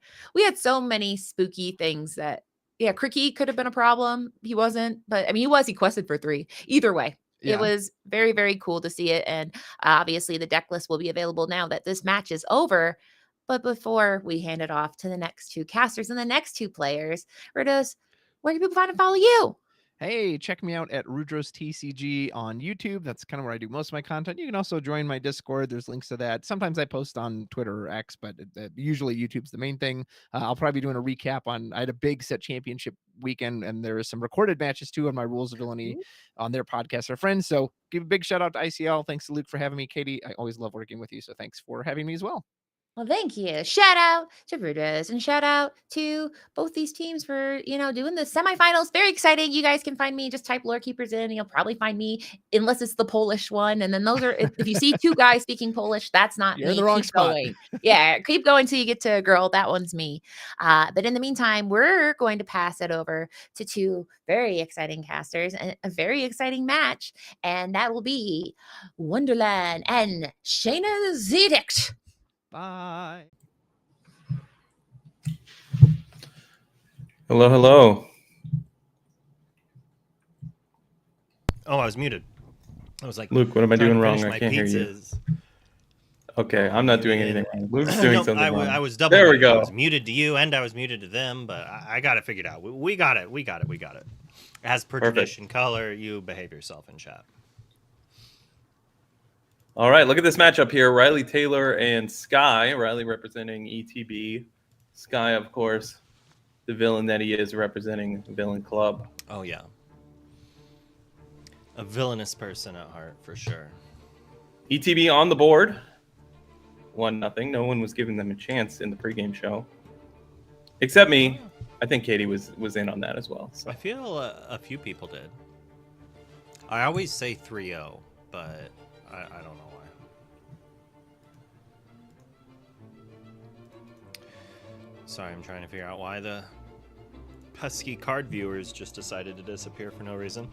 so many spooky things that Cricky could have been a problem. He wasn't, but I mean he quested for 3. Either way. It was very, very cool to see it. And obviously the deck list will be available now that this match is over. But before we hand it off to the next 2 casters and the next 2 players, Rudros, where can people find and follow you? Hey, check me out at Rudros TCG on YouTube. That's kind of where I do most of my content. You can also join my Discord. There's links to that. Sometimes I post on Twitter or X, but usually YouTube's the main thing. I'll probably be doing a recap on. I had a big set championship weekend, and there is some recorded matches too on my Rules of Villainy on their podcast. Our friends. So give a big shout out to ICL. Thanks to Luke for having me. Katie, I always love working with you. So thanks for having me as well. Well, thank you. Shout out to Brutus and shout out to both these teams for, doing the semifinals. Very exciting. You guys can find me. Just type Lore Keepers in. You'll probably find me unless it's the Polish one. And then those are, if you see two guys speaking Polish, that's not You're in me. the wrong Keep spot. going. Yeah, keep going till you get to a girl. That one's me. But in the meantime, we're going to pass it over to two very exciting casters and a very exciting match. And that will be Wonderland and Shayna Zedict. Bye. Hello, hello. Oh, I was muted. I was like, Luke, what am I trying doing to wrong? finish I my can't hear you. pizzas. Okay, I'm not doing anything wrong. Luke's doing Nope, something wrong. I was double. There we muted. I go. was muted to you, and I was muted to them, but I got it figured out. We got it. We got it. We got it. As per Perfect. tradition, color, you behave yourself in chat. All right, look at this matchup here. Riley Taylor and Sky. Riley representing ETB. Sky, of course, the villain that he is, representing Villain Club. Oh, yeah. A villainous person at heart, for sure. ETB on the board. 1-0. No one was giving them a chance in the pregame show. Except me. I think Katie was in on that as well. So. I feel a few people did. I always say 3-0, but I don't know why. Sorry, I'm trying to figure out why the pesky card viewers just decided to disappear for no reason.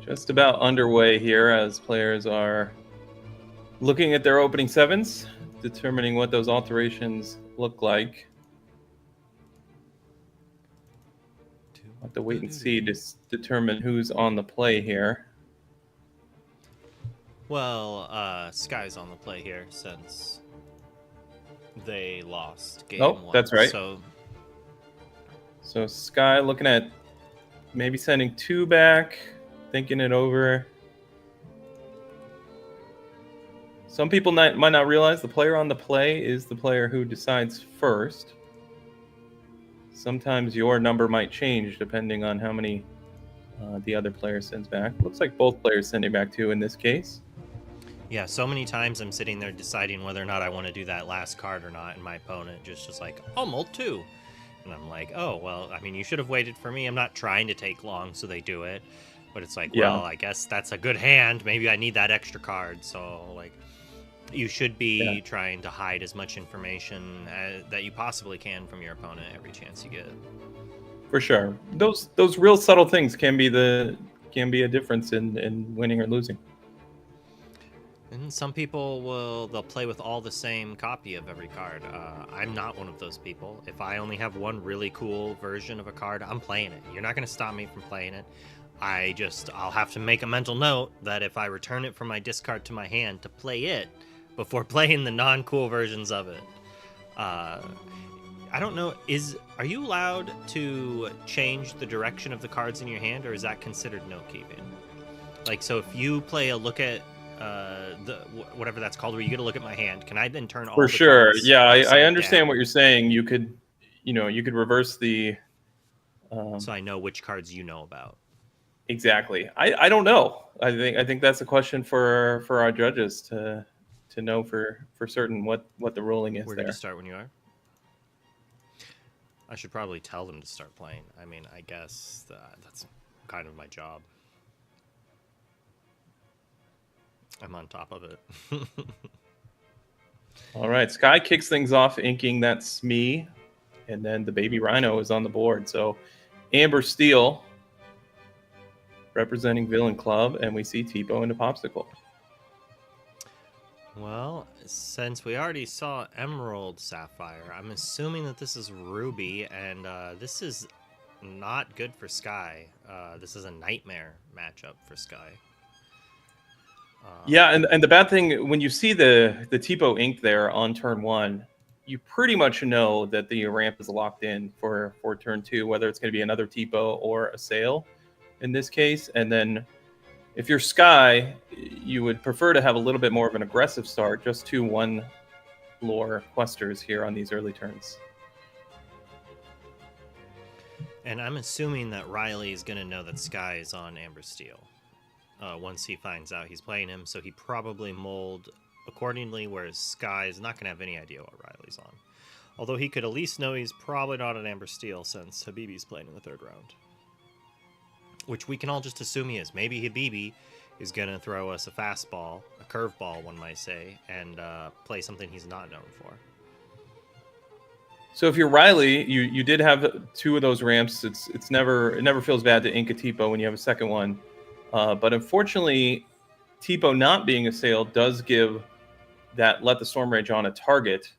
Just about underway here as players are looking at their opening sevens, determining what those alterations look like. I'll have to wait and see to determine who's on the play here. Well, Sky's on the play here since they lost game 1. That's right. So Sky looking at maybe sending 2 back, thinking it over. Some people might not realize the player on the play is the player who decides first. Sometimes your number might change depending on how many the other player sends back. Looks like both players sending back 2 in this case. yeah, so many times I'm sitting there deciding whether or not I want to do that last card or not, and my opponent just like, oh, mold 2. And I'm like, oh, well, I mean, you should have waited for me. I'm not trying to take long, so they do it. But it's like, well, I guess that's a good hand. Maybe I need that extra card. So, like, you should be trying to hide as much information that you possibly can from your opponent every chance you get. For sure. Those real subtle things can be a difference in winning or losing. And some people they'll play with all the same copy of every card. I'm not one of those people. If I only have one really cool version of a card, I'm playing it. You're not going to stop me from playing it. I'll have to make a mental note that if I return it from my discard to my hand to play it before playing the non-cool versions of it. I don't know, are you allowed to change the direction of the cards in your hand, or is that considered note-keeping? Like, so if you play a look at whatever that's called, where you get a look at my hand, can I then turn all For the sure. cards Yeah, I upside understand down? what you're saying. You could reverse the So I know which cards you know about. exactly. I don't know. I think that's a question for our judges to know for certain what the ruling is We're there. going to start when you are. I should probably tell them to start playing. I mean, I guess that's kind of my job. I'm on top of it. All right, Sky kicks things off, inking that Smee, and then the baby Rhino is on the board. So Amber Steele representing Villain Club, and we see Tipo into Popsicle. Well, since we already saw Emerald Sapphire, I'm assuming that this is Ruby, and this is not good for Sky. This is a nightmare matchup for Sky. Yeah, and the bad thing, when you see the Tipo ink there on turn 1, you pretty much know that the ramp is locked in for turn 2, whether it's going to be another Tipo or a Sail in this case. And then if you're Sky, you would prefer to have a little bit more of an aggressive start, just 2-1 lore questers here on these early turns. And I'm assuming that Riley is going to know that Sky is on Amber Steel once he finds out he's playing him, so he probably mulled accordingly, whereas Sky is not going to have any idea what Riley's on. Although he could at least know he's probably not an Amber Steel since Habibi's playing in the 3rd round. Which we can all just assume he is. Maybe Habibi is going to throw us a fastball, a curveball, one might say, and play something he's not known for. So if you're Riley, you did have 2 of those ramps. It never feels bad to ink a Tipo when you have a second one. But unfortunately, Tipo not being assailed does give that Let the Storm Rage On a target,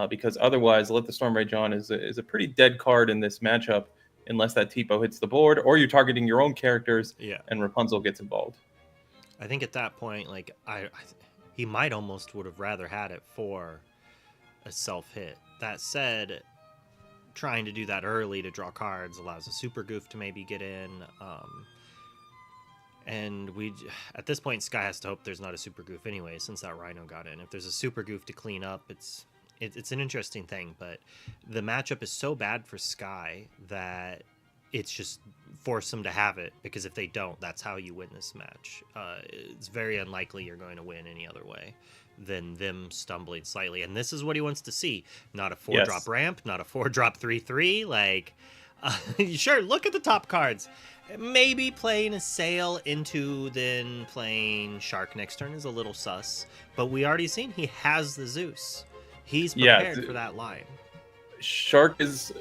because otherwise Let the Storm Rage On is a pretty dead card in this matchup unless that Tipo hits the board or you're targeting your own characters and Rapunzel gets involved. I think at that point, like he might almost would have rather had it for a self-hit. That said, trying to do that early to draw cards allows a Super Goof to maybe get in. And at this point, Sky has to hope there's not a Super Goof anyway, since that Rhino got in. If there's a Super Goof to clean up, it's an interesting thing. But the matchup is so bad for Sky that it's just force them to have it, because if they don't, that's how you win this match. It's very unlikely you're going to win any other way than them stumbling slightly. And this is what he wants to see. Not a 4-drop ramp, not a 4-drop 3/3. Like, sure, look at the top cards. Maybe playing a Sail into then playing Shark next turn is a little sus. But we already seen he has the Zeus. He's prepared for that line. Shark is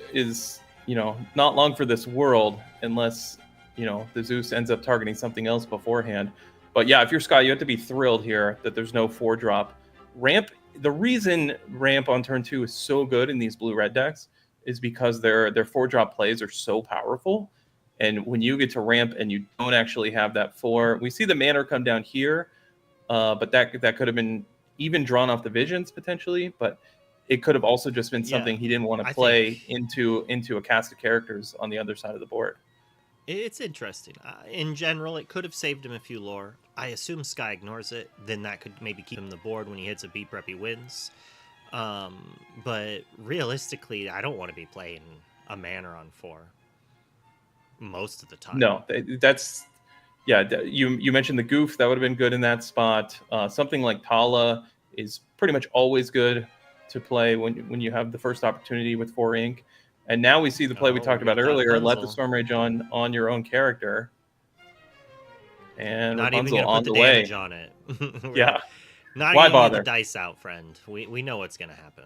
not long for this world unless the Zeus ends up targeting something else beforehand. But yeah, if you're Sky, you have to be thrilled here that there's no 4-drop ramp. The reason ramp on turn 2 is so good in these blue-red decks is because their 4-drop plays are so powerful. And when you get to ramp and you don't actually have that 4, we see the Manor come down here, but that could have been even drawn off the Visions potentially, but it could have also just been something he didn't want to play into a cast of characters on the other side of the board. It's interesting. In general, it could have saved him a few lore. I assume Sky ignores it. Then that could maybe keep him the board when he hits a beat prep, he wins. But realistically, I don't want to be playing a Manor on 4 most of the time. No, that's... Yeah, you mentioned the Goof. That would have been good in that spot. Something like Tala is pretty much always good to play when you have the first opportunity with 4 ink. And now we see the play we talked about earlier, Let the Storm Rage on your own character. And not Rapunzel even going to put the damage on it. Yeah. Not Why even bother? Get the dice out, friend. We know what's going to happen.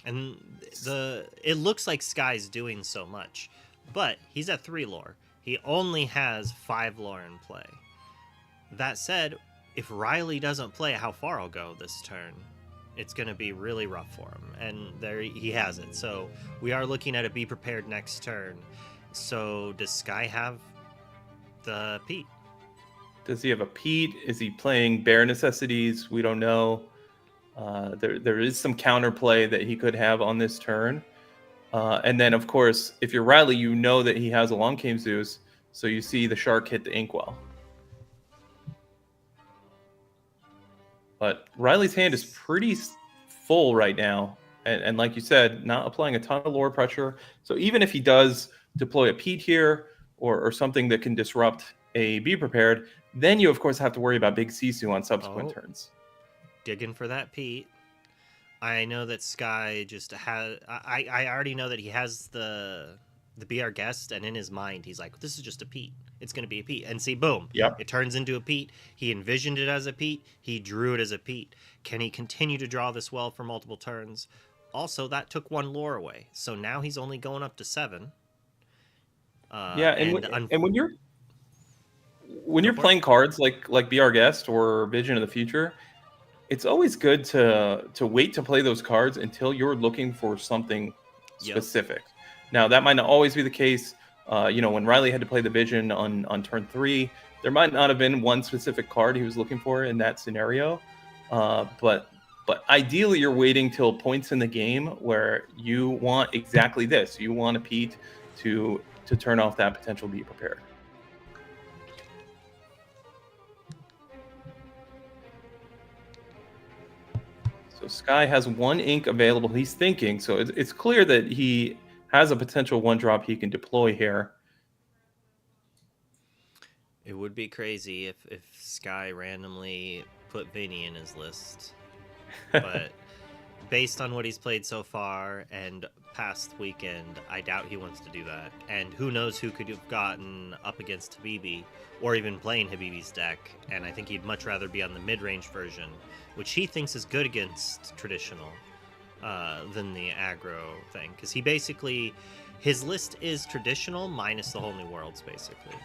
And it looks like Sky's doing so much. But he's at 3 lore. He only has 5 lore in play. That said, if Riley doesn't play How Far I'll Go this turn, it's going to be really rough for him. And there he has it. So we are looking at a Be Prepared next turn. So does Sky have the Pete? Does he have a Pete? Is he playing Bare Necessities? We don't know. There is some counterplay that he could have on this turn. And then, of course, if you're Riley, you know that he has a Long Came Zeus. So you see the Shark hit the Inkwell. But Riley's hand is pretty full right now. And like you said, not applying a ton of lore pressure. So even if he does deploy a Pete here or something that can disrupt a Be Prepared, then you, of course, have to worry about Big Sisu on subsequent turns. Digging for that Pete. I know that Sky just has... I already know that he has the Be Our Guest, and in his mind, he's like, this is just a Pete. It's going to be a Pete. And see, boom. Yep. It turns into a Pete. He envisioned it as a Pete. He drew it as a Pete. Can he continue to draw this well for multiple turns? Also, that took 1 lore away. So now he's only going up to 7. And when you're playing cards like Be Our Guest or Vision of the Future, it's always good to wait to play those cards until you're looking for something specific. Now, that might not always be the case. When Riley had to play the Vision on turn 3, there might not have been one specific card he was looking for in that scenario. But ideally, you're waiting till points in the game where you want exactly this. You want a Pete to turn off that potential Be Prepared. So Sky has 1 ink available. He's thinking. So it's clear that he has a potential 1-drop he can deploy here. It would be crazy if Sky randomly put Vinnie in his list, but based on what he's played so far and past weekend, I doubt he wants to do that. And who knows who could have gotten up against Habibi, or even playing Habibi's deck. And I think he'd much rather be on the mid-range version, which he thinks is good against traditional, than the aggro thing. Because he basically, his list is traditional minus the Whole New Worlds, basically.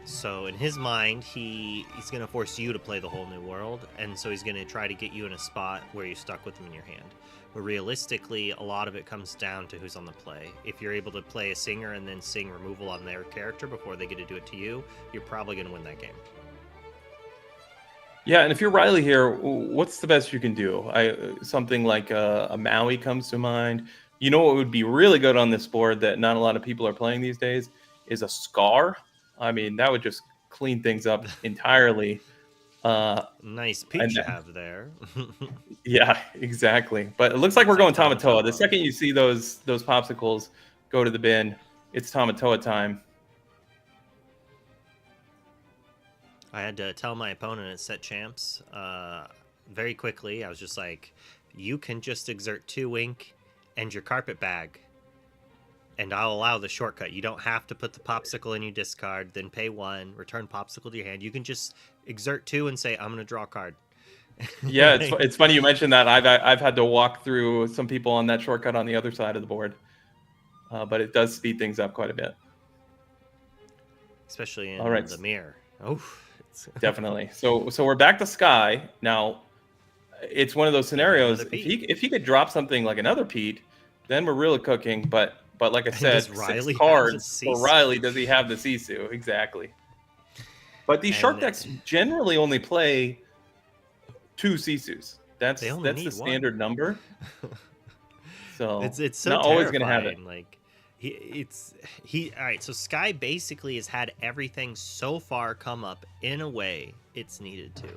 So in his mind, he's going to force you to play the Whole New World, and so he's going to try to get you in a spot where you're stuck with him in your hand. But realistically, a lot of it comes down to who's on the play. If you're able to play a singer and then sing removal on their character before they get to do it to you, you're probably going to win that game. Yeah, and if you're Riley here, what's the best you can do? Something like a Maui comes to mind. You know what would be really good on this board that not a lot of people are playing these days is a Scar. I mean, that would just clean things up entirely. Nice peach you have there. Yeah, exactly. But it looks like we're going Tamatoa. The second you see those popsicles go to the bin, it's Tamatoa time. I had to tell my opponent at set champs very quickly. I was just like, you can just exert 2 ink and your carpet bag, and I'll allow the shortcut. You don't have to put the popsicle in your discard, then pay 1, return popsicle to your hand. You can just exert 2 and say, I'm going to draw a card. Yeah, it's funny you mentioned that. I've had to walk through some people on that shortcut on the other side of the board, but it does speed things up quite a bit. Especially in the mirror. Oh, definitely. So we're back to Sky now. It's one of those scenarios. If he could drop something like another Pete, then we're really cooking. But like I said, 6 cards for Riley. Does he have the Sisu? Exactly. But these shark decks generally only play 2 Sisus. That's the standard number. So it's so not always going to have it. Like all right. So Sky basically has had everything so far come up in a way it's needed to.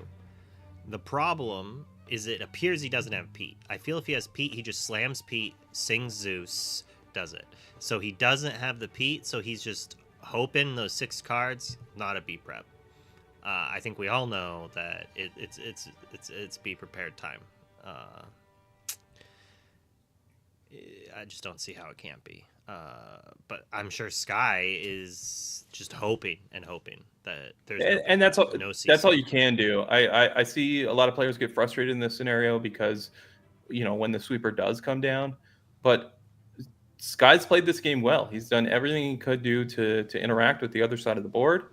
The problem is it appears he doesn't have Pete. I feel if he has Pete, he just slams Pete, sings Zeus, does it. So he doesn't have the Pete, so he's just hoping those 6 cards, not a B prep. I think we all know that it's be prepared time. I just don't see how it can't be. But I'm sure Sky is just hoping that there's that's all. No CC. That's all you can do. I see a lot of players get frustrated in this scenario because, when the sweeper does come down, but Sky's played this game well. He's done everything he could do to interact with the other side of the board,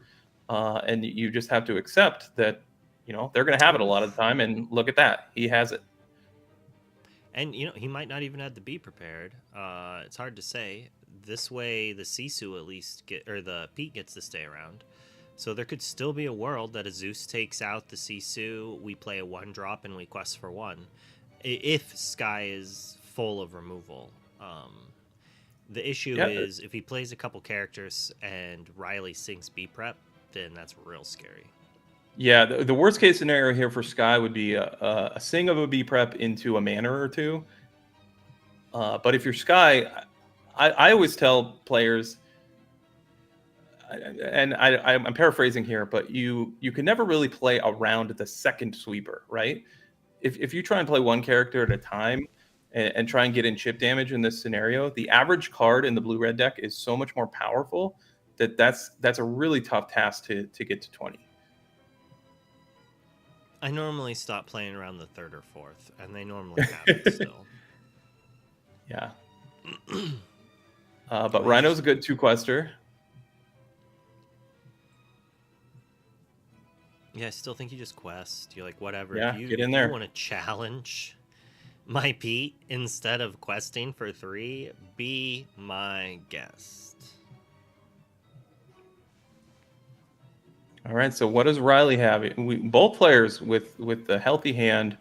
and you just have to accept that they're going to have it a lot of the time. And look at that, he has it. And he might not even have the B prepared. It's hard to say. This way, the Sisu at least the Pete gets to stay around. So there could still be a world that a Zeus takes out the Sisu, we play a 1-drop, and we quest for 1. If Sky is full of removal. The issue is if he plays a couple characters and Riley sinks B prep, then that's real scary. Yeah, the worst case scenario here for Sky would be a sing of a B prep into a mana or 2. But if you're Sky, I always tell players, and I'm paraphrasing here, but you can never really play around the second sweeper, right? If you try and play one character at a time and try and get in chip damage in this scenario, the average card in the blue-red deck is so much more powerful that's a really tough task to get to 20. I normally stop playing around the 3rd or 4th, and they normally have it still. Yeah. But Rhino's a good 2-quester. Yeah, I still think you just quest. You're like, whatever. Yeah, if get in there. You want to challenge my Pete instead of questing for 3, be my guest. All right, so what does Riley have? Both players with the healthy hand,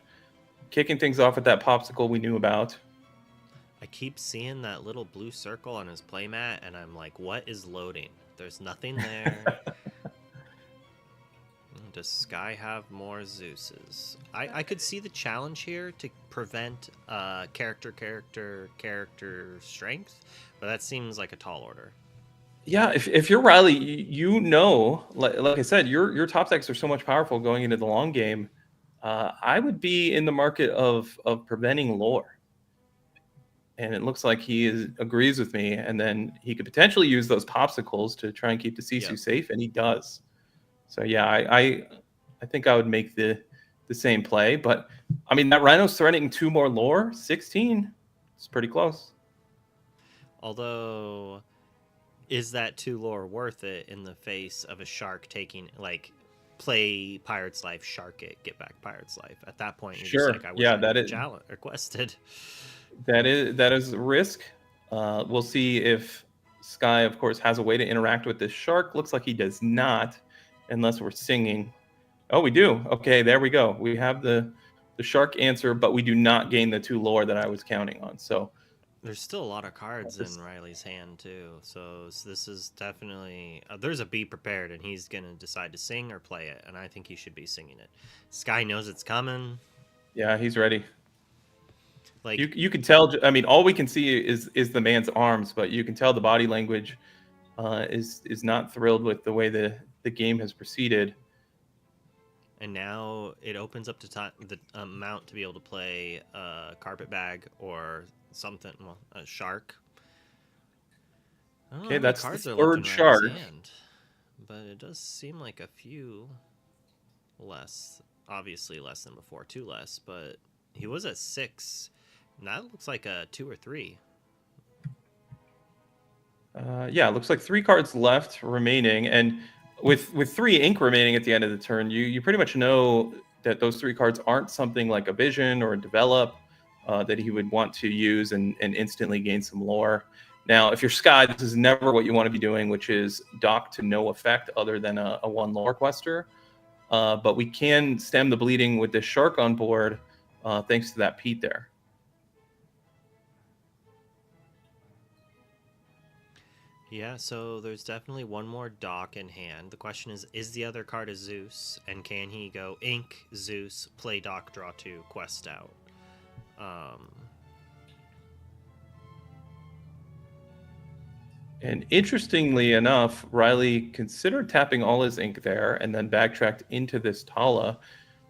kicking things off at that popsicle we knew about. I keep seeing that little blue circle on his playmat, and I'm like, what is loading? There's nothing there. Does Sky have more Zeuses? I could see the challenge here to prevent character strength, but that seems like a tall order. Yeah, if you're Riley, like I said, your top decks are so much powerful going into the long game. I would be in the market of preventing lore. And it looks like agrees with me. And then he could potentially use those popsicles to try and keep the Sisu safe, and he does. So yeah, I think I would make the same play. But I mean, that Rhino's threatening 2 more lore, 16. It's pretty close. Although, is that 2 lore worth it in the face of a shark taking, like, play Pirate's Life, shark it, get back Pirate's Life? At that point, you're Sure. just like, I wish Yeah, I that had is requested. that is a risk. We'll see if Sky, of course, has a way to interact with this shark. Looks like he does not, unless we're singing. Oh, we do. Okay, there we go. We have the shark answer, but we do not gain the 2 lore that I was counting on. So There's still a lot of cards in Riley's hand, too. So this is definitely... there's a be prepared, and he's going to decide to sing or play it, and I think he should be singing it. Sky knows it's coming. yeah, he's ready. Like You can tell. I mean, all we can see is the man's arms, but you can tell the body language is not thrilled with the way the game has proceeded. And now it opens up to the amount to be able to play a carpet bag or something. Well, a shark. I don't know Okay, how many that's the cards are third left in shark. Riley's hand, but it does seem like a few less. Obviously less than before, 2 less. But he was at 6. And that looks like a 2 or 3. Yeah, it looks like 3 cards left remaining, and with 3 ink remaining at the end of the turn, you pretty much know that those 3 cards aren't something like a vision or a develop that he would want to use and instantly gain some lore. Now, if you're Sky, this is never what you want to be doing, which is dock to no effect other than a 1 lore quester. But we can stem the bleeding with this shark on board thanks to that Pete there. Yeah, so there's definitely 1 more dock in hand. The question is the other card a Zeus? And can he go ink, Zeus, play dock, draw 2, quest out? And interestingly enough, Riley considered tapping all his ink there and then backtracked into this Tala.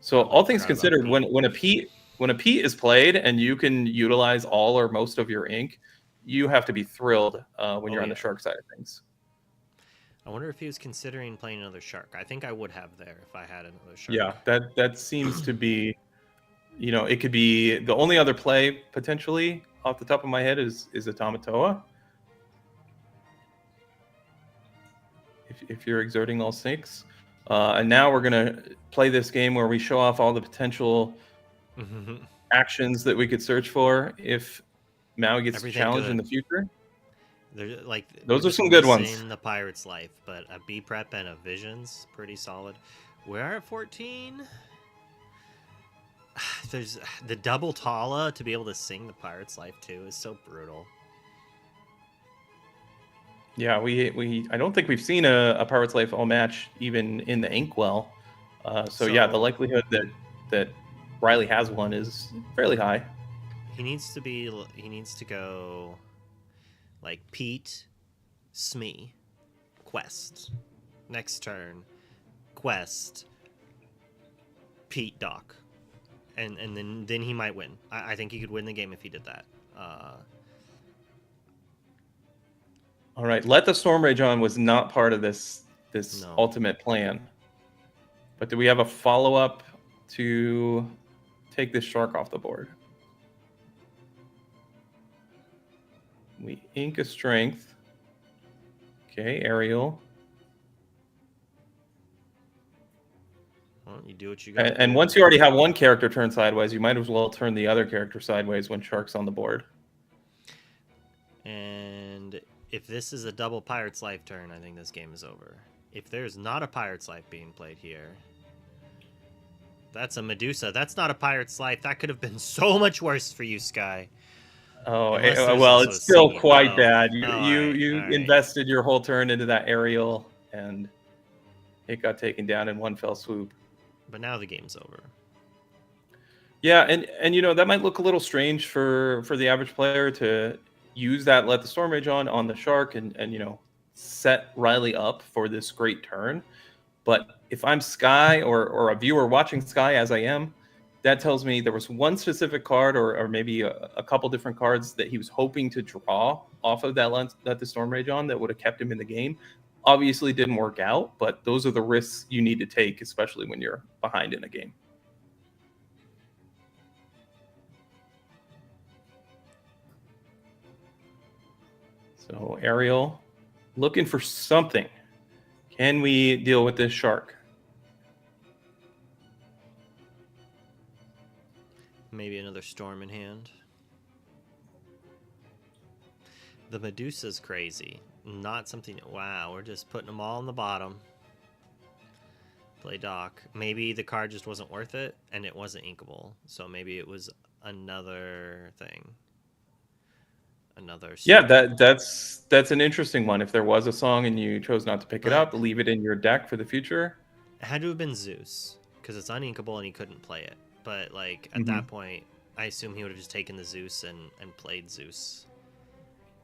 So all things considered, when a Pete is played and you can utilize all or most of your ink, you have to be thrilled when you're on the shark side of things. I wonder if he was considering playing another shark. I think I would have there if I had another shark. Yeah, that seems to be, it could be the only other play potentially off the top of my head is a Tamatoa. If you're exerting all 6. And now we're going to play this game where we show off all the potential actions that we could search for if Maui gets challenged in the future. Those are some good ones. In the Pirate's Life, but a B prep and a Vision's pretty solid. We are at 14. There's the double Tala to be able to sing the Pirate's Life too is so brutal. Yeah, I don't think we've seen a Pirate's Life all match even in the Inkwell. So yeah, the likelihood that Riley has one is fairly high. He needs to go like Pete, Smee, quest. Next turn, quest, Pete, dock. And then he might win. I think he could win the game if he did that. All right, Let the Storm Rage On was not part of this ultimate plan. But do we have a follow-up to take this shark off the board? We ink a strength. Okay, Ariel. Well, you do what you got. And once you already have one character turned sideways, you might as well turn the other character sideways when shark's on the board. And if this is a double Pirate's Life turn, I think this game is over. If there's not a Pirate's Life being played here, that's a Medusa. That's not a Pirate's Life. That could have been so much worse for you, Sky. Oh, well, it's still quite bad. You invested your whole turn into that Ariel, and it got taken down in one fell swoop. But now the game's over. Yeah, and that might look a little strange for the average player to use that Let the Storm Rage on the shark and set Riley up for this great turn. But if I'm Sky or a viewer watching Sky as I am, that tells me there was one specific card or maybe a couple different cards that he was hoping to draw off of that the Storm Rage on that would have kept him in the game. Obviously didn't work out, but those are the risks you need to take, especially when you're behind in a game. So Ariel, looking for something. Can we deal with this shark? Maybe another storm in hand. The Medusa's crazy. Not something... Wow, we're just putting them all on the bottom. Play dock. Maybe the card just wasn't worth it, and it wasn't inkable. So maybe it was another thing. Another... Yeah, that's an interesting one. If there was a song and you chose not to pick it up, leave it in your deck for the future. It had to have been Zeus, because it's uninkable and he couldn't play it. But, like, at that point, I assume he would have just taken the Zeus and played Zeus.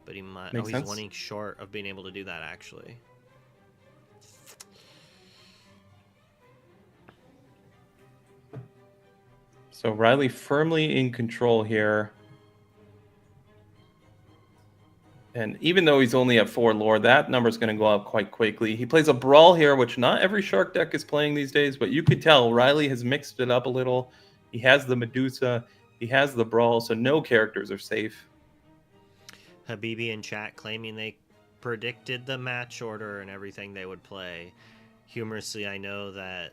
But he might... Makes sense. He's 1 ink short of being able to do that, actually. So Riley firmly in control here. And even though he's only at 4 lore, that number's going to go up quite quickly. He plays a Brawl here, which not every Shark deck is playing these days, but you could tell Riley has mixed it up a little. He has the Medusa, he has the Brawl, so no characters are safe. Habibi in chat claiming they predicted the match order and everything they would play. Humorously, I know that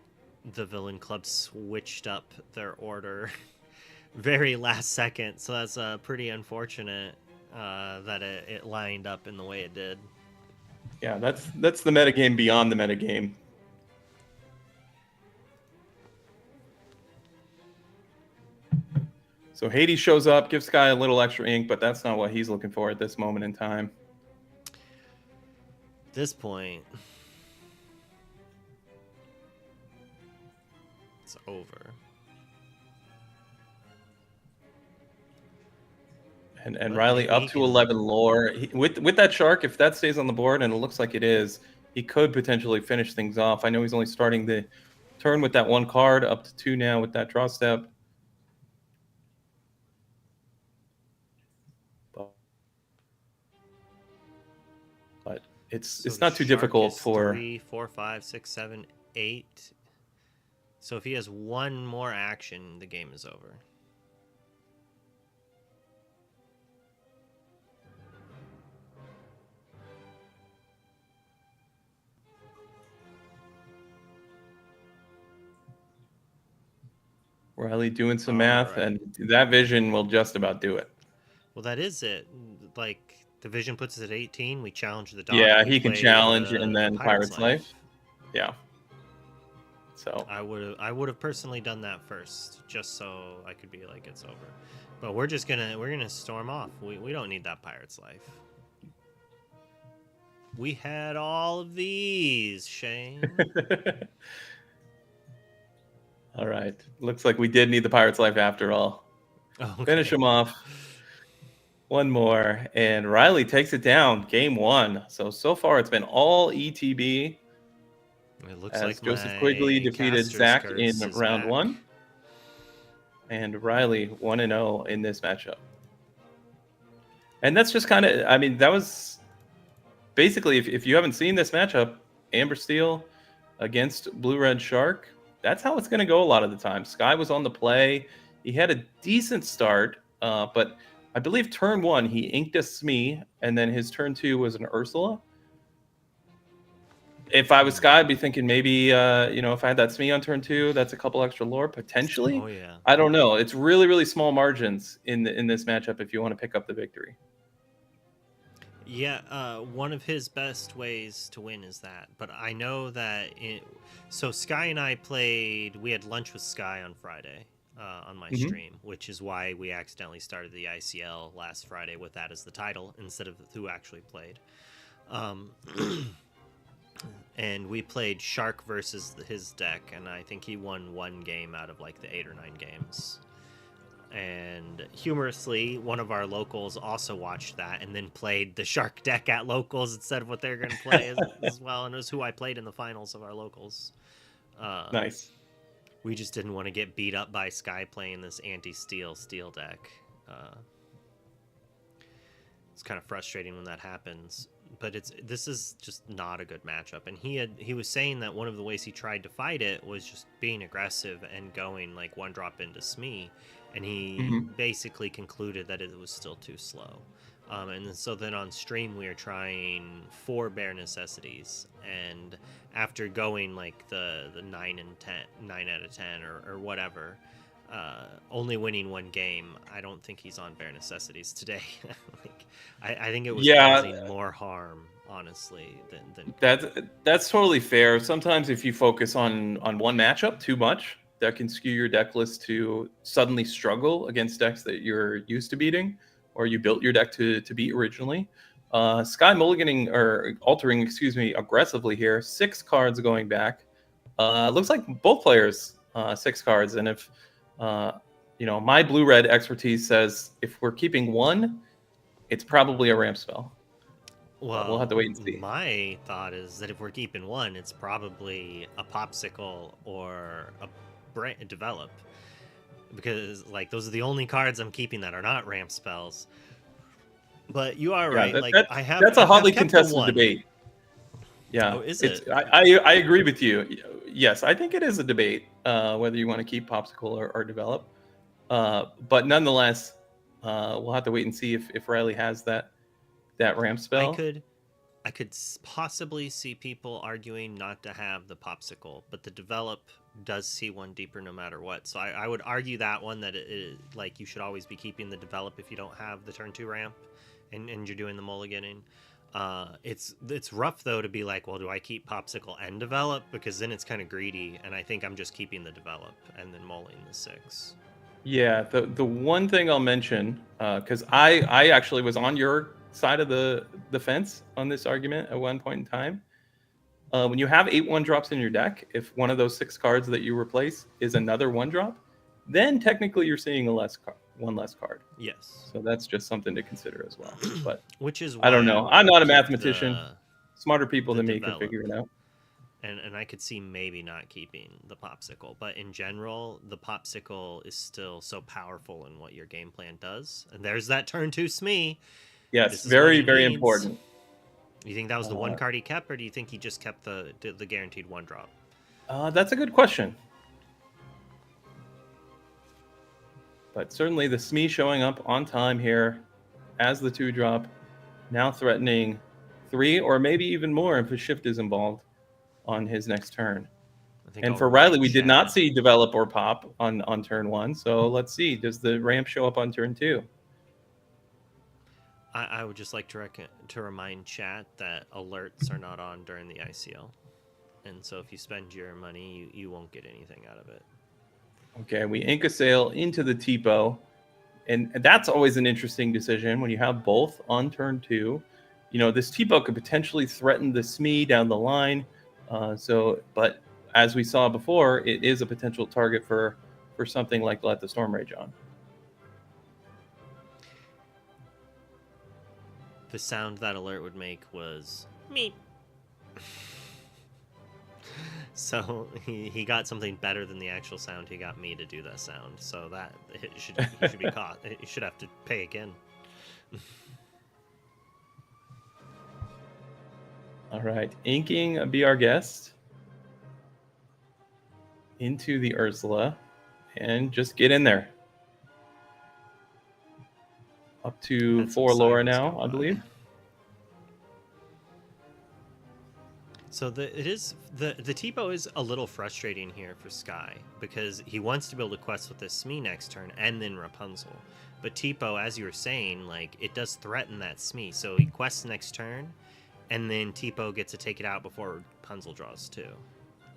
the Villain Club switched up their order very last second, so that's pretty unfortunate that it lined up in the way it did. Yeah, that's the metagame beyond the metagame. So Hades shows up, gives Sky a little extra ink, but that's not what he's looking for at this moment in time. At this point, it's over. And Riley up to 11 lore. With that shark, if that stays on the board, and it looks like it is, he could potentially finish things off. I know he's only starting the turn with that 1 card, up to 2 now with that draw step. But it's not too difficult for 3, 4, 5, 6, 7, 8. So if he has 1 more action, the game is over. Riley doing some math, and that vision will just about do it. Well, that is it. Like, the vision puts us at 18. We challenge the dog. Yeah, he can challenge and then Pirate's Life. Yeah. So I would have personally done that first, just so I could be like, it's over. But we're gonna storm off. We don't need that Pirate's Life. We had all of these, Shane. All right. Looks like we did need the Pirate's Life after all. Okay. Finish him off. 1 more. And Riley takes it down. Game 1. So far it's been all ETB. It looks as like Joseph Quigley defeated Zach in round 1. And Riley 1-0 in this matchup. And that's just kind of, I mean, that was basically, if you haven't seen this matchup, Amber Steel against Blue Red Shark, that's how it's going to go a lot of the time. Sky was on the play. He had a decent start, but I believe turn 1, he inked a Smee, and then his turn 2 was an Ursula. If I was Sky, I'd be thinking maybe, if I had that Smee on turn 2, that's a couple extra lore, potentially. Oh, yeah. I don't know. It's really, really small margins in this matchup if you want to pick up the victory. Yeah, one of his best ways to win is that. But I know that... So Sky and I played... We had lunch with Sky on Friday on my stream, which is why we accidentally started the ICL last Friday with that as the title instead of who actually played. And we played Shark versus his deck, and I think he won 1 game out of like the 8 or 9 games. And humorously, one of our locals also watched that and then played the Shark deck at locals instead of what they're going to play as well. And it was who I played in the finals of our locals. Nice. We just didn't want to get beat up by Sky playing this anti-steal steel deck. It's kind of frustrating when that happens, but this is just not a good matchup. And he was saying that one of the ways he tried to fight it was just being aggressive and going like one drop into Smee, and he basically concluded that it was still too slow. And so then on stream we were trying 4 bare necessities, and after going like the 9 out of 10 or whatever, only winning 1 game, I don't think he's on bare necessities today. Like I think it was causing more harm, honestly, than that's totally fair. Sometimes if you focus on one matchup too much, that can skew your deck list to suddenly struggle against decks that you're used to beating, or you built your deck to beat originally. Sky mulliganing or altering, aggressively here. 6 cards going back. Looks like both players 6 cards, and if my blue-red expertise says if we're keeping 1, it's probably a ramp spell. Well, we'll have to wait and see. My thought is that if we're keeping 1, it's probably a popsicle or a develop, because like those are the only cards I'm keeping that are not ramp spells. But you are right. That's a hotly contested debate. Yeah, is it? I agree with you. Yes, I think it is a debate whether you want to keep popsicle or develop. But nonetheless, we'll have to wait and see if Riley has that ramp spell. I could possibly see people arguing not to have the popsicle, but the develop does see 1 deeper no matter what. So I would argue that one, that like you should always be keeping the develop if you don't have the turn 2 ramp and you're doing the mulliganing. It's rough though to be like, well, do I keep popsicle and develop? Because then it's kind of greedy, and I think I'm just keeping the develop and then mulling the 6. Yeah, the one thing I'll mention, because I actually was on your side of the fence on this argument at one point in time. When you have 8 1-drops in your deck, if one of those 6 cards that you replace is another 1-drop, then technically you're seeing one less card. Yes. So that's just something to consider as well. But which is I don't know. I'm not a mathematician. Smarter people than me can figure it out. And I could see maybe not keeping the popsicle, but in general, the popsicle is still so powerful in what your game plan does. And there's that turn 2 Smee. Yes, very, very important. You think that was the 1 card he kept, or do you think he just kept the guaranteed 1-drop? That's a good question. But certainly the Smee showing up on time here as the 2-drop, now threatening 3 or maybe even more if a shift is involved on his next turn. And for Riley, we did not see develop or pop on turn 1. So let's see, does the ramp show up on turn 2? I would just like to remind chat that alerts are not on during the ICL. And so if you spend your money, you won't get anything out of it. Okay, we ink a sail into the TPO. And that's always an interesting decision when you have both on turn 2. This TPO could potentially threaten the Smee down the line. But as we saw before, it is a potential target for something like Let the Storm Rage on. The sound that alert would make was meep. So he got something better than the actual sound. He got me to do that sound. So that he should be caught. He should have to pay again. All right, inking Be Our Guest into the Ursula, and just get in there. Up to 4 Laura now, I believe. So the TPO is a little frustrating here for Sky, because he wants to build a quest with this Smee next turn and then Rapunzel. But TPO, as you were saying, like it does threaten that Smee. So he quests next turn, and then TPO gets to take it out before Rapunzel draws 2.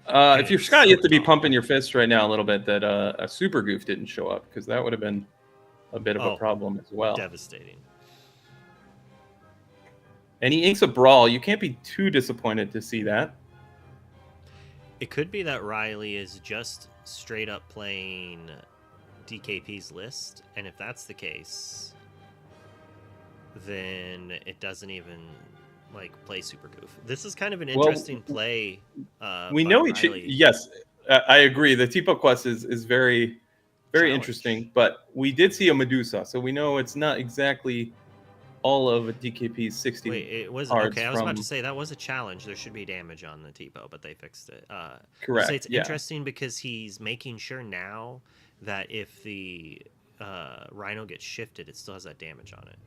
If you're Sky, you have to be pumping your fist right now a little bit that a Super Goof didn't show up, because that would have been a bit of a problem as well. Devastating. And he inks a Brawl. You can't be too disappointed to see that. It could be that Riley is just straight up playing DKP's list, and if that's the case, then it doesn't even play Super Goof. This is kind of an interesting play. We know Riley. yes. I agree. The Tipo quest is very, very Challenge. interesting. But we did see a Medusa, so we know it's not exactly all of DKP's 60 Wait, it was cards okay. I was about from- to say that was a challenge. There should be damage on the Tipo, but they fixed it. Correct. So it's yeah. interesting because he's making sure now that if the Rhino gets shifted, it still has that damage on it.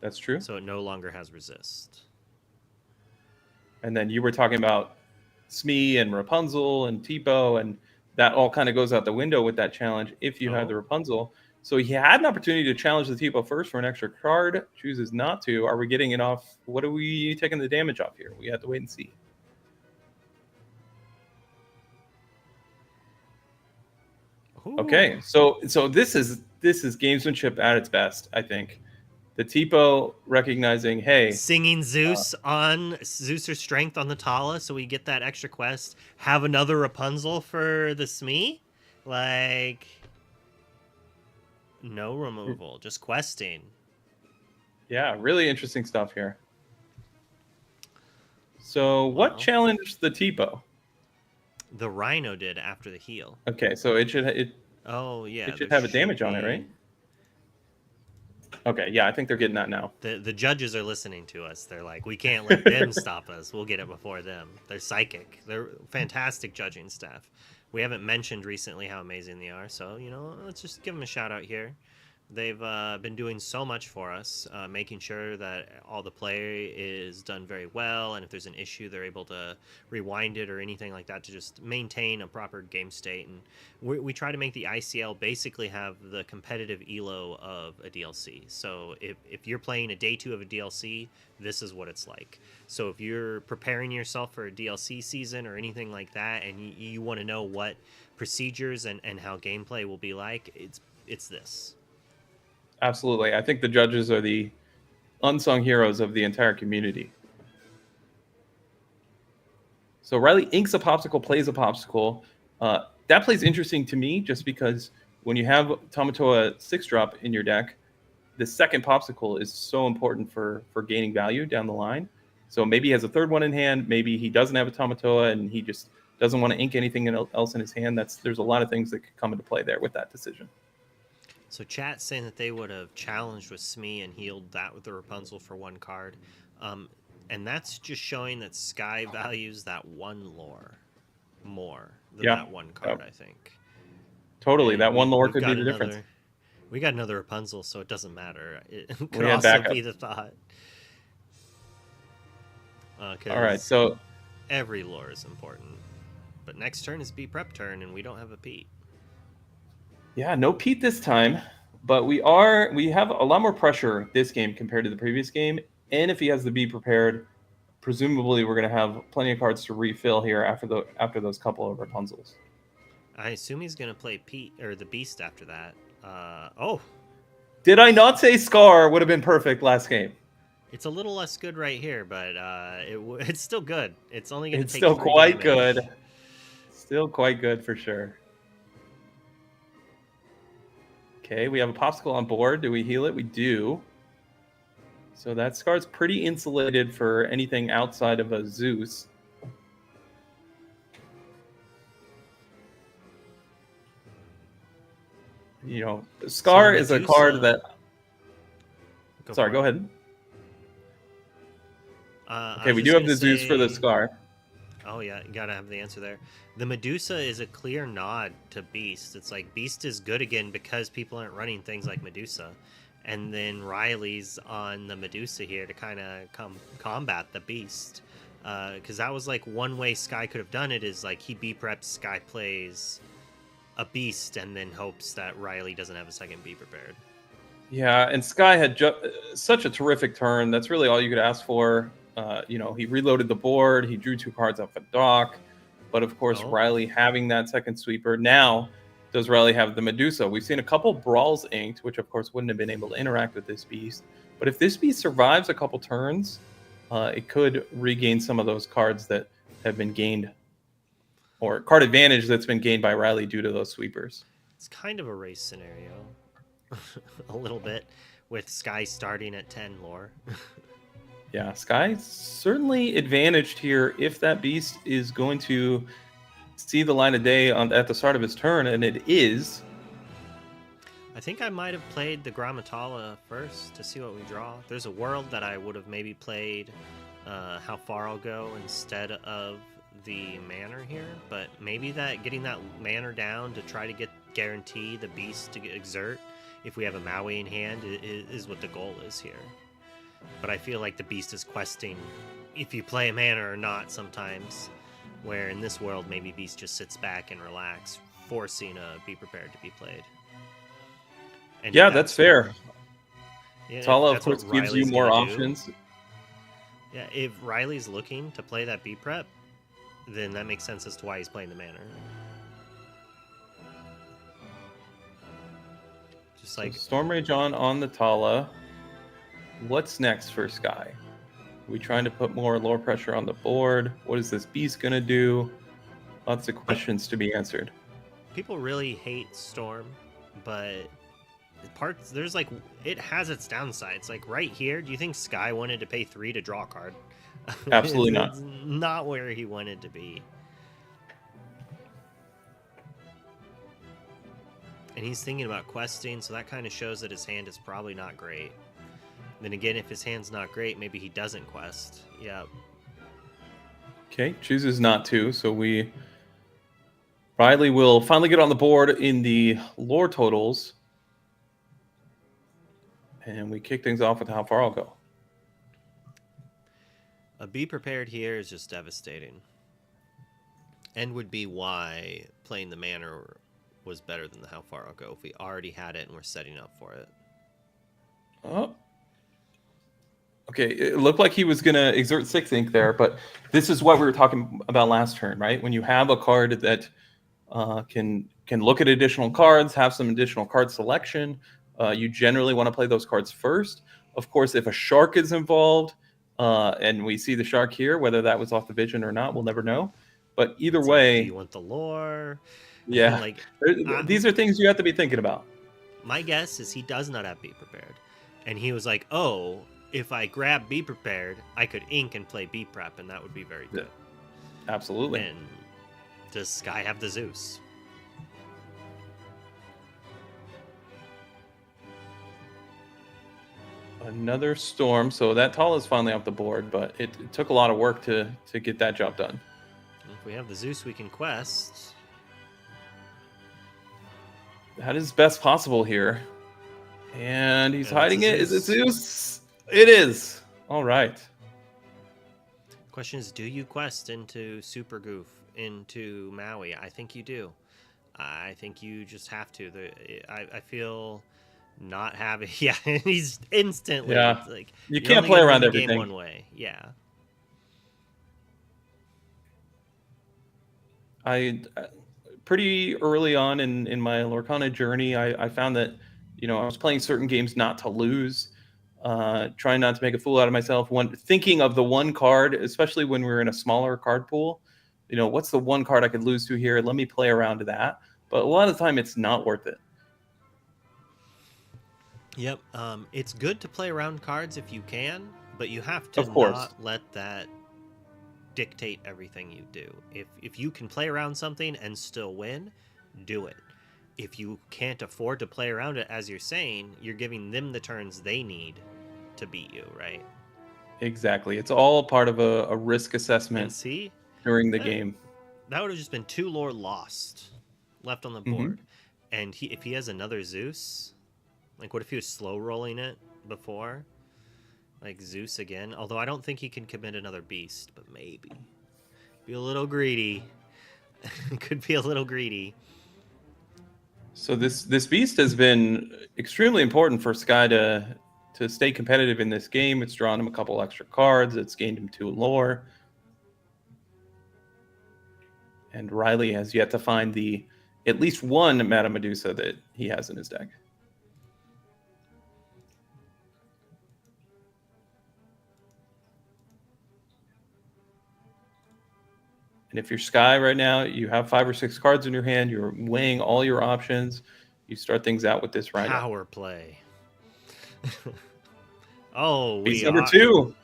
That's true. So it no longer has resist. And then you were talking about Smee and Rapunzel and Tipo, and that all kind of goes out the window with that challenge if you have the Oh. Rapunzel. So he had an opportunity to challenge the Tipo first for an extra card, chooses not to. Are we getting it off? What are we taking the damage off here? We have to wait and see. Ooh. Okay, so this is gamesmanship at its best, I think. The Tipo recognizing, hey, Singing Zeus on Zeus or Strength on the Tala, so we get that extra quest. Have another Rapunzel for the Smee? Like, no removal, just questing. yeah, really interesting stuff here. So what Well. challenged the Tipo? The Rhino did after the heal. Okay, so it should Oh, yeah. it should there have a damage on it, be- right? Okay, yeah, I think they're getting that now. The judges are listening to us. They're like, we can't let them stop us. We'll get it before them. They're psychic. They're fantastic judging staff. We haven't mentioned recently how amazing they are, so, let's just give them a shout out here. They've been doing so much for us, making sure that all the play is done very well, and if there's an issue, they're able to rewind it or anything like that to just maintain a proper game state. And we try to make the ICL basically have the competitive elo of a DLC. So if you're playing a day 2 of a DLC, this is what it's like. So if you're preparing yourself for a DLC season or anything like that, and you want to know what procedures and how gameplay will be like, it's this. Absolutely. I think the judges are the unsung heroes of the entire community. So Riley inks a popsicle, plays a popsicle. That plays interesting to me just because when you have Tamatoa 6-drop in your deck, the second popsicle is so important for gaining value down the line. So maybe he has a third one in hand. Maybe he doesn't have a Tamatoa and he just doesn't want to ink anything else in his hand. There's a lot of things that could come into play there with that decision. So chat's saying that they would have challenged with Smee and healed that with the Rapunzel for 1 card. And that's just showing that Sky values that 1 lore more than that 1 card, I think. Totally. And that 1 lore we've could got be the difference. We got another Rapunzel, so it doesn't matter. It could We had also backup. be the thought. All right, so every lore is important. But next turn is B prep turn, and we don't have a Pete. yeah, no Pete this time, but we have a lot more pressure this game compared to the previous game. And if he has to be prepared, presumably we're going to have plenty of cards to refill here after those couple of Rapunzels. I assume he's going to play Pete or the Beast after that. Oh, Did I not say Scar would have been perfect last game? it's a little less good right here, but it's still good. It's only going to It's take still 3 quite damage. good. Still quite good for sure. Okay, we have a popsicle on board. Do we heal it? We do. So that Scar's pretty insulated for anything outside of a Zeus. Scar is a Medusa- card that... Sorry, for go it. ahead. I Okay, was we just do have gonna the Zeus for the say- Scar. Oh yeah, you gotta have the answer there. The Medusa is a clear nod to Beast. It's like Beast is good again because people aren't running things like Medusa, and then Riley's on the Medusa here to kind of combat the Beast, because that was like one way Sky could have done it is like he B preps, Sky plays a Beast, and then hopes that Riley doesn't have a second B prepared. Yeah, and Sky had such a terrific turn. That's really all you could ask for. He reloaded the board. He drew 2 cards off a dock. But of course, Oh. Riley having that second sweeper. Now, does Riley have the Medusa? We've seen a couple brawls inked, which of course wouldn't have been able to interact with this beast. But if this beast survives a couple turns, it could regain some of those cards that have been gained, or card advantage that's been gained by Riley due to those sweepers. It's kind of a race scenario, a little bit, with Sky starting at 10 lore. Yeah, Sky certainly advantaged here if that beast is going to see the line of day at the start of his turn, and it is. I think I might have played the Grammatala first to see what we draw. There's a world that I would have maybe played How Far I'll Go instead of the Manor here, but maybe that getting that Manor down to try to guarantee the Beast to exert if we have a Maui in hand is what the goal is here. But I feel like the Beast is questing if you play a Manor or not sometimes, where in this world maybe Beast just sits back and relax, forcing a Be Prepared to be played. And Yeah, that's fair. Yeah, Tala, of that's what course, gives you Riley's more gonna do. options. Yeah, if Riley's looking to play that B prep, then that makes sense as to why he's playing the Manor. Just like So Storm Rage on the Tala. What's next for Sky? Are we trying to put more lore pressure on the board? What is this Beast gonna do? Lots of questions to be answered. people really hate Storm, but there's like it has its downsides. Like right here, do you think Sky wanted to pay 3 to draw a card? Absolutely not. It's not where he wanted to be. And he's thinking about questing, so that kind of shows that his hand is probably not great. Then again, if his hand's not great, maybe he doesn't quest. Yeah. Okay, chooses not to, so Riley will finally get on the board in the lore totals. And we kick things off with How Far I'll Go. A Be Prepared here is just devastating. And would be why playing the Manor was better than the How Far I'll Go if we already had it and we're setting up for it. Oh. Okay, it looked like he was going to exert 6 ink there, but this is what we were talking about last turn, right? When you have a card that can look at additional cards, have some additional card selection, you generally want to play those cards first. Of course, if a shark is involved, and we see the shark here, whether that was off the vision or not, we'll never know. But either It's way, like, do you want the lore? yeah, Like these are things you have to be thinking about. my guess is he does not have Be Prepared, and he was like, "Oh, if I grab Be Prepared, I could ink and play B Prep, and that would be very good." Absolutely. And does Sky have the Zeus? Another storm. So that Tall is finally off the board, but it took a lot of work to get that job done. If we have the Zeus, we can quest. That is best possible here. And he's And hiding it's a it. Is it Zeus. Zeus? It is. All right. Question is, do you quest into Super Goof, into Maui? I think you do. I think you just have to. I feel not having. Yeah, he's instantly. Yeah. It's like You you're can't only play gonna around win the everything. game one way. Yeah. Pretty early on in my Lorcana journey, I found that, I was playing certain games not to lose, trying not to make a fool out of myself. Thinking of the one card, especially when we were in a smaller card pool, what's the one card I could lose to here? Let me play around to that. But a lot of the time, it's not worth it. Yep. It's good to play around cards if you can, but you have to Of course. not let that dictate everything you do. If you can play around something and still win, do it. If you can't afford to play around it, as you're saying, you're giving them the turns they need to beat you, right? Exactly. It's all part of a risk And assessment see, during the that- game. that would have just been 2 lore lost left on the board. And if he has another Zeus, like what if he was slow rolling it before? Like Zeus again. Although I don't think he can commit another beast, but maybe. Be a little greedy. Could be a little greedy. So this beast has been extremely important for Sky to stay competitive in this game. It's drawn him a couple extra cards. It's gained him 2 lore. And Riley has yet to find at least one Madame Medusa that he has in his deck. And if you're Sky right now, you have 5 or 6 cards in your hand. You're weighing all your options. You start things out with this Rhino. Power play. Oh, Beast we number are. 2.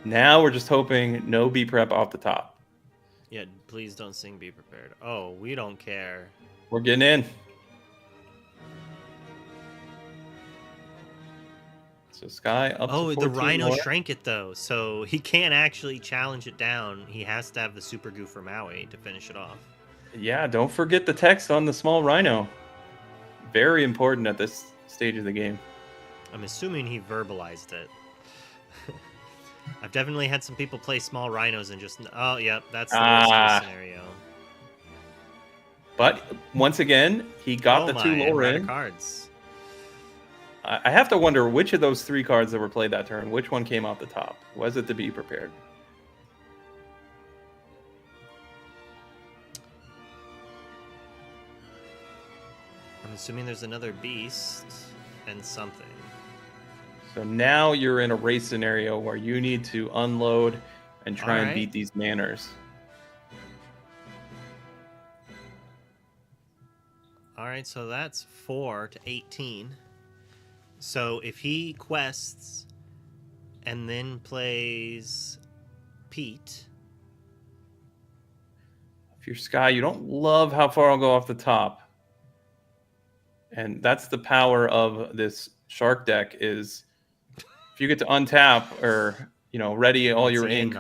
Now we're just hoping no B prep off the top. Yeah, please don't sing Be Prepared. Oh, we don't care. We're getting in. So Sky up to 14 the Rhino more. shrank it, though, so he can't actually challenge it down. He has to have the Super Goo for Maui to finish it off. Yeah, don't forget the text on the small Rhino. Very important at this stage of the game. I'm assuming he verbalized it. I've definitely had some people play small Rhinos and just, oh, yep, that's the worst case scenario. But once again, he got the 2 lore in. Cards. I have to wonder which of those 3 cards that were played that turn, which one came off the top? Was it to Be Prepared? I'm assuming there's another beast and something. So now you're in a race scenario where you need to unload and try and beat these manners. All right, so that's 4 to 18. So if he quests and then plays Pete. If you're Sky, you don't love how far I'll go off the top. And that's the power of this Shark deck is if you get to untap or, ready all your ink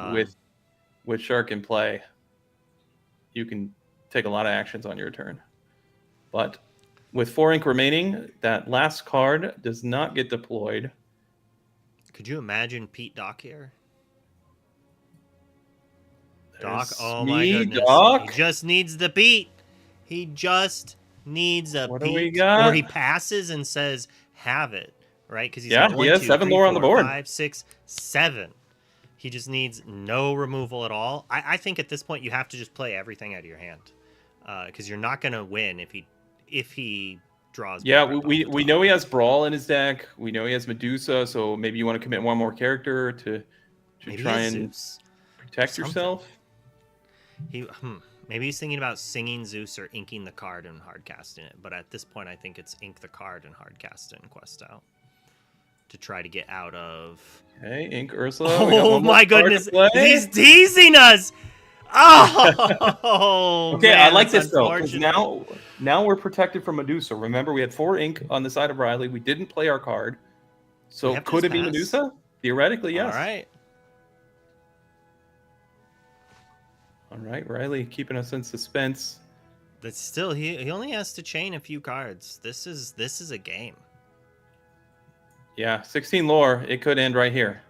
with Shark in play, you can take a lot of actions on your turn. But with 4 ink remaining, that last card does not get deployed. Could you imagine Pete Doc here? There's Doc, oh my goodness. Doc. He just needs the beat. He just needs a What beat. do we got? Or he passes and says, have it, right? Because he's Yeah, got 1, he has 2, 7 3, lore on the 4, board. 5, 6, 7. He just needs no removal at all. I think at this point you have to just play everything out of your hand. Because you're not going to win if he draws. Yeah, we know he has Brawl in his deck. We know he has Medusa, so maybe you want to commit one more character to try and protect yourself. Maybe he's thinking about singing Zeus or inking the card and hardcasting it. But at this point, I think it's ink the card and hardcast it and quest out to try to get out of. Okay, ink Ursula. Oh my goodness, he's teasing us. Oh, okay, man, I like this though, because unfortunate. now we're protected from Medusa. Remember, we had 4 ink on the side of Riley. We didn't play our card, so could it be Medusa? Theoretically, yes. All right, Riley keeping us in suspense. But still, he only has to chain a few cards. This is a game. Yeah, 16 lore. It could end right here.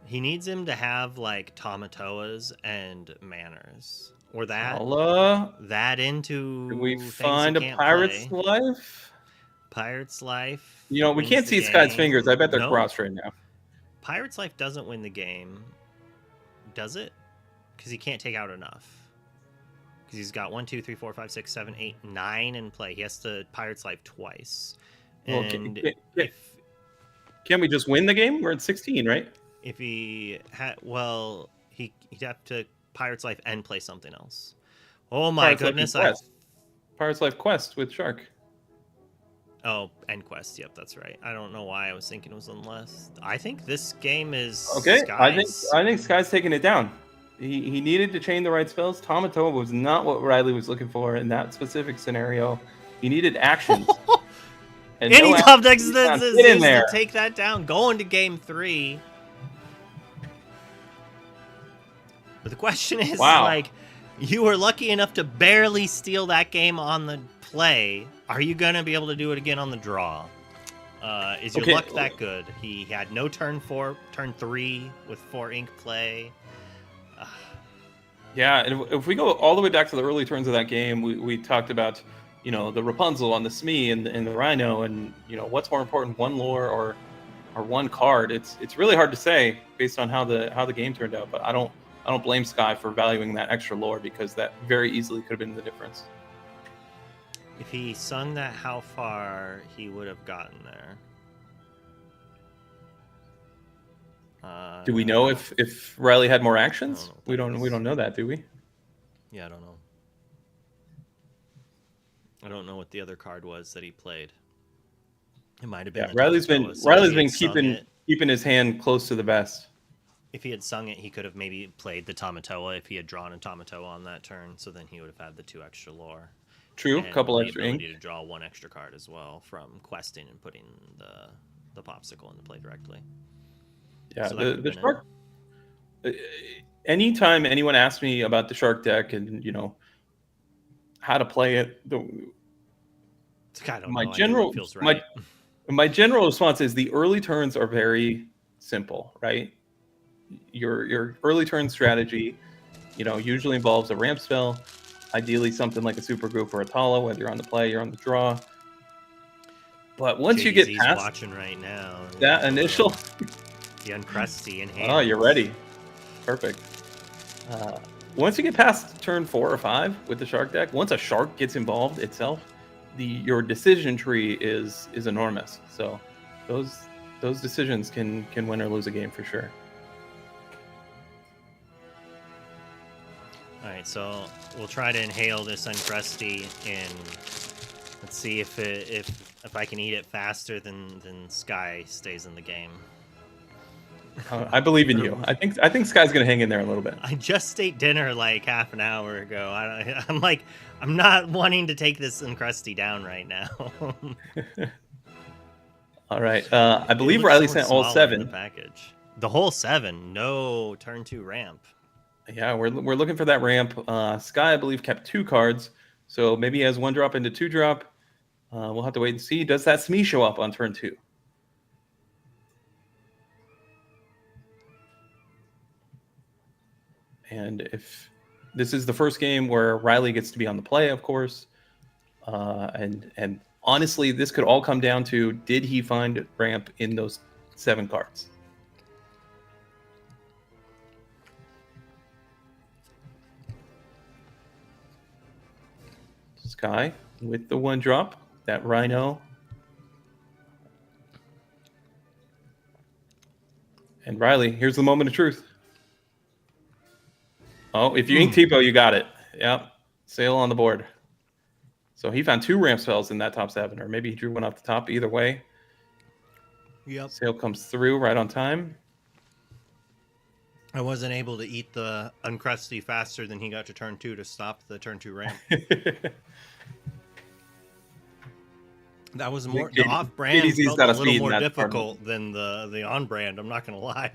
He needs him to have like Tamatoas and Manners, or that into. Did we find a Pirate's Life? Pirate's Life. We can't see Sky's fingers. I bet they're crossed right now. Pirate's Life doesn't win the game, does it? Because he can't take out enough. Because he's got 1, 2, 3, 4, 5, 6, 7, 8, 9 in play. He has to Pirate's Life twice. And can we just win the game? We're at 16, right? If he had, he'd have to Pirate's Life and play something else. Oh my goodness! Pirate's Life Quest with Shark. Oh, end Quest. Yep, that's right. I don't know why I was thinking it was unless. I think this game is okay. Sky's. I think Sky's taking it down. He needed to chain the right spells. Tamatoa was not what Riley was looking for in that specific scenario. He needed actions. And any top decks to take that down. Going to game 3. But the question is, you were lucky enough to barely steal that game on the play. Are you going to be able to do it again on the draw? Is your luck that good? He had no turn 3 with 4 ink play. Yeah, and if we go all the way back to the early turns of that game, we talked about, the Rapunzel on the Smee and the Rhino, and what's more important, 1 lore or 1 card. It's really hard to say based on how the game turned out. But I don't blame Sky for valuing that extra lore because that very easily could have been the difference. If he sung that how far, he would have gotten there. Do we know if Riley had more actions? We don't know that, do we? Yeah, I don't know. I don't know what the other card was that he played. It might have been. Yeah, Riley's been keeping his hand close to the vest. If he had sung it, he could have maybe played the Tamatoa if he had drawn a Tamatoa on that turn. So then he would have had the 2 extra lore. True, And couple the extra ability ink. to draw 1 extra card as well from questing and putting the popsicle into play directly. Yeah, So that could have the been shark. Anytime anyone asks me about the shark deck and how to play it, I don't my know. I do general what feels right. my general response is the early turns are very simple, right? Your early turn strategy, usually involves a ramp spell, ideally something like a super group or a Tala, whether you're on the play, you're on the draw. But once you get JDZ's past watching right now. that initial, the Uncrusty in hand. oh, you're ready. Perfect. Once you get past turn 4 or 5 with the shark deck, once a shark gets involved itself, your decision tree is enormous. So those decisions can win or lose a game for sure. All right, so we'll try to inhale this Uncrusty, and let's see if I can eat it faster than Sky stays in the game. I believe in you. I think Sky's gonna hang in there a little bit. I just ate dinner like half an hour ago. I'm not wanting to take this Uncrusty down right now. All right. I believe Riley sent all 7. The package. The whole 7. No turn 2 ramp. Yeah, we're looking for that ramp. Sky, I believe, kept 2 cards, so maybe he has 1 drop into 2 drop. We'll have to wait and see. Does that Smee show up on turn 2? And if this is the first game where Riley gets to be on the play, of course, and honestly, this could all come down to, did he find ramp in those 7 cards? Sky with the 1 drop, that Rhino. And Riley, here's the moment of truth. Oh, if you ink Tipo, you got it. Yep. Sail on the board. So he found 2 ramp spells in that top 7, or maybe he drew 1 off the top. Either way. Yep. Sail comes through right on time. I wasn't able to eat the Uncrusty faster than he got to turn 2 to stop the turn 2 ramp. That was more the off-brand felt a little more difficult than the on-brand. I'm not gonna lie.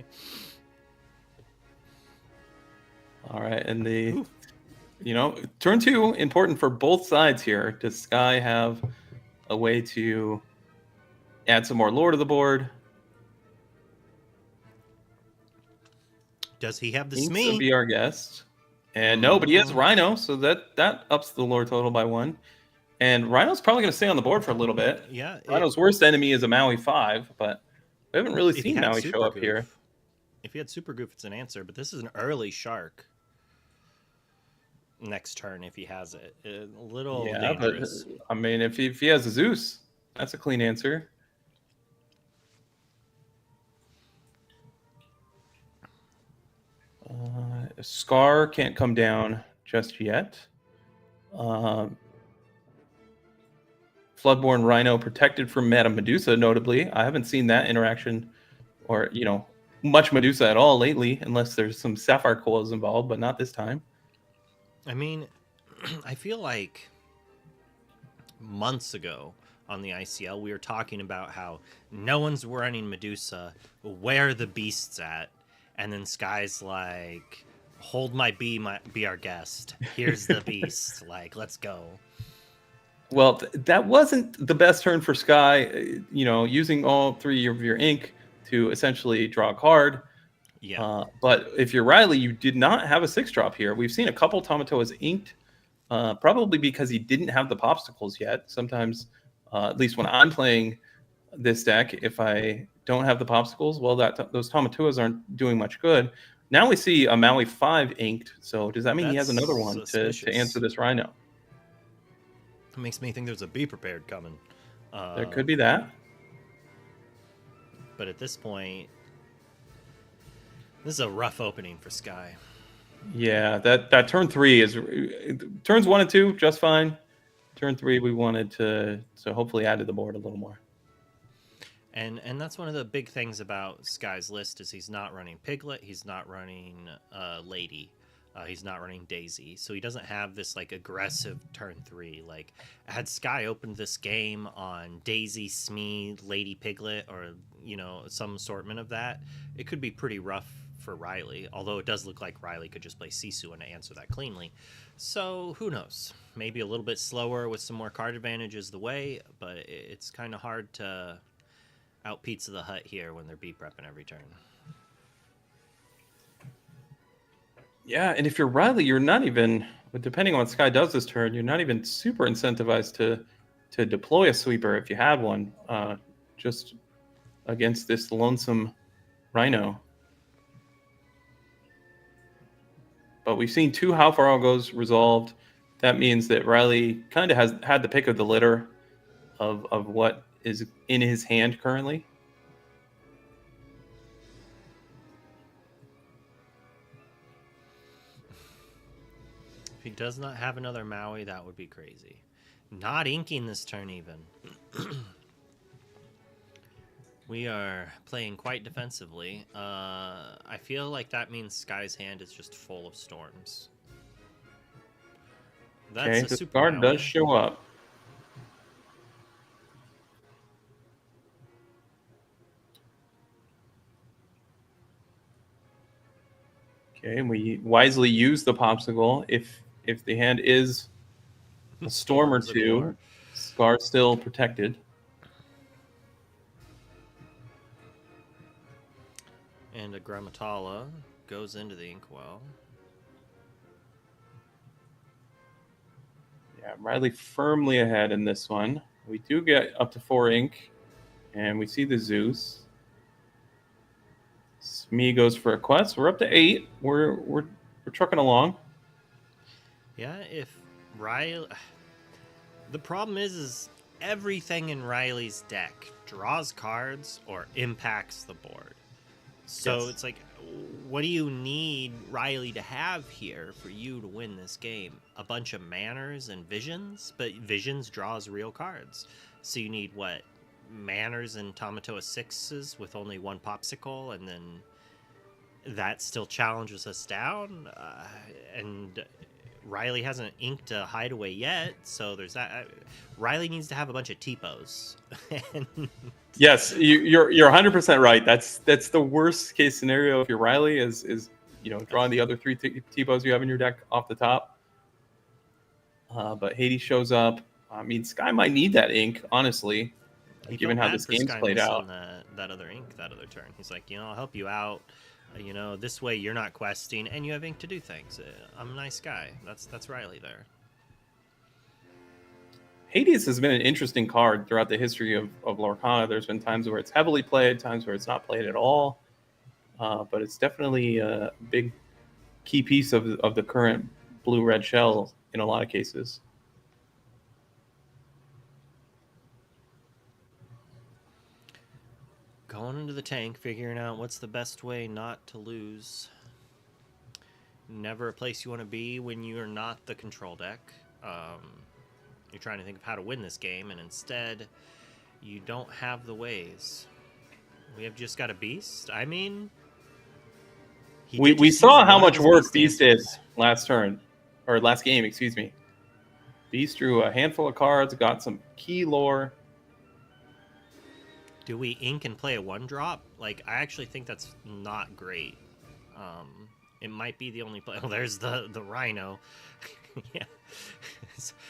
All right, and turn 2 important for both sides here. Does Sky have a way to add some more lore to the board? Does he have the Inks Smee? would be our guest. And no, but he has Rhino, so that ups the lore total by 1. And Rhino's probably going to stay on the board for a little bit. Yeah. Rhino's worst enemy is a Maui 5, but we haven't really seen Maui show up here. If he had Super Goof, it's an answer, but this is an early Shark. Next turn, if he has it. A little dangerous. But, I mean, if he has a Zeus, that's a clean answer. Scar can't come down just yet. Floodborn Rhino protected from Madame Medusa, notably. I haven't seen that interaction or, much Medusa at all lately, unless there's some Sapphire Coils involved, but not this time. I mean, I feel like months ago on the ICL, we were talking about how no one's running Medusa, where are the beasts at? And then Sky's like, hold my bee, be our guest. Here's the beast. Like, let's go. Well, that wasn't the best turn for Sky, using all 3 of your ink to essentially draw a card. Yeah. But if you're Riley, you did not have a 6-drop here. We've seen a couple Tamatoas inked, probably because he didn't have the popsicles yet. Sometimes, at least when I'm playing this deck, if I don't have the popsicles, well, those Tamatoas aren't doing much good. Now we see a Maui 5 inked. So does that mean he has another one to answer this Rhino? It makes me think there's a Be Prepared coming. There could be that. But at this point, this is a rough opening for Sky. Yeah, that turn 3 is turns 1 and 2 just fine. Turn 3 we wanted to hopefully add to the board a little more. And that's one of the big things about Sky's list is he's not running Piglet, he's not running Lady, he's not running Daisy, so he doesn't have this like aggressive turn 3. Like had Sky opened this game on Daisy, Smee, Lady Piglet, or some assortment of that, it could be pretty rough for Riley. Although it does look like Riley could just play Sisu and answer that cleanly. So who knows? Maybe a little bit slower with some more card advantage is the way, but it's kind of hard to out Pizza the Hut here when they're B prepping every turn. Yeah, and if you're Riley, you're not even, depending on what Sky does this turn, you're not even super incentivized to deploy a sweeper if you had one, just against this lonesome Rhino. But we've seen 2 How Far All Goes resolved. That means that Riley kind of has had the pick of the litter of what is in his hand currently. If he does not have another Maui, that would be crazy. Not inking this turn even. We are playing quite defensively. I feel like that means Sky's hand is just full of storms. That's Okay, a this super card Maui. does show up. Okay, and we wisely use the popsicle if the hand is a storm or Storms two. galore. Scar's still protected. And a Grammatala goes into the inkwell. Yeah, Riley firmly ahead in this one. We do get up to 4 ink, and we see the Zeus. Smee goes for a quest. We're up to 8. We're trucking along. Yeah, if Riley... The problem is everything in Riley's deck draws cards or impacts the board. So Yes. It's like, what do you need Riley to have here for you to win this game? A bunch of manners and visions? But visions draws real cards. So you need, what, manners and Tamatoa 6s with only 1 popsicle, and then that still challenges us down? And Riley hasn't inked a hideaway yet, so there's that. Riley needs to have a bunch of T-pos. Yes, you're 100% right. That's the worst case scenario if you're Riley is drawing the other 3 T-pos you have in your deck off the top. But Hades shows up. I mean, Sky might need that ink, honestly, given how this game's played out. That other ink, that other turn. He's like, I'll help you out. This way you're not questing, and you have ink to do things. I'm a nice guy. That's Riley there. Hades has been an interesting card throughout the history of Lorcana. There's been times where it's heavily played, times where it's not played at all. But it's definitely a big key piece of the current blue-red shell in a lot of cases. Going into the tank, figuring out what's the best way not to lose. Never a place you want to be when you're not the control deck. You're trying to think of how to win this game, and instead, you don't have the ways. We have just got a beast. I mean, we saw how much work Beast did last turn, or last game, excuse me. Beast drew a handful of cards, got some key lore. Do we ink and play a 1-drop? Like, I actually think that's not great. It might be the only play. Oh, there's the Rhino. Yeah.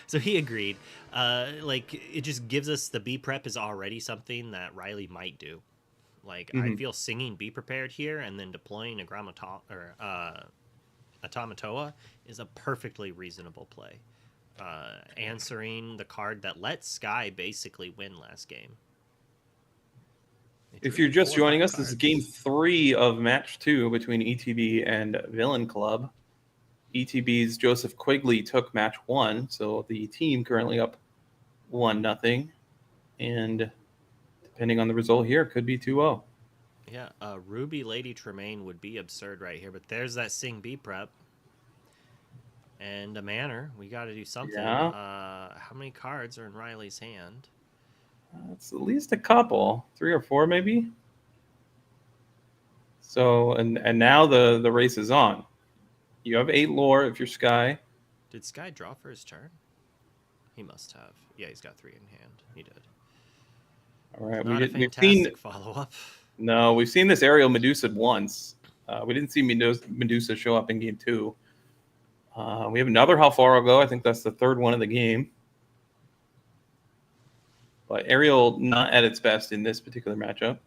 So he agreed. It just gives us the B prep is already something that Riley might do. Like, I feel singing Be Prepared here and then deploying a Tamatoa is a perfectly reasonable play. Answering the card that let Sky basically win last game. If you're just joining us, this is game 3 of match 2 between ETB and Villain Club. ETB's Joseph Quigley took match 1, so the team currently up 1-0. And depending on the result here, it could be 2-0. Yeah, Ruby Lady Tremaine would be absurd right here, but there's that Sing B prep. And a manner. We got to do something. Yeah. How many cards are in Riley's hand? It's at least a couple, 3 or 4 maybe. So and now the race is on. You have 8 lore if you're Sky. Did Sky draw for his turn? He must have. Yeah, he's got 3 in hand. He did. All right, Not a we've seen fantastic follow-up. no, we've seen this aerial Medusa once. We didn't see Medusa show up in game 2. We have another How Far I'll Go. I think that's the 3rd one of the game. But aerial not at its best in this particular matchup.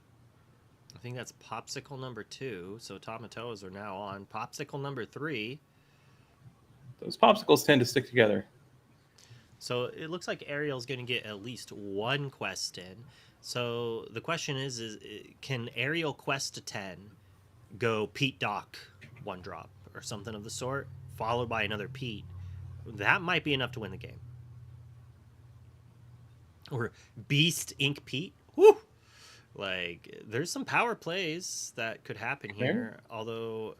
I think that's Popsicle number 2. So Tomatoes are now on. Popsicle number 3. Those popsicles tend to stick together. So it looks like Ariel's going to get at least 1 quest in. So the question is can Ariel quest to 10 go Pete Doc 1 drop or something of the sort, followed by another Pete? That might be enough to win the game. Or Beast Ink Pete. Woo! Like, there's some power plays that could happen here, although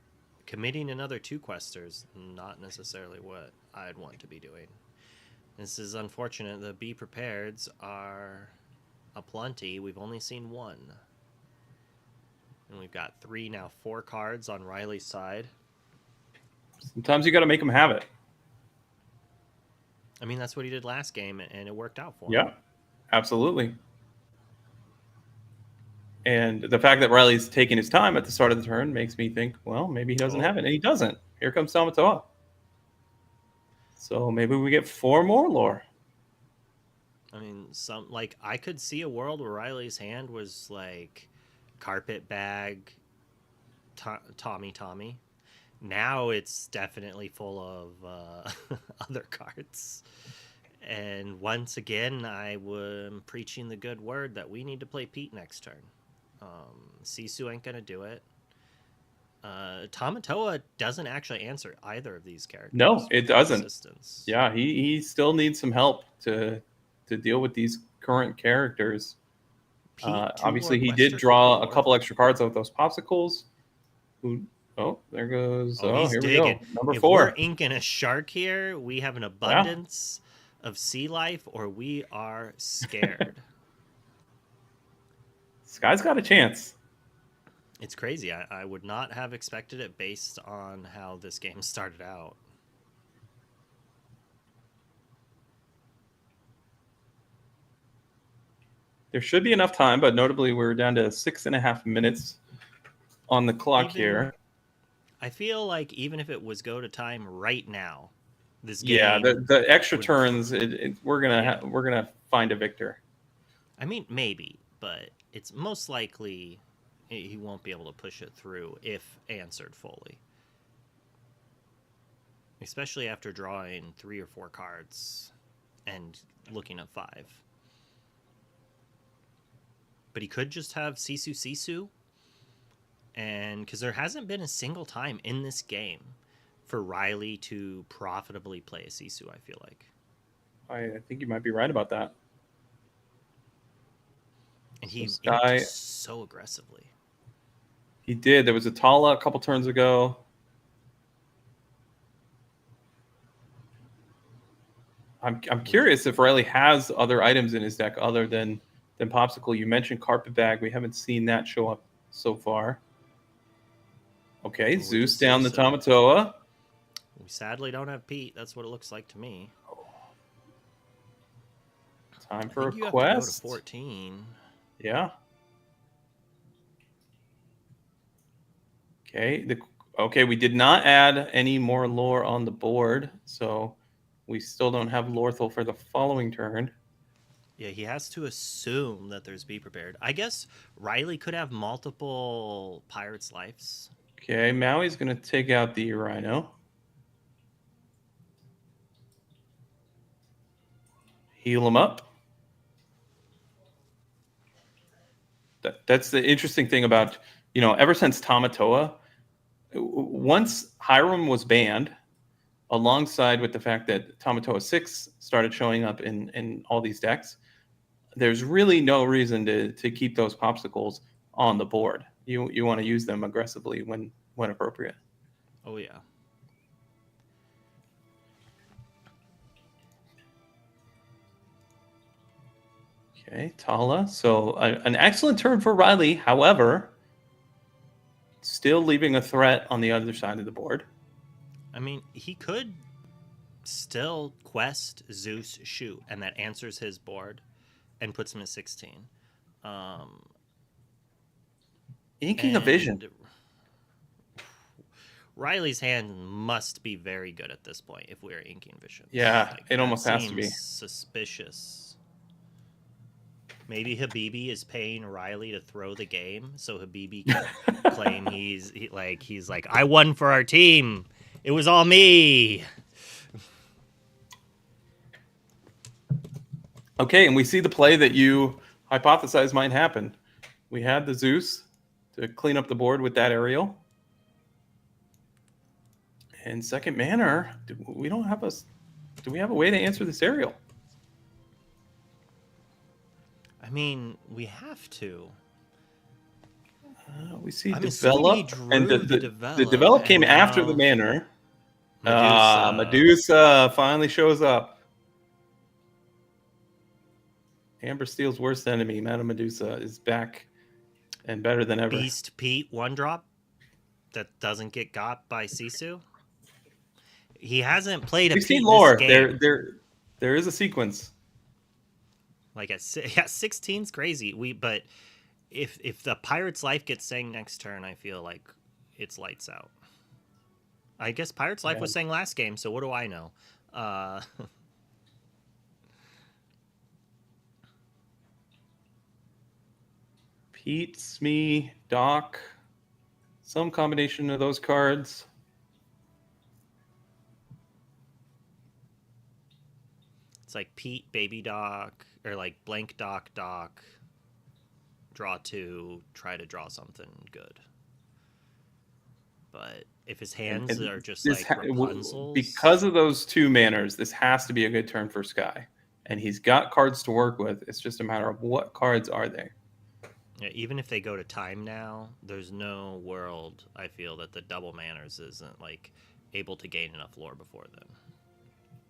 committing another 2 questers, not necessarily what I'd want to be doing. This is unfortunate. The Be Prepareds are aplenty. We've only seen 1. And we've got 3, now 4 cards on Riley's side. Sometimes you got to make them have it. I mean, that's what he did last game, and it worked out for him. Yeah, absolutely. And the fact that Riley's taking his time at the start of the turn makes me think, well, maybe he doesn't have it. And he doesn't. Here comes Tamatoa. So maybe we get 4 more lore. I mean, I could see a world where Riley's hand was like Carpet Bag, Tommy. Now it's definitely full of other cards. And once again, I am preaching the good word that we need to play Pete next turn. Sisu ain't going to do it. Tamatoa doesn't actually answer either of these characters. No, it doesn't. Assistance. Yeah, he still needs some help to deal with these current characters. Obviously, he did draw a couple extra cards with those popsicles. Oh, there goes. Oh, here we go. Number 4. If we're inking a shark here, we have an abundance of sea life, or we are scared. Sky's got a chance. It's crazy. I would not have expected it based on how this game started out. There should be enough time, but notably we're down to 6.5 minutes on the clock here. I feel like even if it was go to time right now, this game. Yeah, the extra turns, we're gonna find a victor. I mean, maybe, but it's most likely he won't be able to push it through if answered fully. Especially after drawing 3 or 4 cards and looking at 5. But he could just have Sisu. And because there hasn't been a single time in this game for Riley to profitably play a Sisu, I feel like. I think you might be right about that. And he inked so aggressively. He did. There was a Tala a couple turns ago. I'm curious if Riley has other items in his deck other than Popsicle. You mentioned Carpet Bag. We haven't seen that show up so far. Okay, Zeus down the Tamatoa. We sadly don't have Pete. That's what it looks like to me. Time for a quest. You have to go to 14. Yeah. Okay, we did not add any more lore on the board, so we still don't have Lorthel for the following turn. Yeah, he has to assume that there's Be Prepared. I guess Riley could have multiple Pirates' Lives. Okay, Maui's going to take out the Rhino. Heal him up. That's the interesting thing about, ever since Tamatoa, once Hiram was banned, alongside with the fact that Tamatoa 6 started showing up in all these decks, there's really no reason to keep those popsicles on the board. You want to use them aggressively when appropriate. Oh, yeah. Okay, Tala. So an excellent turn for Riley. However, still leaving a threat on the other side of the board. I mean, he could still quest Zeus shoot, and that answers his board and puts him at 16. Inking a vision. Riley's hand must be very good at this point if we're inking vision. Yeah, Like, it almost that has to be. seems suspicious. Maybe Habibi is paying Riley to throw the game, so Habibi can claim he's like, I won for our team. It was all me. Okay, and we see the play that you hypothesized might happen. We had the Zeus to clean up the board with that aerial. And second manner, do we have a way to answer this aerial? I mean, we have to. We see I'm assuming he develop, and drew the develop, develop came and after the now manner. Medusa. Medusa finally shows up. Amber Steel's worst enemy, Madame Medusa, is back and better than ever. Beast Pete 1-drop that doesn't get got by Sisu. He hasn't played a We've Pete seen lore. this game. There is a sequence. Like at 16's crazy. But if the Pirate's Life gets sang next turn, I feel like it's lights out. I guess Pirate's Life was sang last game, so what do I know? Pete, Smee, Doc, some combination of those cards. It's like Pete, Baby Doc, or like Blank Doc, draw 2, try to draw something good. But if his hands are just like Rapunzel's... Because of those two manners, this has to be a good turn for Sky. And he's got cards to work with. It's just a matter of what cards are they. Yeah, even if they go to time now, there's no world, I feel, that the double manners isn't like able to gain enough lore before then.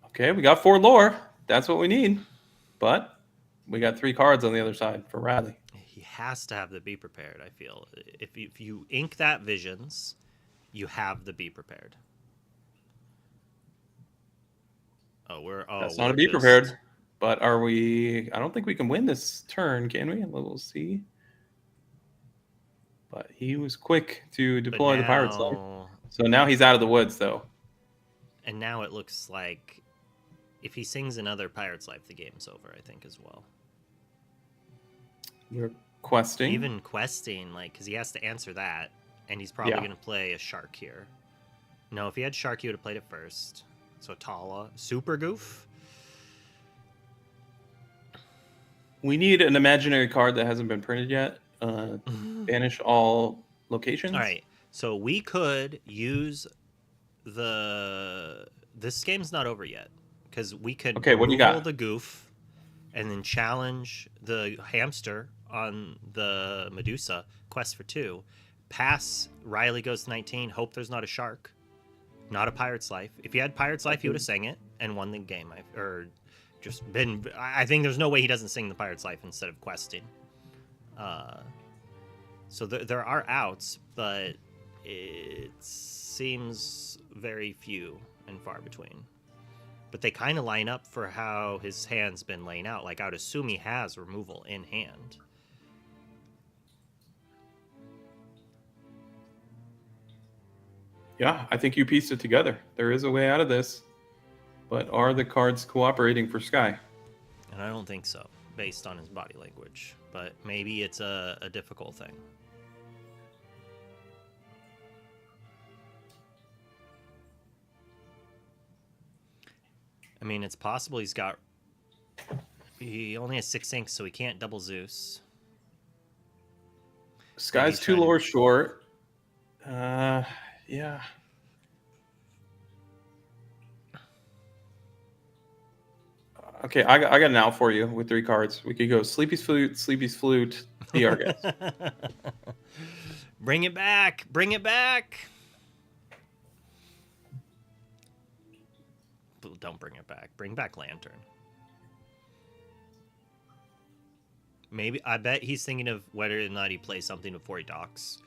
Okay, we got 4 lore. That's what we need. But we got 3 cards on the other side for Riley. He has to have the Be Prepared, I feel. If you ink that Visions, you have the Be Prepared. That's not a Be Prepared. But are we... I don't think we can win this turn, can we? We'll see. But he was quick to deploy the Pirate's Life. So now he's out of the woods, though. And now it looks like if he sings another Pirate's Life, the game's over, I think, as well. We're questing. Even questing, like, because he has to answer that, and he's probably going to play a Shark here. No, if he had Shark, he would have played it first. So Tala, Super Goof. We need an imaginary card that hasn't been printed yet. Banish all locations. All right, so we could use this game's not over yet because we could what do you got? the goof and then challenge the hamster on the Medusa quest for 2. Pass Riley goes to 19. Hope there's not a shark, not a Pirate's Life. If he had Pirate's Life, he would have sang it and won the game. I think there's no way he doesn't sing the Pirate's Life instead of questing. So there are outs, but it seems very few and far between. But they kind of line up for how his hand's been laying out. Like, I would assume he has removal in hand. Yeah, I think you pieced it together. There is a way out of this. But are the cards cooperating for Sky? And I don't think so, based on his body language. But maybe it's a difficult thing. I mean, it's possible he only has 6 inks, so he can't double Zeus. Sky's 2 lore short. Yeah. Okay, I got an out for you with 3 cards. We could go Sleepy's Flute, the Argus. Bring it back! Bring it back! Don't bring it back. Bring back Lantern. Maybe I bet he's thinking of whether or not he plays something before he docks.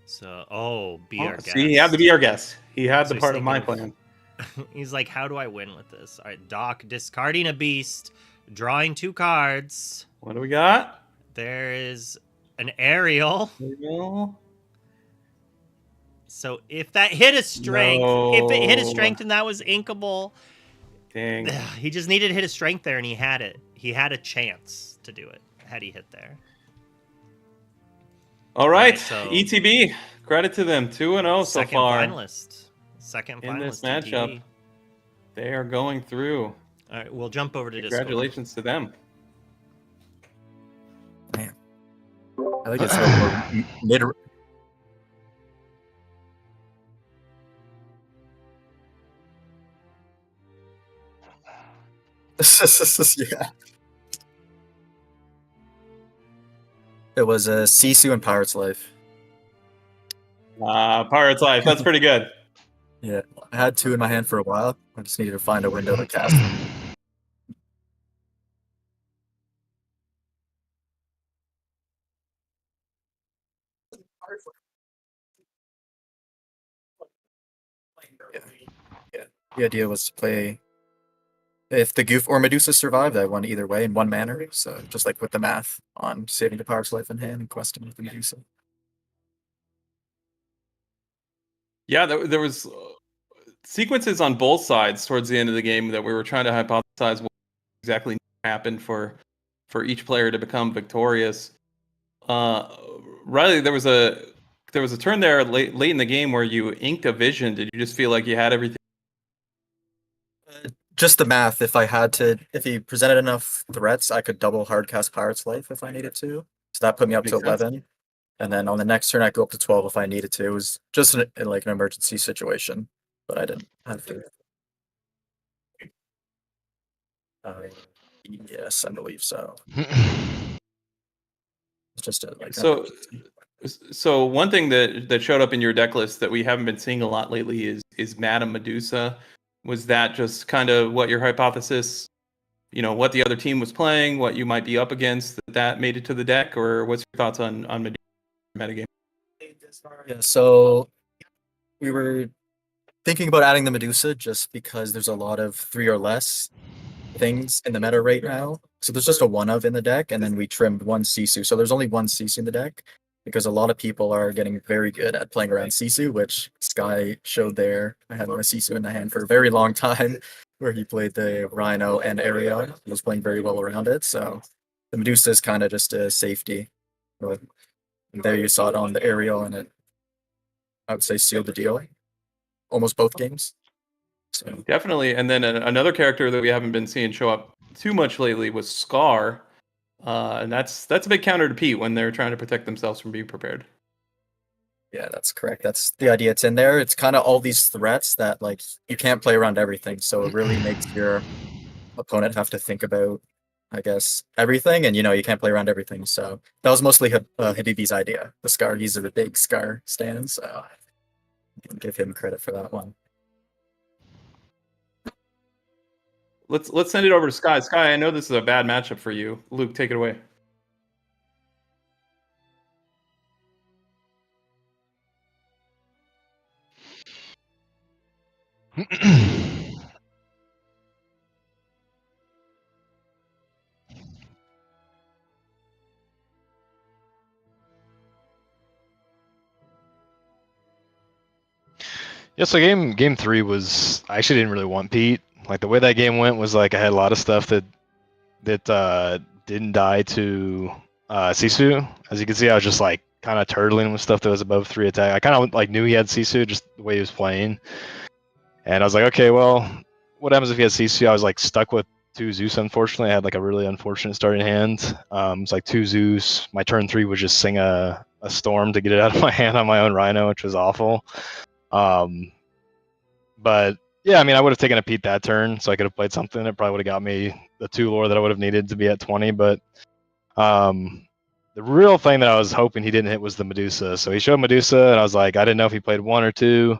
So, be our guest. See, he had to be our guest. He had So the he's part of my thinking plan. He's like, how do I win with this? All right, Doc discarding a beast, drawing 2 cards. What do we got? There is an aerial. Ariel. So if that hit a strength, if it hit a strength and that was inkable, Dang. he just needed to hit a strength there, and he had it. He had a chance to do it had he hit there. All right, Right, so- ETB. Credit to them, 2-0 so Second far finalist. Second in this finalist. matchup. ETB. They are going through. All right, we'll jump over to Discord. Congratulations to them. I think it's a little more mid. Yeah. It was a Sisu and Pirate's Life. Pirate's Life. That's pretty good. Yeah, I had 2 in my hand for a while. I just needed to find a window to cast them. Yeah. The idea was to play. If the Goof or Medusa survived, I won either way in 1 manner. So just like with the math on saving the Pirate's Life in hand and questing with the Medusa. Yeah, there was sequences on both sides towards the end of the game that we were trying to hypothesize what exactly happened for each player to become victorious. Riley, there was a turn there late in the game where you inked a vision. Did you just feel like you had everything? Just the math. If he presented enough threats, I could double hardcast Pirate's Life if I needed to. So that put me up to Makes sense. 11. And then on the next turn, I go up to 12 if I needed to. It was just an emergency situation, but I didn't have to. Yes, I believe so. It's just a So one thing that showed up in your deck list that we haven't been seeing a lot lately is Madame Medusa. Was that just kind of what your hypothesis, what the other team was playing, what you might be up against, that made it to the deck, or what's your thoughts on Medusa metagame? Yeah, so we were thinking about adding the Medusa just because there's a lot of 3 or less things in the meta right now. So there's just a 1 of in the deck, and then we trimmed 1 Sisu. So there's only 1 Sisu in the deck because a lot of people are getting very good at playing around Sisu, which Sky showed there. I had my Sisu in the hand for a very long time, where he played the Rhino and Ariel. He was playing very well around it. So the Medusa is kind of just a safety. But there you saw it on the Ariel, and it, I would say, sealed the deal. Almost both games. So. Definitely. And then another character that we haven't been seeing show up too much lately was Scar. And that's a big counter to Pete when they're trying to protect themselves from being prepared. Yeah, that's correct. That's the idea. It's in there. It's kind of all these threats that you can't play around everything. So it really makes your opponent have to think about, I guess, everything. And you can't play around everything. So that was mostly Habibi's idea. The Scar, he's a big Scar stan. So I can give him credit for that one. Let's send it over to Sky. Sky, I know this is a bad matchup for you. Luke, take it away. Yeah, so game 3 was, I actually didn't really want Pete. Like the way that game went was I had a lot of stuff that didn't die to Sisu. As you can see, I was just kind of turtling with stuff that was above 3 attack. I kind of knew he had Sisu just the way he was playing, and I was like, okay, well, what happens if he has Sisu? I was stuck with 2 Zeus. Unfortunately, I had a really unfortunate starting hand. It's 2 Zeus. My turn 3 was just sing a storm to get it out of my hand on my own Rhino, which was awful. But yeah, I would have taken a Pete that turn, so I could have played something that probably would have got me the 2 lore that I would have needed to be at 20. But the real thing that I was hoping he didn't hit was the Medusa. So he showed Medusa, and I was like, I didn't know if he played 1 or 2.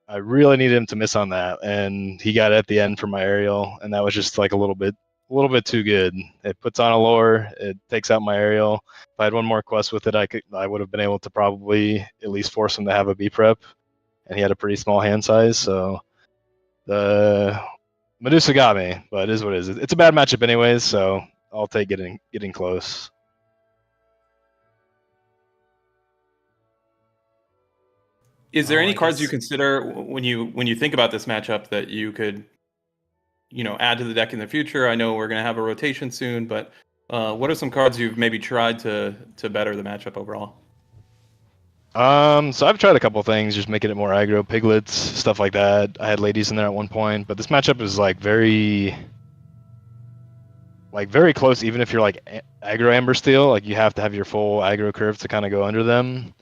I really needed him to miss on that, and he got it at the end for my Ariel, and that was just a little bit little bit too good. It puts on a lore. It takes out my aerial. If I had one more quest with it, I would have been able to probably at least force him to have a B prep, and he had a pretty small hand size. So the Medusa got me, but it is what it is. It's a bad matchup anyways, so I'll take getting close. Is there Oh, any I cards you guess- consider when you think about this matchup that you could, add to the deck in the future? I know we're going to have a rotation soon, but what are some cards you've maybe tried to better the matchup overall? So I've tried a couple things, just making it more aggro, piglets, stuff like that. I had ladies in there at one point, but this matchup is very close. Even if you're like aggro Amber Steel, like you have to have your full aggro curve to kind of go under them.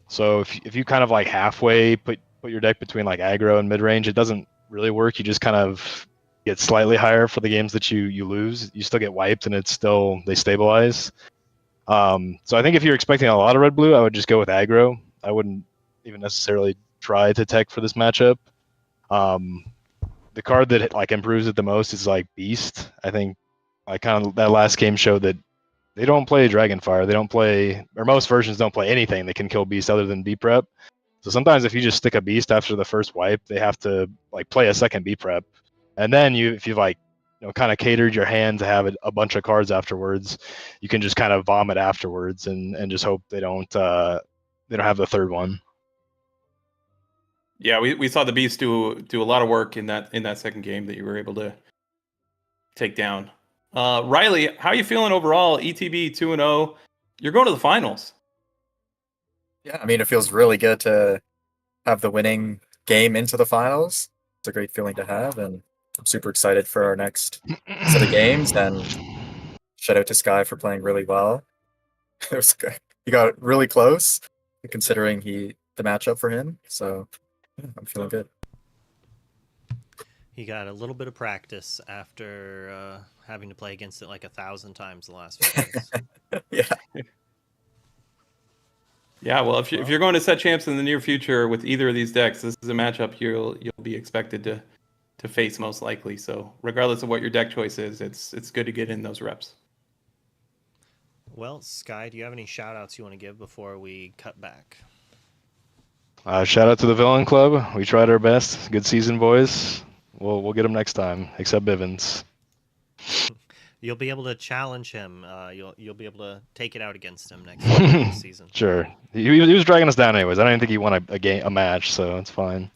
So if you kind of like halfway put your deck between like aggro and mid range, it doesn't really work. You just kind of get slightly higher for the games that you lose. You still get wiped, and they stabilize. So I think if you're expecting a lot of red blue, I would just go with aggro. I wouldn't even necessarily try to tech for this matchup. The card that like improves it the most is like Beast. I think like kind of that last game showed that they don't play Dragonfire. They don't play, or most versions don't play anything that can kill Beast other than B prep. So sometimes if you just stick a Beast after the first wipe, they have to like play a second B prep, and then if you like kind of catered your hand to have a bunch of cards afterwards, you can just kind of vomit afterwards and just hope they don't have the third one. Yeah, we saw the Beast do a lot of work in that second game that you were able to take down. Riley, how are you feeling overall? ETB 2-0. You're going to the finals. Yeah, I mean, it feels really good to have the winning game into the finals. It's a great feeling to have, and I'm super excited for our next set of games. And shout out to Sky for playing really well. He got really close, considering the matchup for him. So yeah, I'm feeling good. He got a little bit of practice after having to play against it like 1,000 times the last few days. Yeah. Yeah, well, if you're going to set champs in the near future with either of these decks, this is a matchup you'll be expected to face most likely. So regardless of what your deck choice is, it's good to get in those reps. Well, Sky, do you have any shout outs you want to give before we cut back? Shout out to the Villain Club. We tried our best. Good season, boys. We'll get them next time, except Bivens. You'll be able to challenge him. You'll be able to take it out against him next season. Sure. He was dragging us down anyways. I don't even think he won a match, so it's fine.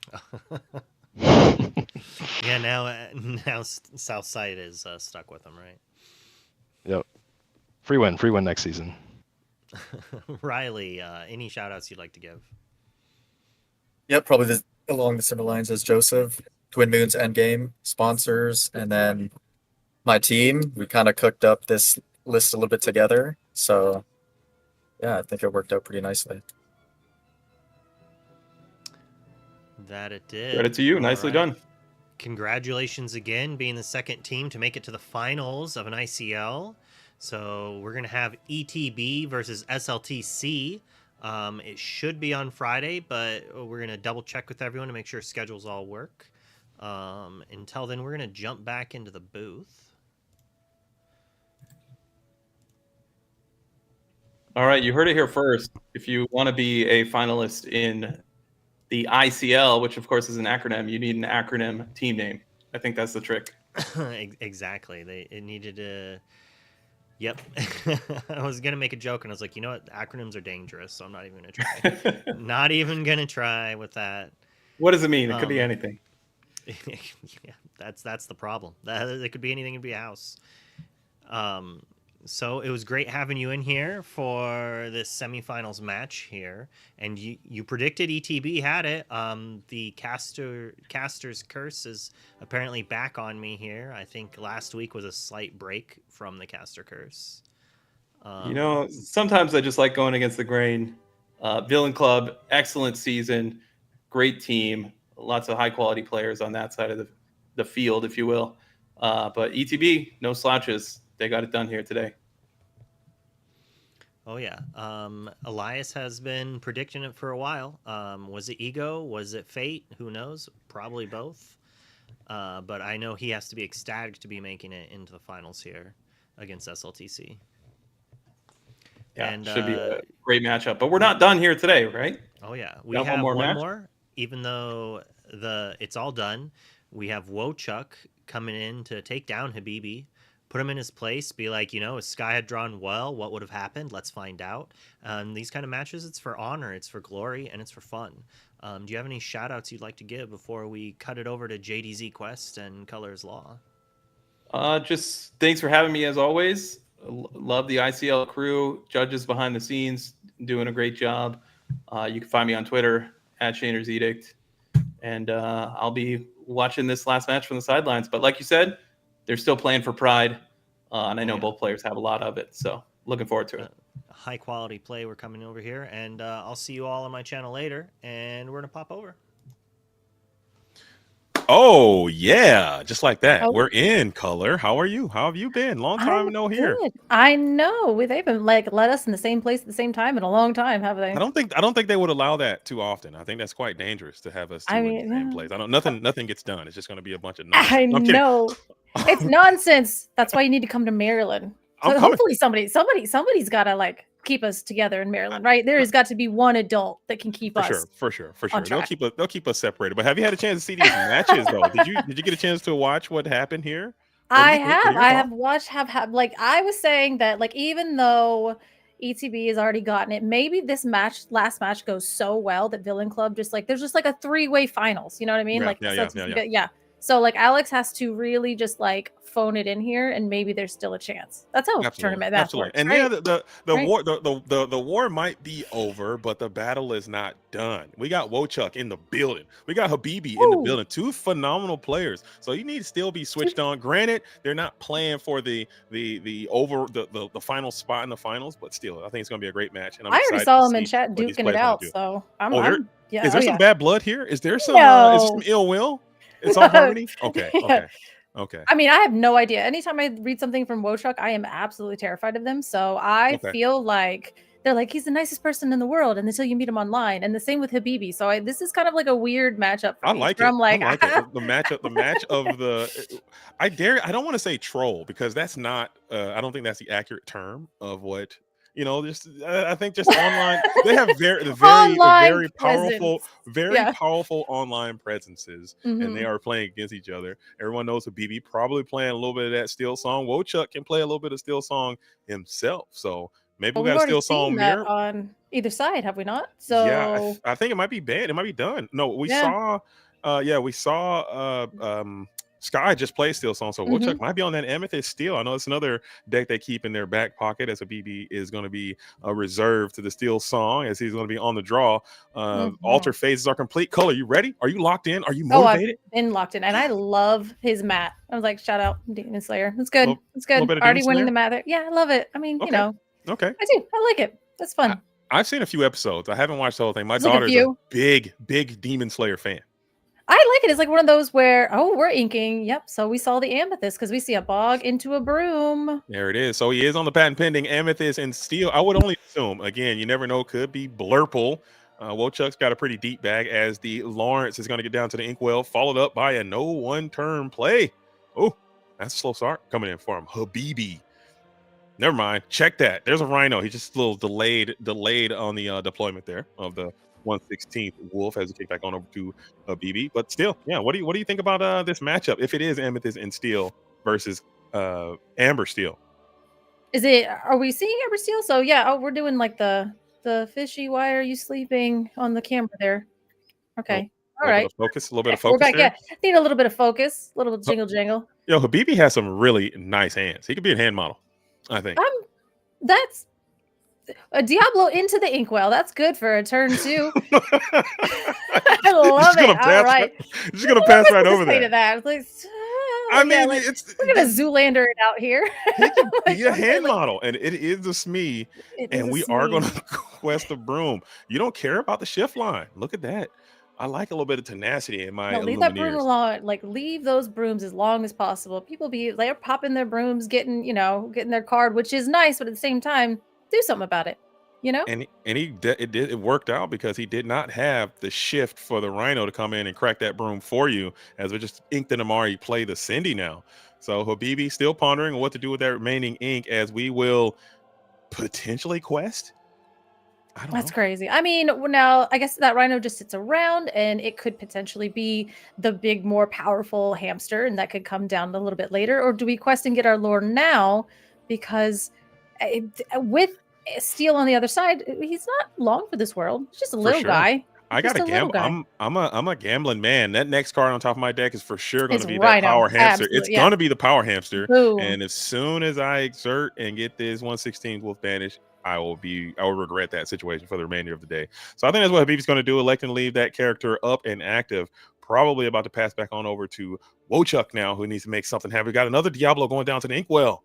Yeah, now Southside is stuck with him, right? Yep. Free win next season. Riley, any shout outs you'd like to give? Yep, probably along the similar lines as Joseph. Twin Moons Endgame sponsors, and then my team. We kind of cooked up this list a little bit together. So yeah, I think it worked out pretty nicely. That it did. Credit to you. All Nicely right. done. Congratulations again, being the second team to make it to the finals of an ICL. So we're going to have ETB versus SLTC. It should be on Friday, but we're going to double check with everyone to make sure schedules all work. Until then, we're going to jump back into the booth. All right, you heard it here first. If you want to be a finalist in the ICL, which of course is an acronym, you need an acronym team name. I think that's the trick. Exactly. It needed to. Yep. I was going to make a joke, and I was like, you know what? Acronyms are dangerous, so I'm not even going to try. Not even going to try with that. What does it mean? It could be anything. Yeah, that's the problem. It could be anything. It could be a house. So it was great having you in here for this semifinals match here, and you predicted ETB had it. The caster's curse is apparently back on me here. I think last week was a slight break from the caster curse. Sometimes I just like going against the grain. Villain Club, excellent season, great team, lots of high quality players on that side of the field, if you will. But ETB, no slouches. They got it done here today. Oh, yeah. Elias has been predicting it for a while. Was it ego? Was it fate? Who knows? Probably both. But I know he has to be ecstatic to be making it into the finals here against SLTC. Yeah, And should be a great matchup. But we're not done here today, right? oh yeah, we Got have one more one match? more. Even though it's all done, we have Wochuk coming in to take down Habibi, put him in his place, be like, if Sky had drawn well, what would have happened? Let's find out. These kind of matches, it's for honor, it's for glory, and it's for fun. Do you have any shout outs you'd like to give before we cut it over to JDZ Quest and Colors Law? Just thanks for having me as always. Love the ICL crew, judges behind the scenes, doing a great job. You can find me on Twitter at Shaner's Edict, and I'll be watching this last match from the sidelines. But like you said, they're still playing for pride, and I know both players have a lot of it. So looking forward to it. High quality play. We're coming over here, and I'll see you all on my channel later, and we're gonna pop over. Oh yeah, just like that. Oh. We're in Color. How are you? How have you been? Long time I'm no here. good. I know. They haven't let us in the same place at the same time in a long time, have they? I don't think they would allow that too often. I think that's quite dangerous to have us two in the same place. Nothing gets done. It's just going to be a bunch of nonsense. I I'm kidding. know. It's nonsense. That's why you need to come to Maryland. So I'm coming. hopefully somebody's got to keep us together in Maryland, right? There has got to be one adult that can keep us. For sure. on They'll track. keep us separated. But have you had a chance to see these matches though? Did you get a chance to watch what happened here? I have watched. I was saying that even though ETB has already gotten it, maybe this last match goes so well that Villain Club there's just a 3-way finals. You know what I mean? Yeah. So Alex has to really just phone it in here, and maybe there's still a chance. That's how tournament that works. And right? the war might be over, but the battle is not done. We got Wochuk in the building. We got Habibi in the building. Two phenomenal players. So you need to still be switched on. Granted, they're not playing for the final spot in the finals, but still, I think it's going to be a great match. And I already saw him in chat duking it out. So is there some bad blood here? Is there some? Is there some ill will? It's all harmony. Okay. I mean, I have no idea. Anytime I read something from Wochuk, I am absolutely terrified of them. So I feel like they're he's the nicest person in the world, and until you meet him online. And the same with Habibi. So this is kind of a weird matchup for me. It. I'm I like it. The match of the. I don't want to say troll because that's not. I don't think that's the accurate term of what. I think just online. They have very powerful online presences, and they are playing against each other. Everyone knows Habibi probably playing a little bit of that Steel Song. Wochuk can play a little bit of Steel Song himself, so maybe we got a Steel Song mirror on either side, have we not? So yeah, I think it might be banned. It might be done. No, we saw. Sky just plays Steel Song, so Wochuk might be on that Amethyst Steel. I know it's another deck they keep in their back pocket, as a BB is going to be reserved to the Steel Song, as he's going to be on the draw. Alter phases are complete. Color, you ready? Are you locked in? Are you motivated? I've been locked in, and I love his mat. I was shout out Demon Slayer. It's good. It's good. Already winning the mat there. Yeah, I love it. I mean, Okay. I do. I like it. That's fun. I've seen a few episodes. I haven't watched the whole thing. My daughter's a big Demon Slayer fan. I like it. It's one of those where, we're inking. Yep. So we saw the Amethyst because we see a bog into a broom. There it is. So he is on the patent pending Amethyst and Steel. I would only assume, again, you never know, could be Blurple. Wochuk's got a pretty deep bag, as the Lawrence is going to get down to the Inkwell, followed up by a no one-turn play. Oh, that's a slow start coming in for him. Habibi. Never mind. Check that. There's a Rhino. He's just a little delayed on the deployment there of the 1/16th Wolf as a kick back on over to BB. But still, yeah, what do you think about this matchup if it is Amethyst and Steel versus Amber Steel? Are we seeing Amber Steel? So yeah, we're doing the fishy, why are you sleeping on the camera there? Okay. All right. A little bit of focus. We're back. Yeah. Need a little bit of focus, a little jingle. Yo, Habibi has some really nice hands. He could be a hand model, I think. That's a Diablo into the Inkwell. That's good for a turn 2. I love it. All right. Just gonna pass right over there. That. We're gonna Zoolander it out here. He could be a hand model, and it is the Smee, and we are gonna quest the broom. You don't care about the shift line. Look at that. I like a little bit of tenacity in my leave that broom alone. Leave those brooms as long as possible. People they're popping their brooms, getting their card, which is nice, but at the same time, do something about it. you know? And it worked out because he did not have the shift for the Rhino to come in and crack that broom for you. As we just inked the Namari play the Cindy now. So Habibi still pondering what to do with that remaining ink, as we will potentially quest. I don't That's know. crazy. I mean, now I guess that Rhino just sits around, and it could potentially be the big, more powerful hamster, and that could come down a little bit later. Or do we quest and get our lore now? Because with Steel on the other side, he's not long for this world. He's just a For little sure. guy. I Just gotta a little gamble. guy. I'm a gambling man. That next card on top of my deck is for sure going It's to be that Rhino. power hamster. It's Absolutely, yeah. going to be the power hamster. Boom. And as soon as I exert and get this 1/16 Wolf Banish, I will regret that situation for the remainder of the day. So I think that's what Habibi's going to do, electing to leave that character up and active. Probably about to pass back on over to Wochuk now, who needs to make something happen. We got another Diablo going down to the Inkwell.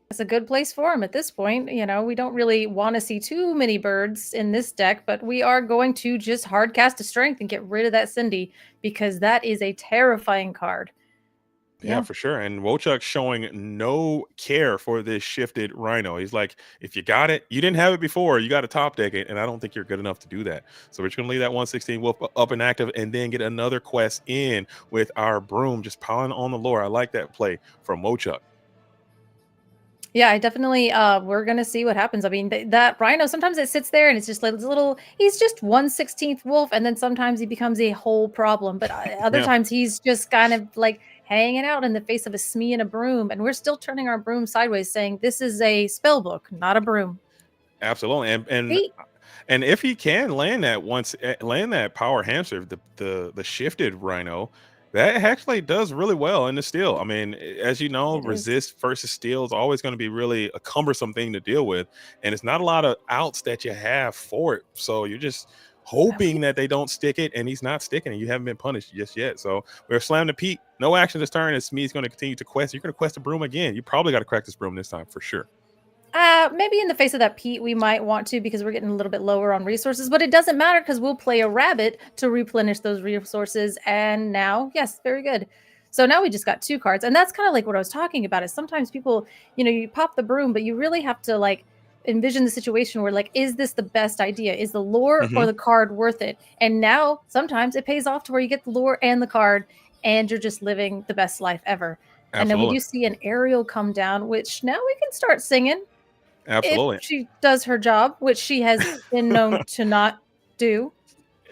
It's a good place for him at this point. You know, we don't really want to see too many birds in this deck, but we are going to just hard cast a strength and get rid of that Cindy, because that is a terrifying card. Yeah, for sure. And Wochuk showing no care for this shifted Rhino. He's like, if you got it, you didn't have it before, you got to top deck it, and I don't think you're good enough to do that. So we're just going to leave that 116 Wolf up and active, and then get another quest in with our broom, just piling on the lore. I like that play from Wochuk. Yeah, I definitely we're gonna see what happens. I mean, that Rhino, sometimes it sits there and it's just like this little, he's just 1/16th wolf, and then sometimes he becomes a whole problem. But other Yeah. times he's just kind of like hanging out in the face of a Smee and a broom, and we're still turning our broom sideways, saying this is a spell book, not a broom. Absolutely. Pete? And if he can land that power hamster, the shifted Rhino, that actually does really well in the steel. I mean, as you know, It is. resist versus steel is always going to be really a cumbersome thing to deal with, and it's not a lot of outs that you have for it. So you're just hoping that they don't stick it, and he's not sticking, and you haven't been punished just yet. So we're slammed to Pete. No action this turn, and Smee's going to continue to quest. You're going to quest a broom again. You probably got to crack this broom this time for sure. Maybe in the face of that Pete, we might want to, because we're getting a little bit lower on resources, but it doesn't matter because we'll play a rabbit to replenish those resources. And now, yes, very good. So now we just got 2 cards, and that's kind of like what I was talking about. Is sometimes people, you know, you pop the broom, but you really have to like envision the situation where, like, is this the best idea? Is the lore or the card worth it? And now sometimes it pays off to where you get the lore and the card, and you're just living the best life ever. Absolutely. And then we do see an aerial come down, which now we can start singing. Absolutely. If she does her job, which she has been known to not do.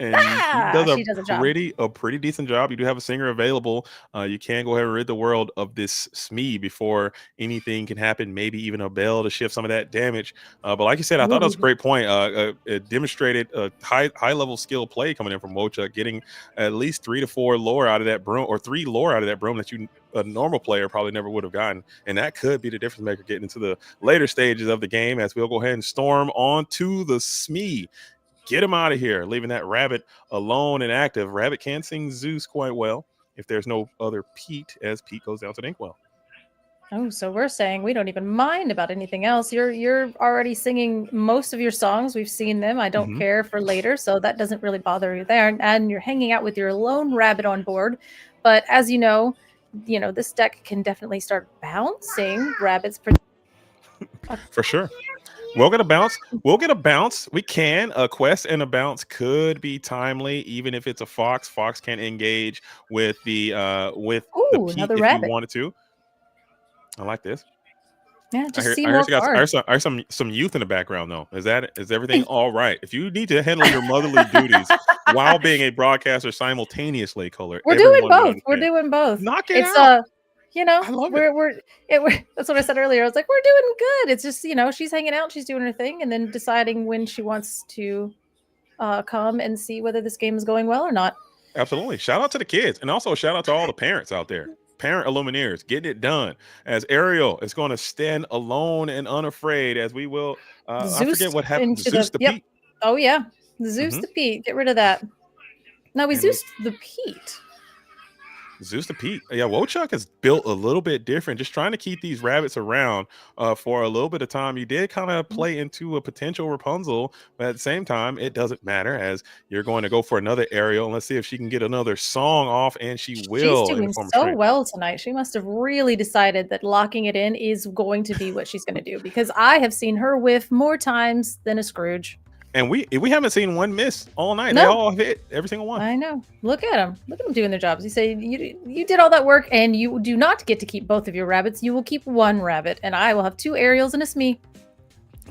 And she does does a job. a pretty decent job. You do have a singer available. You can go ahead and rid the world of this Smee before anything can happen. Maybe even a bell to shift some of that damage. But like you said, I thought that was a great point. It demonstrated a high level skill play coming in from Wochuk, getting at least 3 to 4 lore out of that broom, or 3 lore out of that broom that a normal player probably never would have gotten. And that could be the difference maker getting into the later stages of the game, as we'll go ahead and storm onto the Smee. Get him out of here, leaving that rabbit alone and active. Rabbit can sing Zeus quite well if there's no other Pete, as Pete goes down to the Inkwell. Oh, so we're saying we don't even mind about anything else. You're already singing most of your songs. We've seen them. I don't care for later, so that doesn't really bother you there. And you're hanging out with your lone rabbit on board. But as you know, this deck can definitely start bouncing rabbits. For sure. We'll get a bounce. We can. A quest and a bounce could be timely, even if it's a fox. Fox can engage with the Pete if rabbit. you wanted to. I like this. Yeah, I hear some youth in the background though. Is everything all right? If you need to handle your motherly duties while being a broadcaster simultaneously, Color. We're doing both. Knock it out. I love it. That's what I said earlier. I was like, we're doing good. It's just, she's hanging out, she's doing her thing, and then deciding when she wants to come and see whether this game is going well or not. Absolutely. Shout out to the kids, and also shout out to all the parents out there. Parent Illumineers, getting it done. As Ariel is going to stand alone and unafraid, as we will. I forget what happened. Zeus the Pete. Oh yeah, Zeus the Pete. Get rid of that. No, we Zeus the Pete. Zeus to Pete. Yeah, Wochuk is built a little bit different, just trying to keep these rabbits around for a little bit of time. You did kind of play into a potential Rapunzel, but at the same time, it doesn't matter as you're going to go for another aerial. And let's see if she can get another song off, and she will. She's in the doing form of so Trent. well tonight. She must have really decided that locking it in is going to be what she's going to do, because I have seen her whiff more times than a Scrooge. And we haven't seen one miss all night. No. They all hit every single one. I know. Look at them. Look at them doing their jobs. You say you did all that work, and you do not get to keep both of your rabbits. You will keep one rabbit, and I will have 2 aerials and a Smee.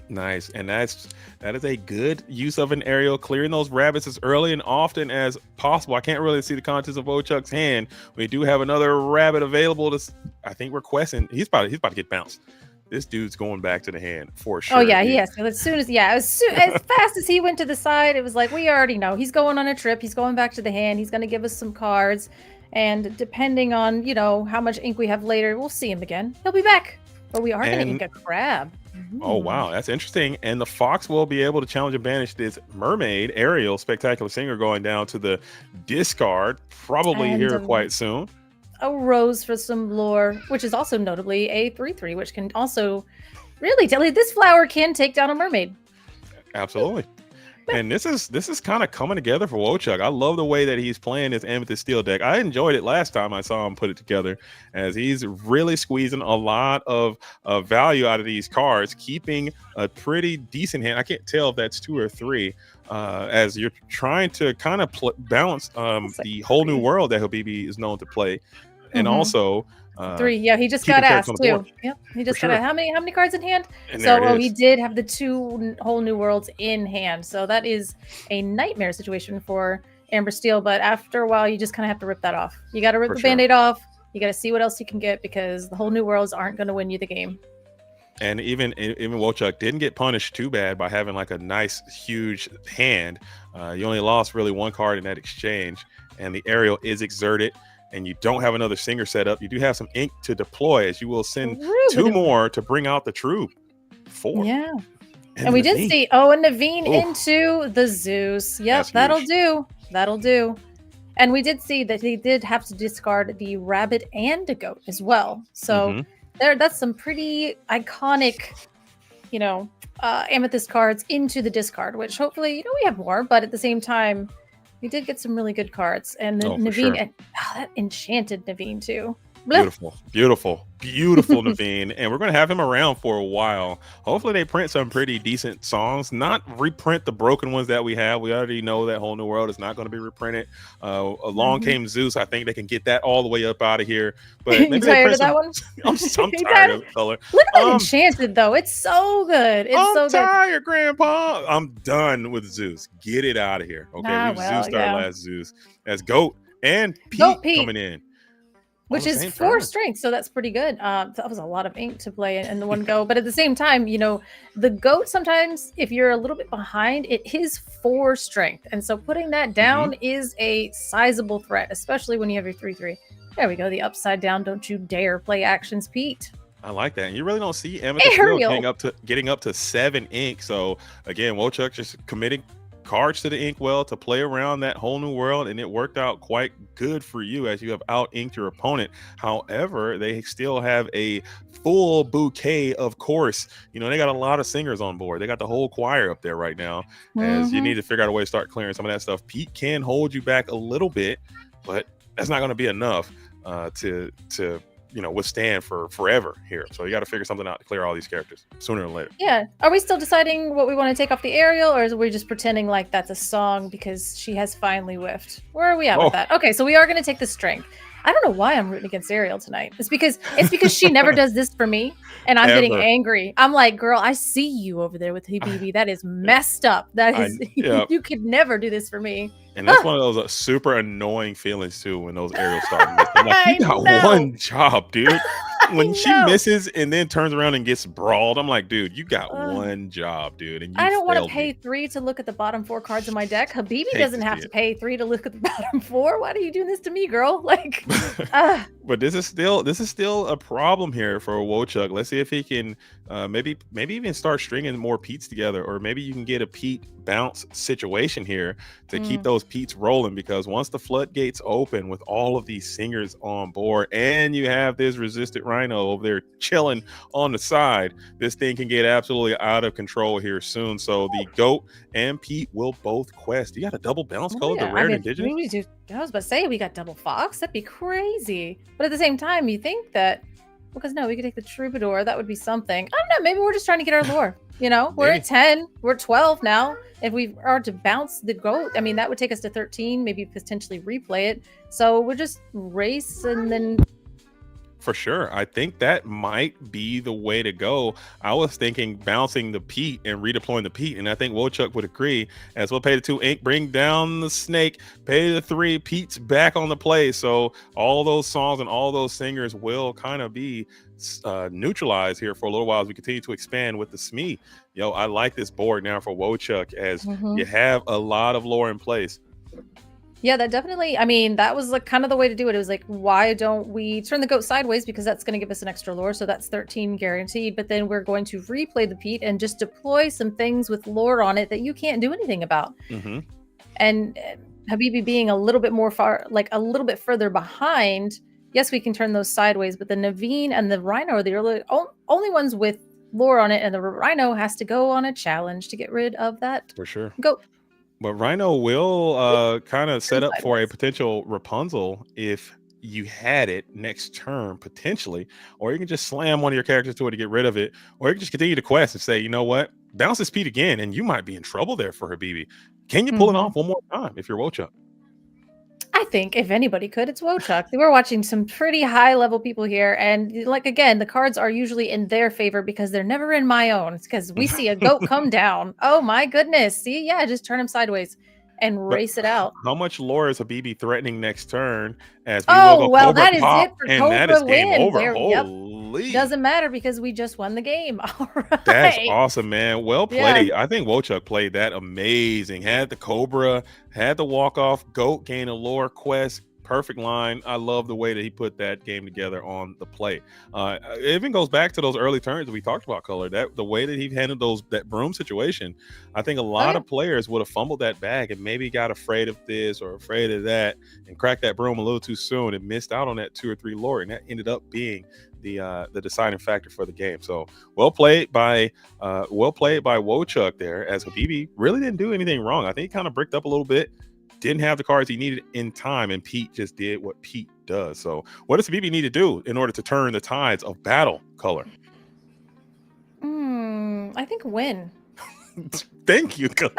Nice, and that is a good use of an aerial, clearing those rabbits as early and often as possible. I can't really see the contents of Wochuk's hand. We do have another rabbit available to, I think, requesting. He's about to get bounced. This dude's going back to the hand for sure. Oh yeah, he has. As soon as as fast as he went to the side, it was like, we already know he's going on a trip. He's going back to the hand. He's going to give us some cards, and depending on how much ink we have later, we'll see him again. He'll be back. But we are going to ink a crab. Oh wow, that's interesting. And the fox will be able to challenge and banish this mermaid Ariel Spectacular Singer going down to the discard, probably And, here quite soon. A rose for some lore, which is also notably a 3/3, which can also really tell you this flower can take down a mermaid. Absolutely. And this is kind of coming together for Wochuk. I love the way that he's playing his Amethyst Steel deck. I enjoyed it last time I saw him put it together, as he's really squeezing a lot of value out of these cards, keeping a pretty decent hand. I can't tell if that's 2 or 3, as you're trying to kind of balance the whole new world that Habibi is known to play. And also 3. Yeah, he just got asked too. Yep, he just got how many cards in hand? And So he did have the 2 whole new worlds in hand. So that is a nightmare situation for Amber Steel. But after a while, you just kind of have to rip that off. You got to rip the Band-Aid off. You got to see what else you can get, because the whole new worlds aren't going to win you the game. And even Wochuk didn't get punished too bad by having like a nice huge hand. You only lost really 1 card in that exchange, and the aerial is exerted. And you don't have another singer set up. You do have some ink to deploy, as you will send 2 more to bring out the troop. 4. Yeah. And we did see, a Naveen into the Zeus. Yep, that'll do. That'll do. And we did see that he did have to discard the rabbit and a goat as well. So that's some pretty iconic, Amethyst cards into the discard, which hopefully, we have more, but at the same time, we did get some really good cards. And the Naveen, and that enchanted Naveen too. Beautiful Naveen. And we're going to have him around for a while. Hopefully they print some pretty decent songs, not reprint the broken ones that we have. We already know that Whole New World is not going to be reprinted. Along Came Zeus. I think they can get that all the way up out of here. But maybe you tired of that one? I'm tired of the color. Look at that enchanted though. It's so good. I'm tired, Grandpa. I'm done with Zeus. Get it out of here. Okay, we've Zeused our last Zeus. As Goat and Pete coming in. Which is 4 strength, so that's pretty good. That was a lot of ink to play in the one go. But at the same time, the goat, sometimes if you're a little bit behind, it is 4 strength. And so putting that down is a sizable threat, especially when you have your 3/3. There we go, the upside down. Don't you dare play actions, Pete. I like that. And you really don't see Amethyst getting up to 7 ink. So again, Wochuk just committing cards to the inkwell to play around that whole new world, and it worked out quite good for you as you have out inked your opponent. However, they still have a full bouquet of course. They got a lot of singers on board. They got the whole choir up there right now, as you need to figure out a way to start clearing some of that stuff. Pete can hold you back a little bit, but that's not going to be enough to withstand for forever here. So you got to figure something out to clear all these characters sooner or later. Yeah. Are we still deciding what we want to take off the aerial, or are we just pretending like that's a song because she has finally whiffed? Where are we at with that? Okay, so we are going to take the strength. I don't know why I'm rooting against Ariel tonight. It's because she never does this for me, and I'm getting angry. I'm like, girl, I see you over there with Habibi. That is messed up. That is you could never do this for me. And that's one of those super annoying feelings too when those aerials start missing. I'm like, you got one job, dude. When she misses and then turns around and gets brawled, I'm like, dude, you got one job, dude. And I don't want to pay 3 to look at the bottom 4 cards in my deck. Habibi doesn't have to pay 3 to look at the bottom 4. Why are you doing this to me, girl? Like, But this is still a problem here for Wochuk. Let's see if he can maybe even start stringing more Pete's together, or maybe you can get a Pete bounce situation here to keep those Pete's rolling, because once the floodgates open with all of these singers on board and you have this resistant Rhino over there chilling on the side, this thing can get absolutely out of control here soon. So the Goat and Pete will both quest. You got a double bounce color, the rare and indigenous? I was about to say we got double Fox. That'd be crazy. But at the same time, you think that, because no, we could take the Troubadour. That would be something. I don't know. Maybe we're just trying to get our lore. You know, we're at 10. We're 12 now. If we are to bounce the Goat, I mean, that would take us to 13. Maybe potentially replay it. So we'll just race and then. For sure. I think that might be the way to go. I was thinking bouncing the Pete and redeploying the Pete, and I think Wochuk would agree, as we'll pay the 2 ink, bring down the Snake, pay the 3, Pete's back on the play. So all those songs and all those singers will kind of be neutralized here for a little while as we continue to expand with the SME. Yo, I like this board now for Wochuk, as you have a lot of lore in place. Yeah, that definitely, I mean, that was like kind of the way to do it. It was like, why don't we turn the Goat sideways, because that's going to give us an extra lore. So that's 13 guaranteed. But then we're going to replay the Pete and just deploy some things with lore on it that you can't do anything about. And Habibi being a little bit more far, like a little bit further behind, yes, we can turn those sideways. But the Naveen and the Rhino are the only ones with lore on it. And the Rhino has to go on a challenge to get rid of that. For sure. Goat. But Rhino will kind of set up for a potential Rapunzel if you had it next turn, potentially. Or you can just slam one of your characters to it to get rid of it. Or you can just continue to quest and say, you know what? Bounce this Pete again, and you might be in trouble there for Habibi. Can you pull it off one more time if you're Wochuk? I think if anybody could, it's Wochuk. We're watching some pretty high level people here. And like, again, the cards are usually in their favor because they're never in my own. It's because we see a Goat come down. Oh my goodness. See, yeah, just turn him sideways and race it out. How much lore is Habibi threatening next turn? As we will go Cobra that is pop, it for and Cobra that is game win. over. There, Holy. Doesn't matter because we just won the game. All right. That's awesome, man. Well played. Yeah. I think Wochuk played that amazing. Had the Cobra, had the walk-off, Goat gain a lore quest. Perfect line. I love the way that he put that game together on the play. It even goes back to those early turns that we talked about, Color. That the way that he handled that broom situation. I think a lot of players would have fumbled that bag and maybe got afraid of this or afraid of that and cracked that broom a little too soon and missed out on that 2 or 3 lore, and that ended up being the deciding factor for the game. So well played by Wochuk there, as Habibi really didn't do anything wrong. I think he kind of bricked up a little bit. Didn't have the cards he needed in time, and Pete just did what Pete does. So what does Habibi need to do in order to turn the tides of battle, Color? I think win. Thank you, Color.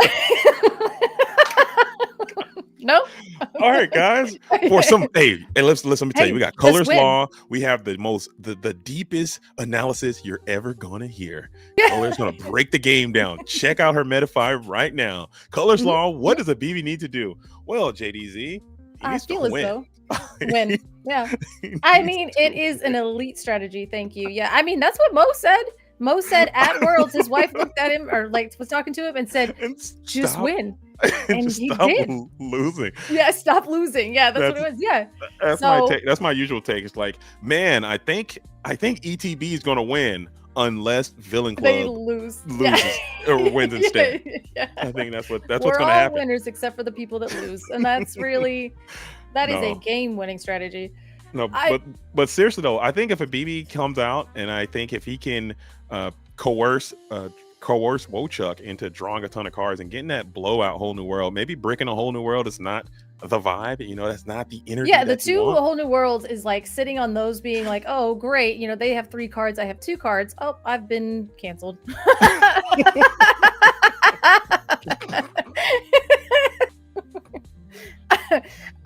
No. All right, guys. For some, hey, let me tell you, we got Color's Law. We have the deepest analysis you're ever gonna hear. Color's gonna break the game down. Check out her Meta-5 right now. Color's Law. What does a BB need to do? Well, JDZ, I feel as though win. Yeah. I mean, it is an elite strategy. Thank you. Yeah. I mean, that's what Mo said. Mo said at Worlds, his wife looked at him or like was talking to him and said, just win. And he did. Losing. Yeah, stop losing. Yeah, that's what it was. Yeah. That's my take. That's my usual take. It's like, man, I think ETB is gonna win unless Villain Club loses or wins instead. Yeah. I think that's what's gonna happen. We're all winners except for the people that lose. And that's really is a game winning strategy. No, but seriously though, I think if a BB comes out, and I think if he can coerce Wochuk into drawing a ton of cards and getting that blowout Whole New World, maybe bricking a Whole New World is not the vibe, you know, that's not the energy. Yeah, the 2 Whole New Worlds is like sitting on those being like, oh great, you know, they have 3 cards, I have 2 cards. Oh, I've been canceled.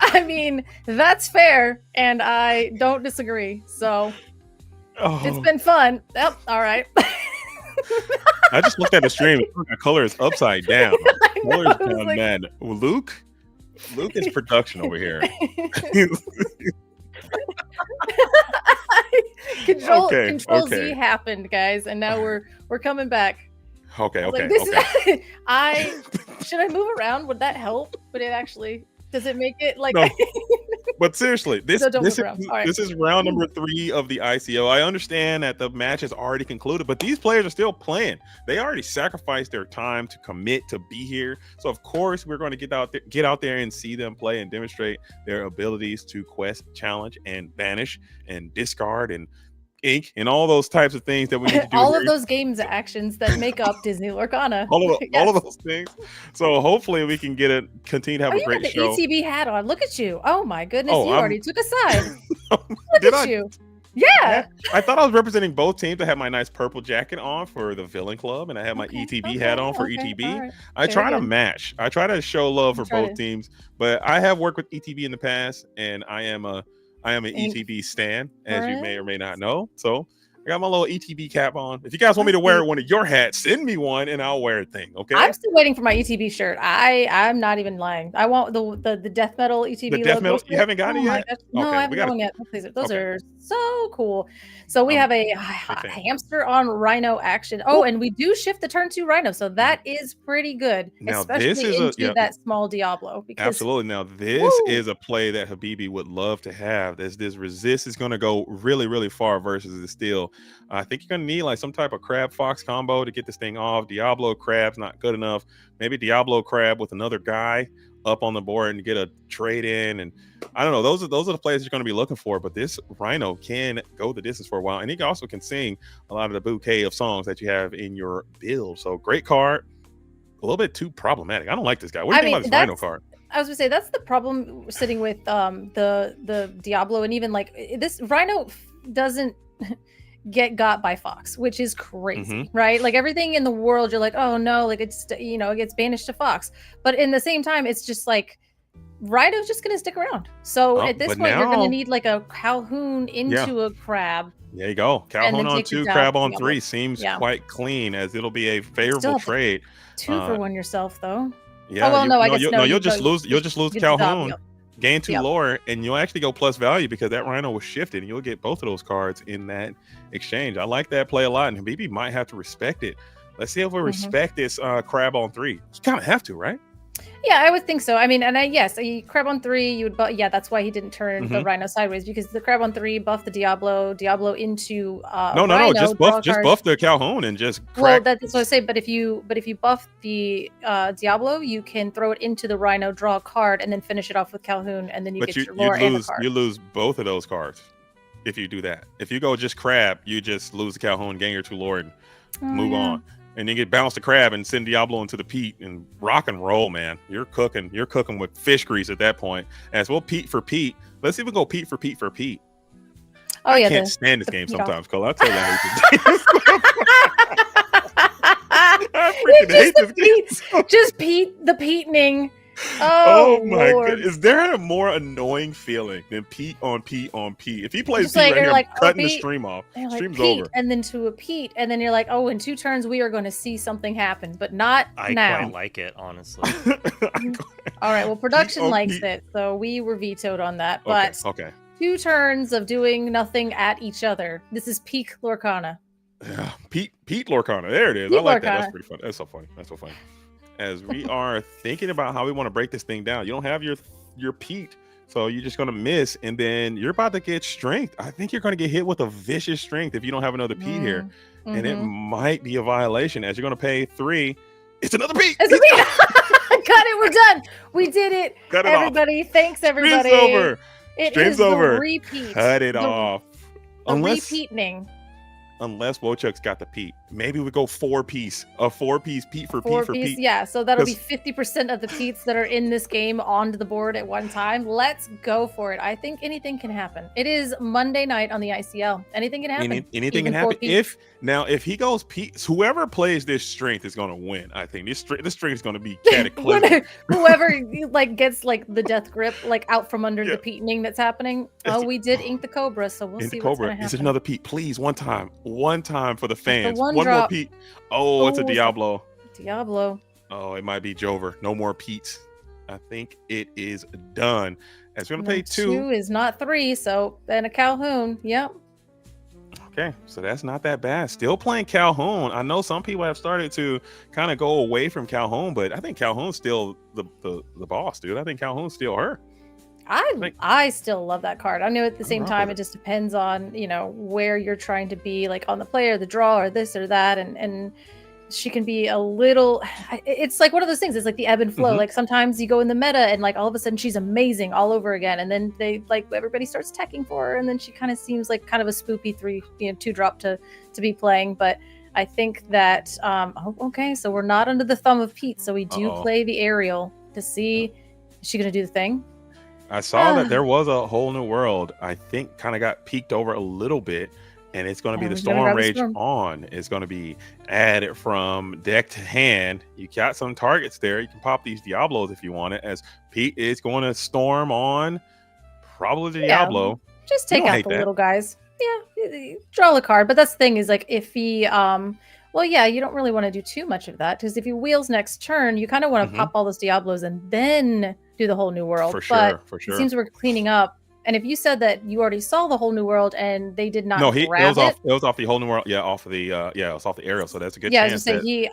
I mean, that's fair, and I don't disagree. So it's been fun. Yep. All right. I just looked at the stream. Color is upside down. Color's down, like... man. Luke is production over here. Control Z happened, guys, and now we're coming back. Okay. Should I move around? Would that help? Would it actually? Does it make it like? No. But seriously, this So don't this move is, around. All right. this is round number 3 of the ICO. I understand that the match has already concluded, but these players are still playing. They already sacrificed their time to commit to be here. So of course we're going to get out there and see them play and demonstrate their abilities to quest, challenge, and banish and discard and ink and all those types of things that we need to do. All here. of those games actions that make up Disney Lorcana. all Yes. of those things. So hopefully we can continue to have Oh, a you great got the show. ETB hat on. Look at you. Oh my goodness, Oh, you already took a side. Look Did at I? you. Yeah. I thought I was representing both teams. I had my nice purple jacket on for the Villain Club, and I had my ETB hat on for ETB. all right. I Very try to good. match. I try to show love for try both to- teams, but I have worked with ETB in the past, and I am an Ink. ETB stan, as you may or may Right. not know. So I got my little ETB cap on. If you guys want me to wear one of your hats, send me one, and I'll wear a thing. Okay. I'm still waiting for my ETB shirt. I'm not even lying. I want the death metal ETB. The death logo metal? You shirt. haven't gotten it my yet? gosh. No, Okay, I we haven't gotta- got one yet. Those Okay. are so cool. So we I'm have a fan. hamster on Rhino action. Oh, and we do shift the turn to Rhino, so that is pretty good, Now, especially this is into that small Diablo. Because Absolutely. Now, this Woo! is a play that Habibi would love to have. This resist is going to go really, really far versus the steal. I think you're going to need like some type of crab fox combo to get this thing off. Diablo crab's not good enough. Maybe Diablo crab with another guy up on the board and get a trade in. And I don't know. Those are the plays you're going to be looking for. But this Rhino can go the distance for a while, and he also can sing a lot of the bouquet of songs that you have in your build. So great card. A little bit too problematic. I don't like this guy. What do you think about this Rhino card? I was gonna say that's the problem sitting with the Diablo, and even like this Rhino doesn't get got by Fox, which is crazy, right? Like everything in the world, you're like, oh no, like it's it gets banished to Fox, but in the same time, it's just like Rhino's just gonna stick around. So at this but point, you're now- gonna need like a Calhoun into a crab. There you go. Calhoun then on take your 2, crab on Diablo. 3 seems Yeah. quite clean, as it'll be a favorable Still, trade. 2 for 1 yourself though. Yeah. Oh well, no, I guess no. You'll just lose. You'll just lose get the Calhoun, Diablo. gain 2 Yep. lore, and you'll actually go plus value because that Rhino was shifted, and you'll get both of those cards in that exchange. I like that play a lot, and Habibi might have to respect it. Let's see if we respect this crab on 3. You kind of have to, right? Yeah, I would think so. I mean, and yes, a crab on 3, you would. Yeah, that's why he didn't turn the Rhino sideways, because the crab on 3 buff the Diablo into No, Rhino, just draw buff cards. the Calhoun and just Well, crack. that's what I say. But if you buff the Diablo, you can throw it into the Rhino, draw a card, and then finish it off with Calhoun, and then you But get you your lore and a card. you lose both of those cards if you do that. If you go just crab, you just lose the Calhoun, gain your 2 lore, and move yeah. on. And then get bounce the crab and send Diablo into the Pete and rock and roll, man. You're cooking with fish grease at that point. As well, Pete for Pete. Let's even go Pete for Pete for Pete. Oh yeah, I can't stand this the game Pete off. sometimes, Cole. I tell you, I freaking hate this game. Just Pete the Petening. Oh my Lord. god! Is there a more annoying feeling than Pete on Pete on Pete? If he plays Just Pete like, right you're here, like, I'm oh, cutting the Pete. stream off. And you're like, Stream's Pete, over. and then to a Pete, and then you're like, oh, in 2 turns we are going to see something happen, but not I now. quite like it, honestly. All right, well, production on likes Pete. it, so we were vetoed on that. But Okay. 2 turns of doing nothing at each other. This is peak Lorcana. Yeah, Pete Lorcana. There it is. Pete I like that. Lorcana. That's pretty fun. That's so funny. That's so funny. As we are thinking about how we want to break this thing down, you don't have your Pete, so you're just gonna miss, and then you're about to get strength. I think you're gonna get hit with a vicious strength if you don't have another Pete here, and it might be a violation. As you're gonna pay 3, it's another Pete. It's a Pete. Got it. We're done. We did it. Cut it off. Everybody, thanks everybody. Stream's over. It Stream's is the over. repeat. Cut it The- off. The repeating. Unless Wochuk's got the Pete, maybe we go 4-piece, a 4-piece Pete for Pete 4 for piece, Pete. yeah. So that'll be 'Cause- 50% of the Pete's that are in this game onto the board at one time. Let's go for it. I think anything can happen. It is Monday night on the ICL. Anything can happen. Anything Even can 4 happen. Pete's. If he goes Pete, whoever plays this strength is going to win. I think this strength is going to be cataclysmic. Whoever like gets like the death grip like out from under Yeah. the Petening that's happening. Oh, we did ink the Cobra, so we'll In see the what's Cobra, gonna happen. is it another Pete? Please, one time for the fans. one One more drop. Pete. Oh, it's a Oh, it's a- Diablo. Diablo. Oh, it might be Jover. No more Pete's. I think it is done. As we're gonna pay 2. 2 is not 3, so and a Calhoun. Yep. Okay, so that's not that bad. Still playing Calhoun. I know some people have started to kind of go away from Calhoun, but I think Calhoun's still the boss, dude. I think Calhoun's still her. I still love that card. I know at the same rock time with it just depends on, where you're trying to be, like on the play or the draw or this or that, and she can be a little, it's like one of those things. It's like the ebb and flow. Mhm. Like sometimes you go in the meta and like all of a sudden she's amazing all over again, and then they like everybody starts teching for her, and then she kind of seems like kind of a spoopy 2-drop to be playing. But I think that okay, so we're not under the thumb of Pete, so we do play the aerial to see, is she gonna do the thing? I saw that there was a whole new world. I think kind of got peeked over a little bit, and it's going to be the Storm Rage on. It's going to be added from deck to hand. You got some targets there. You can pop these Diablos if you want it, as Pete is going to storm on probably the Diablo. Just take out the little guys. Yeah, draw a card. But that's the thing is, like, if he well, yeah, you don't really want to do too much of that, because if he wheels next turn, you kind of want to pop all those Diablos and then do the whole new world. For sure, for sure. It seems we're cleaning up. And if you said that you already saw the whole new world and they did not it was off the whole new world. Yeah, off of the it was off the aerial. So that's a good chance. I was just saying he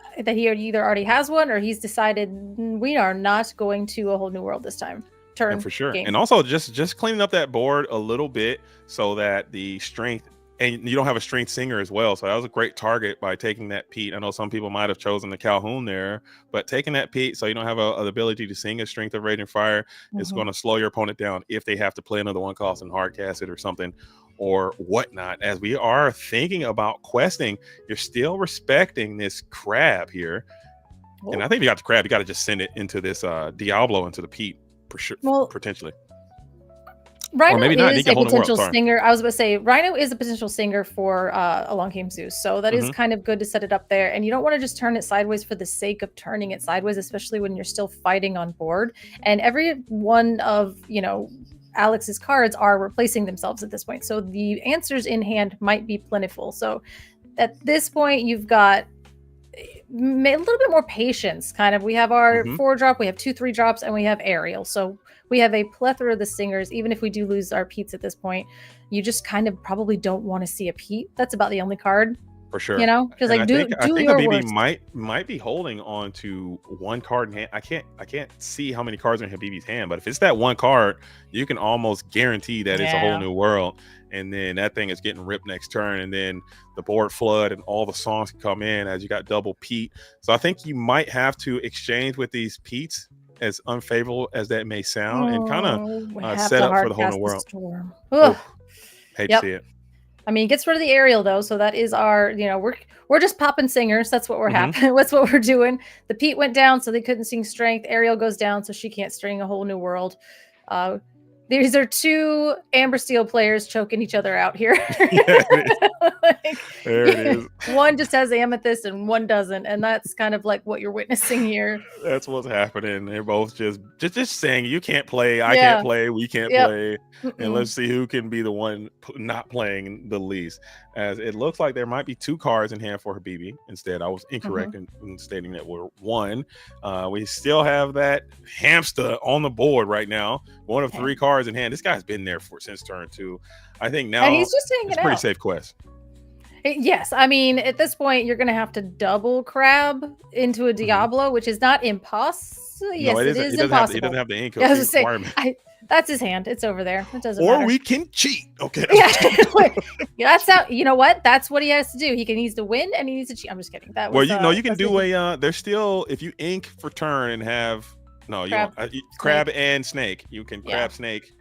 either already has one or he's decided we are not going to a whole new world this time. Turn for sure. game. And also just cleaning up that board a little bit so that the strength, and you don't have a strength singer as well. So that was a great target by taking that Pete. I know some people might have chosen the Calhoun there, but taking that Pete so you don't have the ability to sing a strength of Raging Fire is going to slow your opponent down if they have to play another one cost and hard cast it or something or whatnot. As we are thinking about questing, you're still respecting this crab here. And I think if you got the crab, you got to just send it into this Diablo, into the Pete for sure, potentially. Rhino or maybe not. is a potential singer. I was about to say Rhino is a potential singer for Along Came Zeus, so that is kind of good to set it up there. And you don't want to just turn it sideways for the sake of turning it sideways, especially when you're still fighting on board. And every one of Alex's cards are replacing themselves at this point, so the answers in hand might be plentiful. So at this point, you've got a little bit more patience. Kind of, we have our 4-drop, we have 2-3 drops, and we have aerial. So we have a plethora of the singers. Even if we do lose our Petes at this point, you just kind of probably don't want to see a Pete. That's about the only card. For sure. Just like I think your Habibi might be holding on to one card in hand. I can't see how many cards are in Habibi's hand, but if it's that one card, you can almost guarantee that it's a whole new world. And then that thing is getting ripped next turn, and then the board flood and all the songs come in as you got double Pete. So I think you might have to exchange with these Petes, as unfavorable as that may sound, and kind of set up for the whole new world. Hate to see it. I mean, it gets rid of the aerial though, so that is our, we're just popping singers. That's what we're happening. That's what we're doing. The Pete went down, so they couldn't sing strength. Aerial goes down, so she can't string a whole new world. These are 2 Amber Steel players choking each other out here. There it is. One just has Amethyst and one doesn't, and that's kind of like what you're witnessing here. That's what's happening. They're both just saying, you can't play, I can't play, we can't play, and let's see who can be the one not playing the least. As it looks like there might be 2 cards in hand for Habibi. Instead, I was incorrect in stating that we're 1. We still have that hamster on the board right now. 1 of 3 cards in hand. This guy's been there since turn 2. I think now and he's just hanging it's a pretty safe quest. Yes, I mean, at this point, you're going to have to double crab into a Diablo, which is not impossible. Yes, it is impossible. He doesn't have the ink requirement. That's his hand. It's over there. It doesn't matter. Or we can cheat. Okay. That's how. You know what? That's what he has to do. He needs to win and he needs to cheat. I'm just kidding. That was, you can do there's still, if you ink for turn and have crab and snake. You can crab snake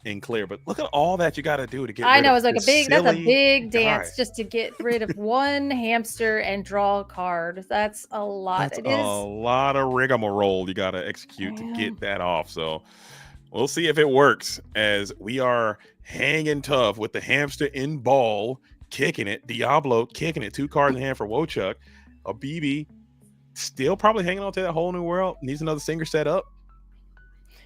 and clear, but look at all that you got to do to get. I know it's like that's a big dance just to get rid of one hamster and draw a card. That's a lot. That's a lot of rigmarole you got to execute to get that off. So we'll see if it works, as we are hanging tough with the hamster in ball, kicking it. Diablo kicking it. 2 cards in hand for Wochuk. Habibi still probably hanging on to that whole new world. Needs another singer set up.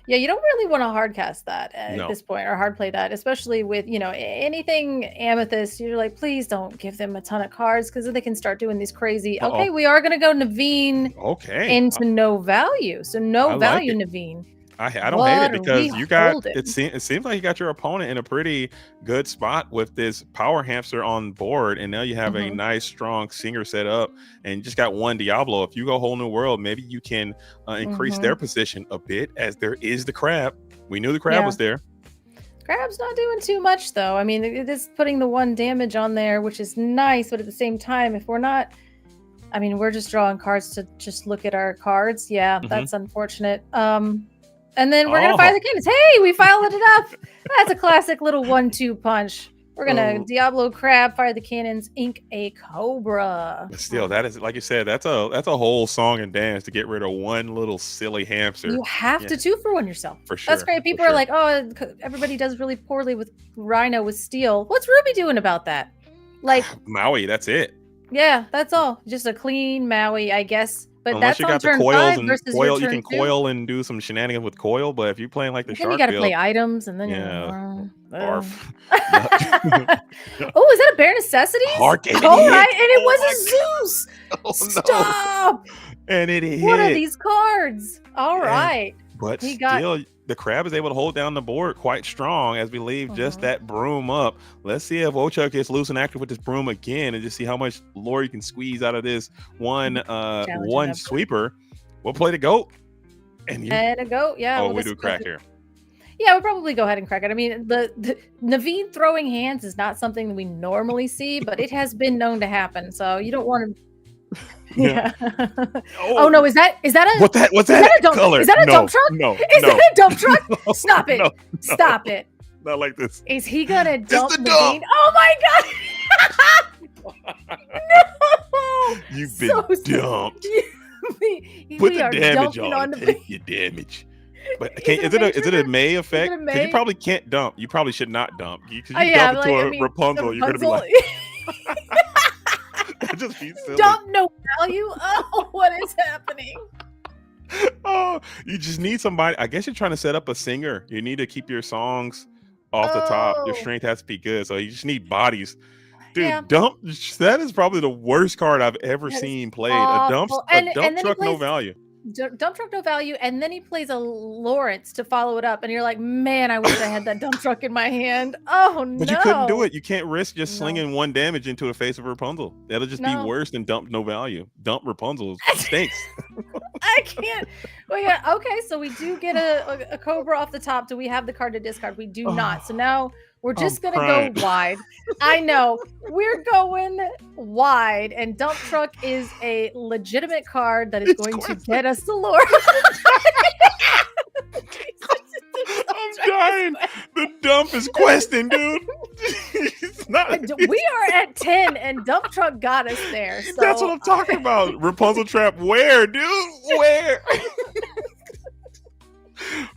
Yeah, you don't really want to hard cast that at this point, or hard play that, especially with, anything Amethyst. You're like, please don't give them a ton of cards, because then they can start doing these crazy. Okay, we are going to go Naveen into no value. So no value, Naveen. I don't hate What it are because we you got holding? it seems like you got your opponent in a pretty good spot with this power hamster on board, and now you have a nice strong singer set up, and you just got one Diablo. If you go whole new world, maybe you can increase their position a bit, as there is the crab. We knew the crab was there. Crab's not doing too much though. I mean, it is putting the 1 damage on there, which is nice, but at the same time, if we're not, I mean, we're just drawing cards to just look at our cards. Yeah, that's unfortunate. And then we're gonna fire the cannons. Hey, we followed it up. That's a classic little 1-2 punch. We're gonna Diablo Crab, fire the cannons, ink a Cobra. But still, that is, like you said, that's a whole song and dance to get rid of one little silly hamster. You have to 2-for-1 yourself. For sure. That's great. People are like, oh, everybody does really poorly with Rhino with steel. What's Ruby doing about that? Like Maui, that's it. Yeah, that's all. Just a clean Maui, I guess. But Unless that's you on got the turn coils 5 and versus coil, your you turn can 2. coil and do some shenanigans with coil. But if you're playing like the Then shark you got to build, play items, and then barf. Oh, is that a bare necessity? Heart, and All it right, hit. and it was a Zeus. Oh, Stop! And it hit. What are these cards? All right. But He still, the crab is able to hold down the board quite strong as we leave just that broom up. Let's see if Wochuk gets loose and active with this broom again, and just see how much lore you can squeeze out of this one sweeper. We'll play the goat. And a goat, yeah. Oh, we do crack here. Yeah, we'll probably go ahead and crack it. I mean, the Naveen throwing hands is not something that we normally see, but it has been known to happen. So you don't want to. Yeah. Oh no! Is that a what's that color? Is that a dump truck? No. Is that a dump truck? Stop it! No. Stop it! Not like this. Is he gonna dump the Naveen? dump. Oh my god! No! You've been dumped. Put the damage on. Take your damage. But is it a May effect? Because you probably can't dump. You probably should not dump. Because you dump into a Rapunzel, you're gonna be like. Just be silly. Dump no value. Oh, what is happening? Oh, you just need somebody. I guess you're trying to set up a singer. You need to keep your songs off the top. Your strength has to be good. So you just need bodies. Dude, dump. That is probably the worst card I've ever seen played. Awful. A dump truck, no value. Dump truck, no value, and then he plays a Lawrence to follow it up, and you're like, man, I wish I had that dump truck in my hand. Oh no! But you couldn't do it. You can't risk just slinging 1 damage into the face of Rapunzel. That'll just be worse than dump no value. Dump Rapunzel stinks. I can't. Well, yeah, okay, so we do get a Cobra off the top. Do we have the card to discard? We do not. So now we're just gonna go wide. I know we're going wide, and dump truck is a legitimate card that is going to get us the lore. I'm dying. The dump is questing, dude. It's not. We are at 10, and dump truck got us there. So. That's what I'm talking about. Rapunzel trap, where, dude? Where?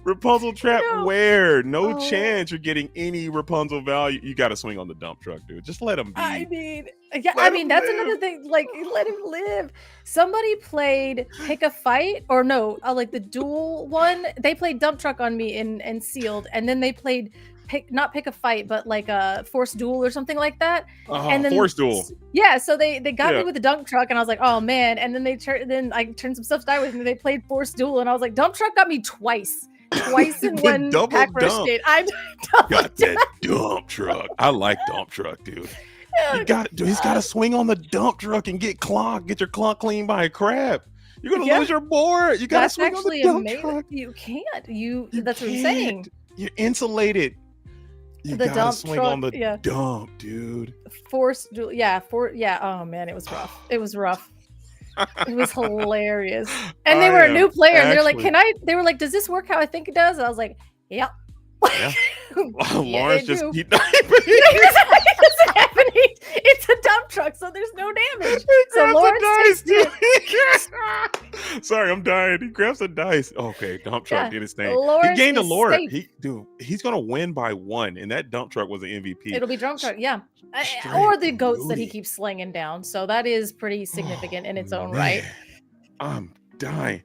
Rapunzel trap, where? No chance you're getting any Rapunzel value. You got to swing on the dump truck, dude. Just let him be. I mean, that's another thing. Like, let him live. Somebody played pick a fight, or no, like the duel one. They played dump truck on me and sealed, and then they played not pick a fight, but like a forced duel or something like that. And then forced duel. Yeah, so they got me with the dump truck, and I was like, oh man. And then then I turned some stuff sideways, and they played forced duel, and I was like, dump truck got me twice in one pack rush state. I got that dump truck. I like dump truck, dude. You got, dude. He's got to swing on the dump truck and get your clock cleaned by a crab. You're gonna lose your board. You got to swing on the dump truck. You can't. That's what I'm saying. You're insulated. You the gotta dump swing truck, on the dump, dude. Forced duel. Oh man, it was rough. It was rough. It was hilarious. And they were a new player, and they're like, they were like, does this work how I think it does? And I was like, yep. Yeah. Lawrence just it's a dump truck, so there's no damage. So Lawrence sorry, I'm dying. He grabs the dice. Okay, dump truck did his thing. Lawrence he gained a lore. He's gonna win by 1, and that dump truck was an MVP. It'll be dump truck, yeah. Or the goats that he keeps slinging down. So that is pretty significant in its own right. I'm dying.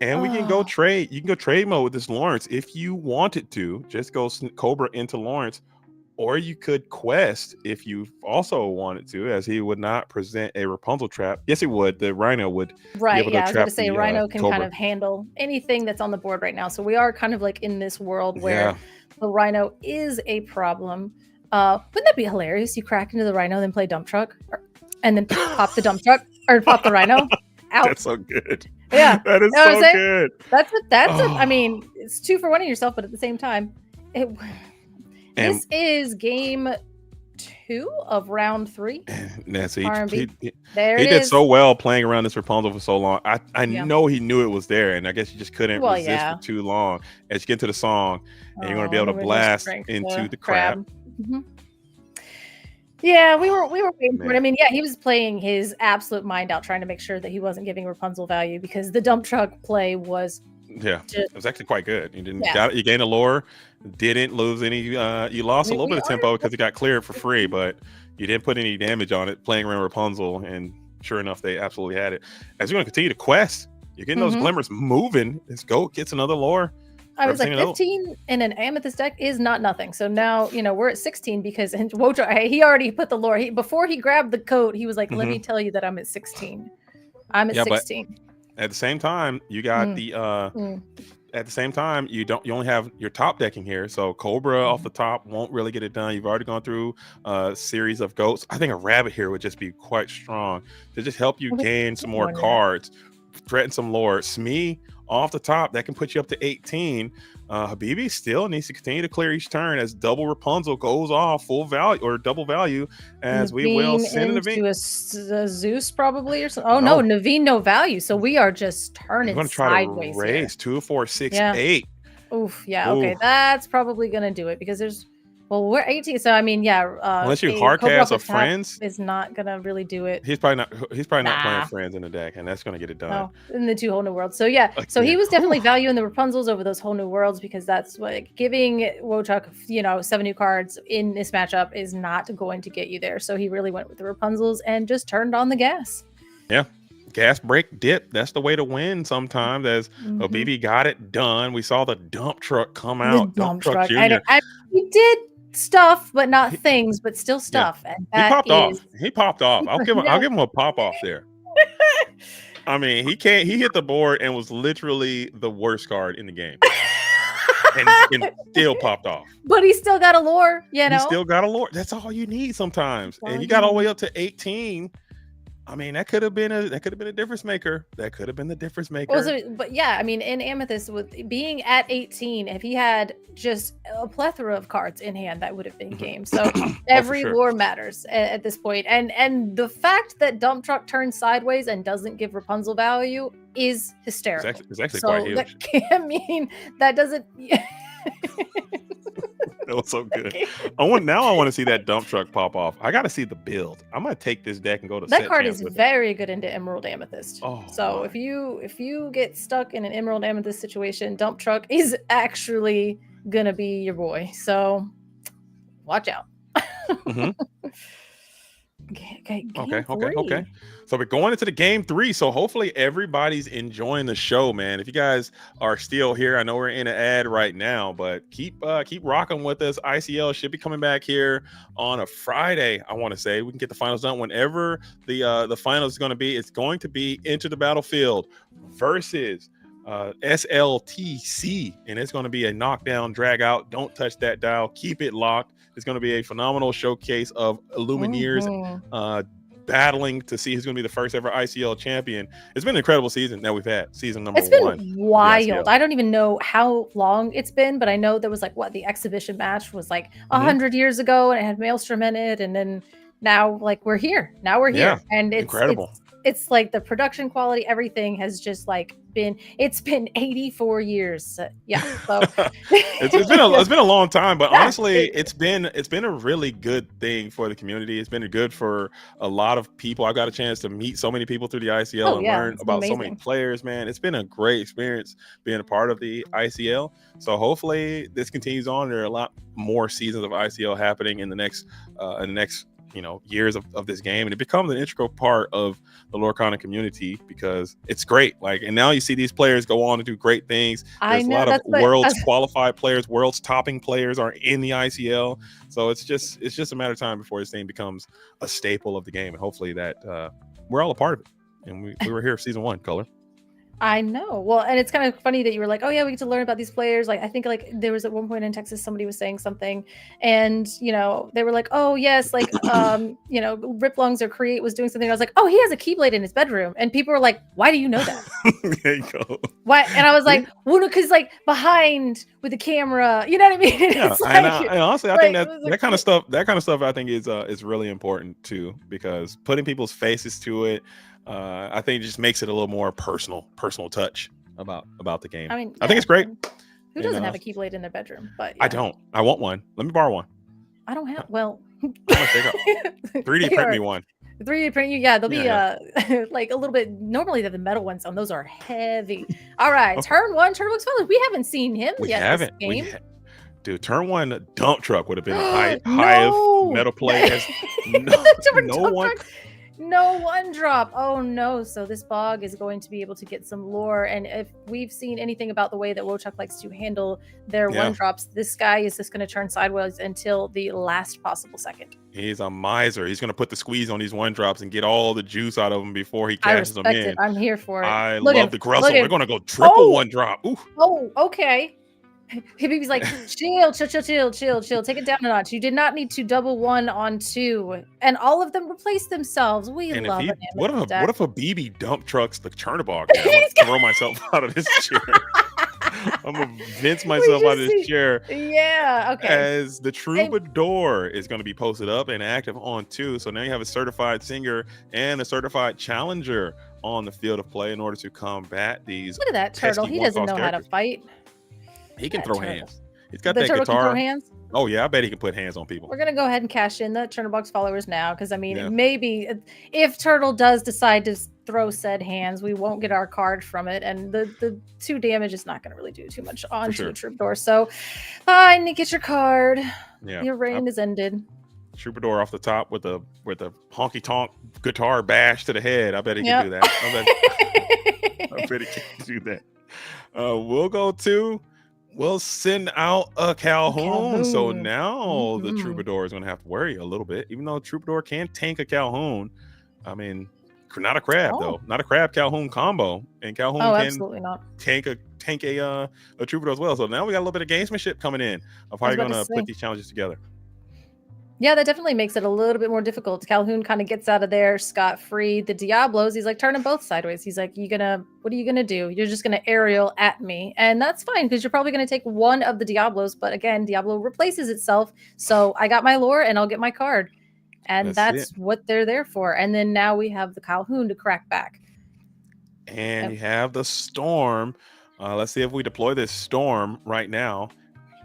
And we can go trade. You can go trade mode with this Lawrence if you wanted to. Just go Cobra into Lawrence. or you could quest if you also wanted to, as he would not present a Rapunzel trap. Yes, he would. The Rhino would be Right. able Yeah. to I was trap going to say the Rhino can Cobra. kind of handle anything that's on the board right now. So we are kind of like in this world where Yeah. the Rhino is a problem. Wouldn't that be hilarious? You crack into the Rhino, then play dump truck, and then pop the dump truck or pop the Rhino out. That's so good. Yeah. That is You know what I'm so saying? good. I mean, it's 2 for 1 of yourself, but at the same time, this is game 2 of round 3. Nancy, R&B. he There it did is. so well playing around this Rapunzel for so long. I Yeah. know he knew it was there, and I guess you just couldn't Well, resist yeah. for too long. As you get into the song, and you're going to be able to we just blast drank into the crab. Mhm. Yeah, we were waiting for it. Man. I mean, yeah, he was playing his absolute mind out, trying to make sure that he wasn't giving Rapunzel value because the dump truck play was Yeah, it was actually quite good. You didn't Yeah. you gained a lore, didn't lose any. You lost a little bit of tempo because it got cleared for free, but you didn't put any damage on it playing around Rapunzel, and sure enough, they absolutely had it. As you're going to continue to quest, you're getting those Mhm. glimmers moving. Let's go, gets another lore. I was like, Representing 15 in an Amethyst deck is not nothing. So now, we're at 16 because Wojo, he already put the lore. Before he grabbed the coat, he was like, let me tell you that I'm at 16. I'm at Yeah, but 16. At the same time, you got the at the same time, you only have your top decking here. So Cobra off the top won't really get it done. You've already gone through a series of goats. I think a rabbit here would just be quite strong to just help you gain some more cards, threaten some lore. Smee off the top, that can put you up to 18. Habibi still needs to continue to clear each turn as double Rapunzel goes off full value or double value, as we will send into Naveen. a Zeus probably or something. Oh no, Naveen no value. So we are just turning I'm going to try sideways to raise 2, 4, 6, Yeah. 8. Oof. Yeah. Okay. Oof. That's probably gonna do it because we're 18. So I mean, yeah. Unless you a hard Cobra cast off a the top friends, is not gonna really do it. he's probably not playing Nah. friends in the deck, and that's going to get it done. No, in the 2 whole new worlds. So yeah, so he Again. was definitely valuing the Rapunzels over those whole new worlds because that's what giving Wochuk, 7 new cards in this matchup is not going to get you there. So he really went with the Rapunzels and just turned on the gas. Yeah. Gas break dip. That's the way to win sometimes. As Obibi got it done. We saw the dump truck come out. The dump truck. Junior. And he did stuff, but not things, but still stuff. And He that popped off. is- He popped off. I'll give him a pop off there. I mean, he hit the board and was literally the worst card in the game. and still popped off. But he still got a lore, He still got a lore. That's all you need sometimes. That's all And you you got all the need. way up to 18. I mean, that could have been a difference maker. That could have been the difference maker. Well, but yeah, I mean, in Amethyst, with being at 18, if he had just a plethora of cards in hand, that would have been game. So every sure. lore matters at this point. And the fact that Dump Truck turns sideways and doesn't give Rapunzel value is hysterical. It's actually quite huge. That can't mean that doesn't. That was so good. I want to see that dump truck pop off. I got to see the build. I'm gonna take this deck and go to That set card champs is with it. very good into Emerald Amethyst. Oh, So my. if you get stuck in an Emerald Amethyst situation, Dump Truck is actually gonna be your boy. So watch out. Mhm. Okay. Okay. So we're going into the game 3. So hopefully everybody's enjoying the show, man. If you guys are still here, I know we're in an ad right now, but keep rocking with us. ICL should be coming back here on a Friday. I want to say we can get the finals done whenever the finals is going to be. It's going to be Enter the Battlefield versus SLTC, and it's going to be a knockdown, drag out. Don't touch that dial. Keep it locked. It's going to be a phenomenal showcase of Illumineers battling to see who's going to be the first ever ICL champion. It's been an incredible season that we've had. Season number 1. It's been wild. ICL. I don't even know how long it's been, but I know there was the exhibition match was 100 years ago, and it had Maelstrom in it, and then now we're here. Now we're here, and it's incredible. It's like the production quality, everything has just been 84 years. So it's been a long time, but honestly, it's been a really good thing for the community. It's been good for a lot of people. I got a chance to meet so many people through the ICL and learn about so many players, man. It's been a great experience being a part of the ICL. So hopefully this continues on. There are a lot more seasons of ICL happening in the next years of this game, and it becomes an integral part of the Lorcana community because it's great. Like, and now you see these players go on to do great things. There's a lot of world's qualified players, world's topping players are in the ICL. So it's just a matter of time before this thing becomes a staple of the game, and hopefully that we're all a part of it. And we were here season 1, Color. I know. Well, and it's kind of funny that you were like, oh yeah, we get to learn about these players. Like, I think like there was at one point in Texas, somebody was saying something and, they were like, oh yes, like, Rip Lungs or Create was doing something. I was like, oh, he has a Keyblade in his bedroom. And people were like, why do you know that? There you go. Why? And I was like, well, because like behind with the camera, you know what I mean? Yeah, and honestly, I think that kind of stuff I think is really important too, because putting people's faces to it, I think it just makes it a little more personal touch about the game. I mean, I think it's great. Who doesn't have a Keyblade in their bedroom? But I don't. I want one. Let me borrow one. I don't have. Well, 3D print me one. 3D print you. Yeah, they'll be like a little bit. Normally they're the metal ones, and those are heavy. All right, turn 1, Turbox Fellas. We haven't seen him yet. This game. Dude, turn 1 dump truck would have been a high metal play. No one. No one drop. Oh no. So this bog is going to be able to get some lore. And if we've seen anything about the way that Wochuk likes to handle their one drops, this guy is just going to turn sideways until the last possible second. He's a miser. He's going to put the squeeze on these one drops and get all the juice out of them before he cashes them in. I'm here for it. I love the Gressel. We're going to go triple one drop. Ooh. Oh, okay. Hibbibi's like, chill. Take it down a notch. You did not need to double 1 on 2, and all of them replace themselves. We love it. What if a BB dump trucks the Chernobog? I'm gonna throw myself out of this chair. I'm gonna vince myself out of this chair. Yeah. Okay. As the Troubadour is going to be posted up and active on 2, so now you have a certified singer and a certified challenger on the field of play in order to combat these. Look at that turtle. He doesn't know how to fight. He can throw hands. He's got that guitar. Can throw hands? Oh yeah, I bet he can put hands on people. We're gonna go ahead and cash in the Turtlebox followers now, because I mean, maybe if Turtle does decide to throw said hands, we won't get our card from it, and the 2 damage is not gonna really do too much onto a Troubadour. So, fine, get your card. Yeah, your reign is ended. Troubadour off the top with a honky tonk guitar bash to the head. I bet he can do that. I bet he can do that. We'll go to. We'll send out a Calhoun. So now the Troubadour is going to have to worry a little bit, even though Troubadour can tank a Calhoun. I mean, not a crab though, not a crab Calhoun combo, and Calhoun can absolutely not tank a Troubadour as well. So now we got a little bit of gamesmanship coming in of how you're going to put these challenges together. Yeah, that definitely makes it a little bit more difficult. Calhoun kind of gets out of there scot-free. The Diablos, he's like, turn them both sideways. He's like, what are you going to do? You're just going to aerial at me. And that's fine, because you're probably going to take one of the Diablos. But again, Diablo replaces itself. So I got my lore and I'll get my card. And that's what they're there for. And then now we have the Calhoun to crack back. And you have the Storm. Let's see if we deploy this Storm right now.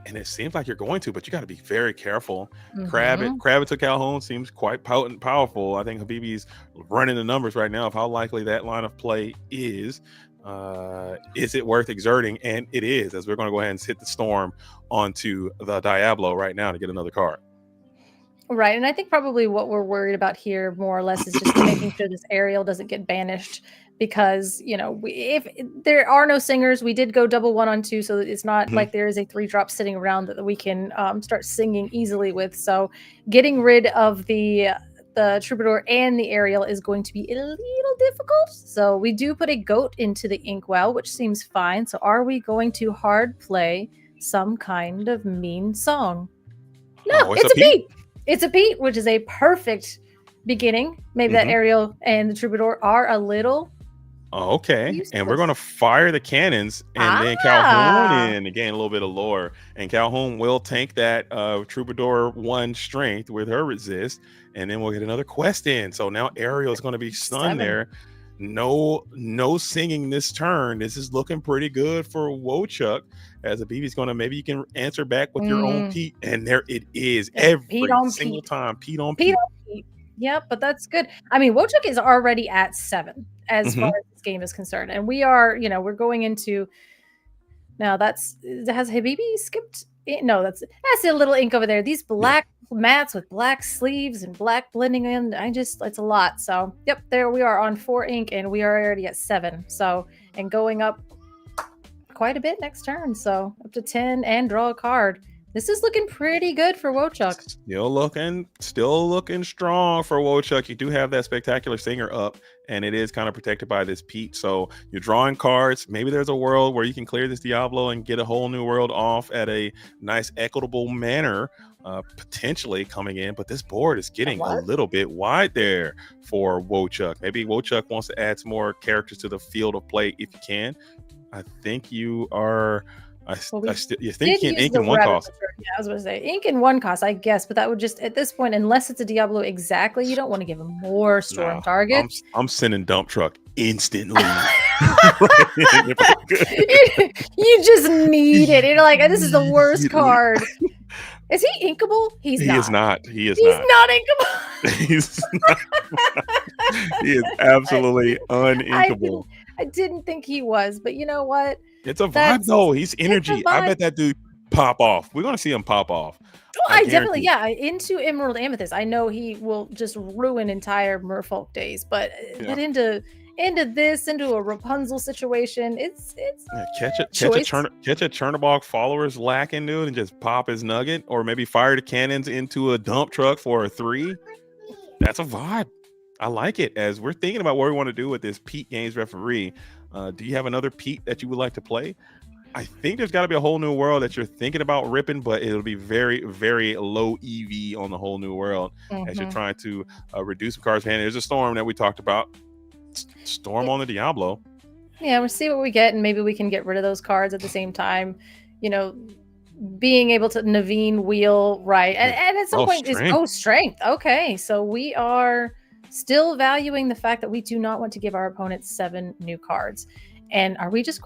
And it seems like you're going to, but you got to be very careful. Crab it to Calhoun seems quite potent and powerful. I think Habibi's running the numbers right now of how likely that line of play is. Is it worth exerting? And it is, as we're going to go ahead and hit the Storm onto the Diablo right now to get another card. Right. And I think probably what we're worried about here more or less is just making sure this aerial doesn't get banished, because, if there are no singers, we did go double 1 on 2. So it's not like there is a 3-drop sitting around that we can start singing easily with. So getting rid of the Troubadour and the aerial is going to be a little difficult. So we do put a goat into the inkwell, which seems fine. So are we going to hard play some kind of mean song? No, it's a beat. It's a beat, which is a perfect beginning. Maybe that aerial and the Troubadour are a little okay. And we're going to fire the cannons, and then Calhoun in again, a little bit of lore, and Calhoun will tank that Troubadour 1 strength with her resist, and then we'll get another quest in. So now Ariel is going to be stunned there. No singing this turn. This is looking pretty good for Wochuk, as a BB's going to, maybe you can answer back with your own Pete, and there it is. Every single time, Pete on Pete. Yep, but that's good. I mean, Wochuk is already at 7 as far as this game is concerned, and we are, we're going into now. Has Habibi skipped? No, that's a little ink over there. These black mats with black sleeves and black blending in. It's a lot. So, yep, there we are on 4 ink, and we are already at 7. So, and going up quite a bit next turn. So, up to 10 and draw a card. This is looking pretty good for Wochuk. Still looking strong for Wochuk. You do have that spectacular singer up, and it is kind of protected by this Pete. So you're drawing cards. Maybe there's a world where you can clear this Diablo and get a whole new world off at a nice, equitable manner, potentially coming in. But this board is getting a little bit wide there for Wochuk. Maybe Wochuk wants to add some more characters to the field of play if you can. I think you are. You think you can ink in one cost. Yeah, I was going to say ink in one cost, I guess, but that would just, at this point, unless it's a Diablo exactly, you don't want to give him more storm targets. I'm sending dump truck instantly. You just need it. You're like, this is the worst card. Is he inkable? He is not. He's not inkable. He's not. He is absolutely uninkable. I didn't think he was, but you know what? It's a vibe though. He's energy. I bet that dude pop off. We're gonna see him pop off. Oh, I definitely, into Emerald Amethyst. I know he will just ruin entire Merfolk days, but into a Rapunzel situation, it's catch a Chernobog followers lacking, dude, and just pop his nugget, or maybe fire the cannons into a dump truck for a 3. That's a vibe. I like it. As we're thinking about what we want to do with this Pete Games referee, do you have another Pete that you would like to play? I think there's got to be a whole new world that you're thinking about ripping, but it'll be very, very low EV on the whole new world as you're trying to reduce some cards from hand. There's a Storm that we talked about. Storm on the Diablo. Yeah, we'll see what we get, and maybe we can get rid of those cards at the same time. You know, being able to Naveen wheel, right? And at some point is strength. Okay, so we are still valuing the fact that we do not want to give our opponents 7 new cards. And we're just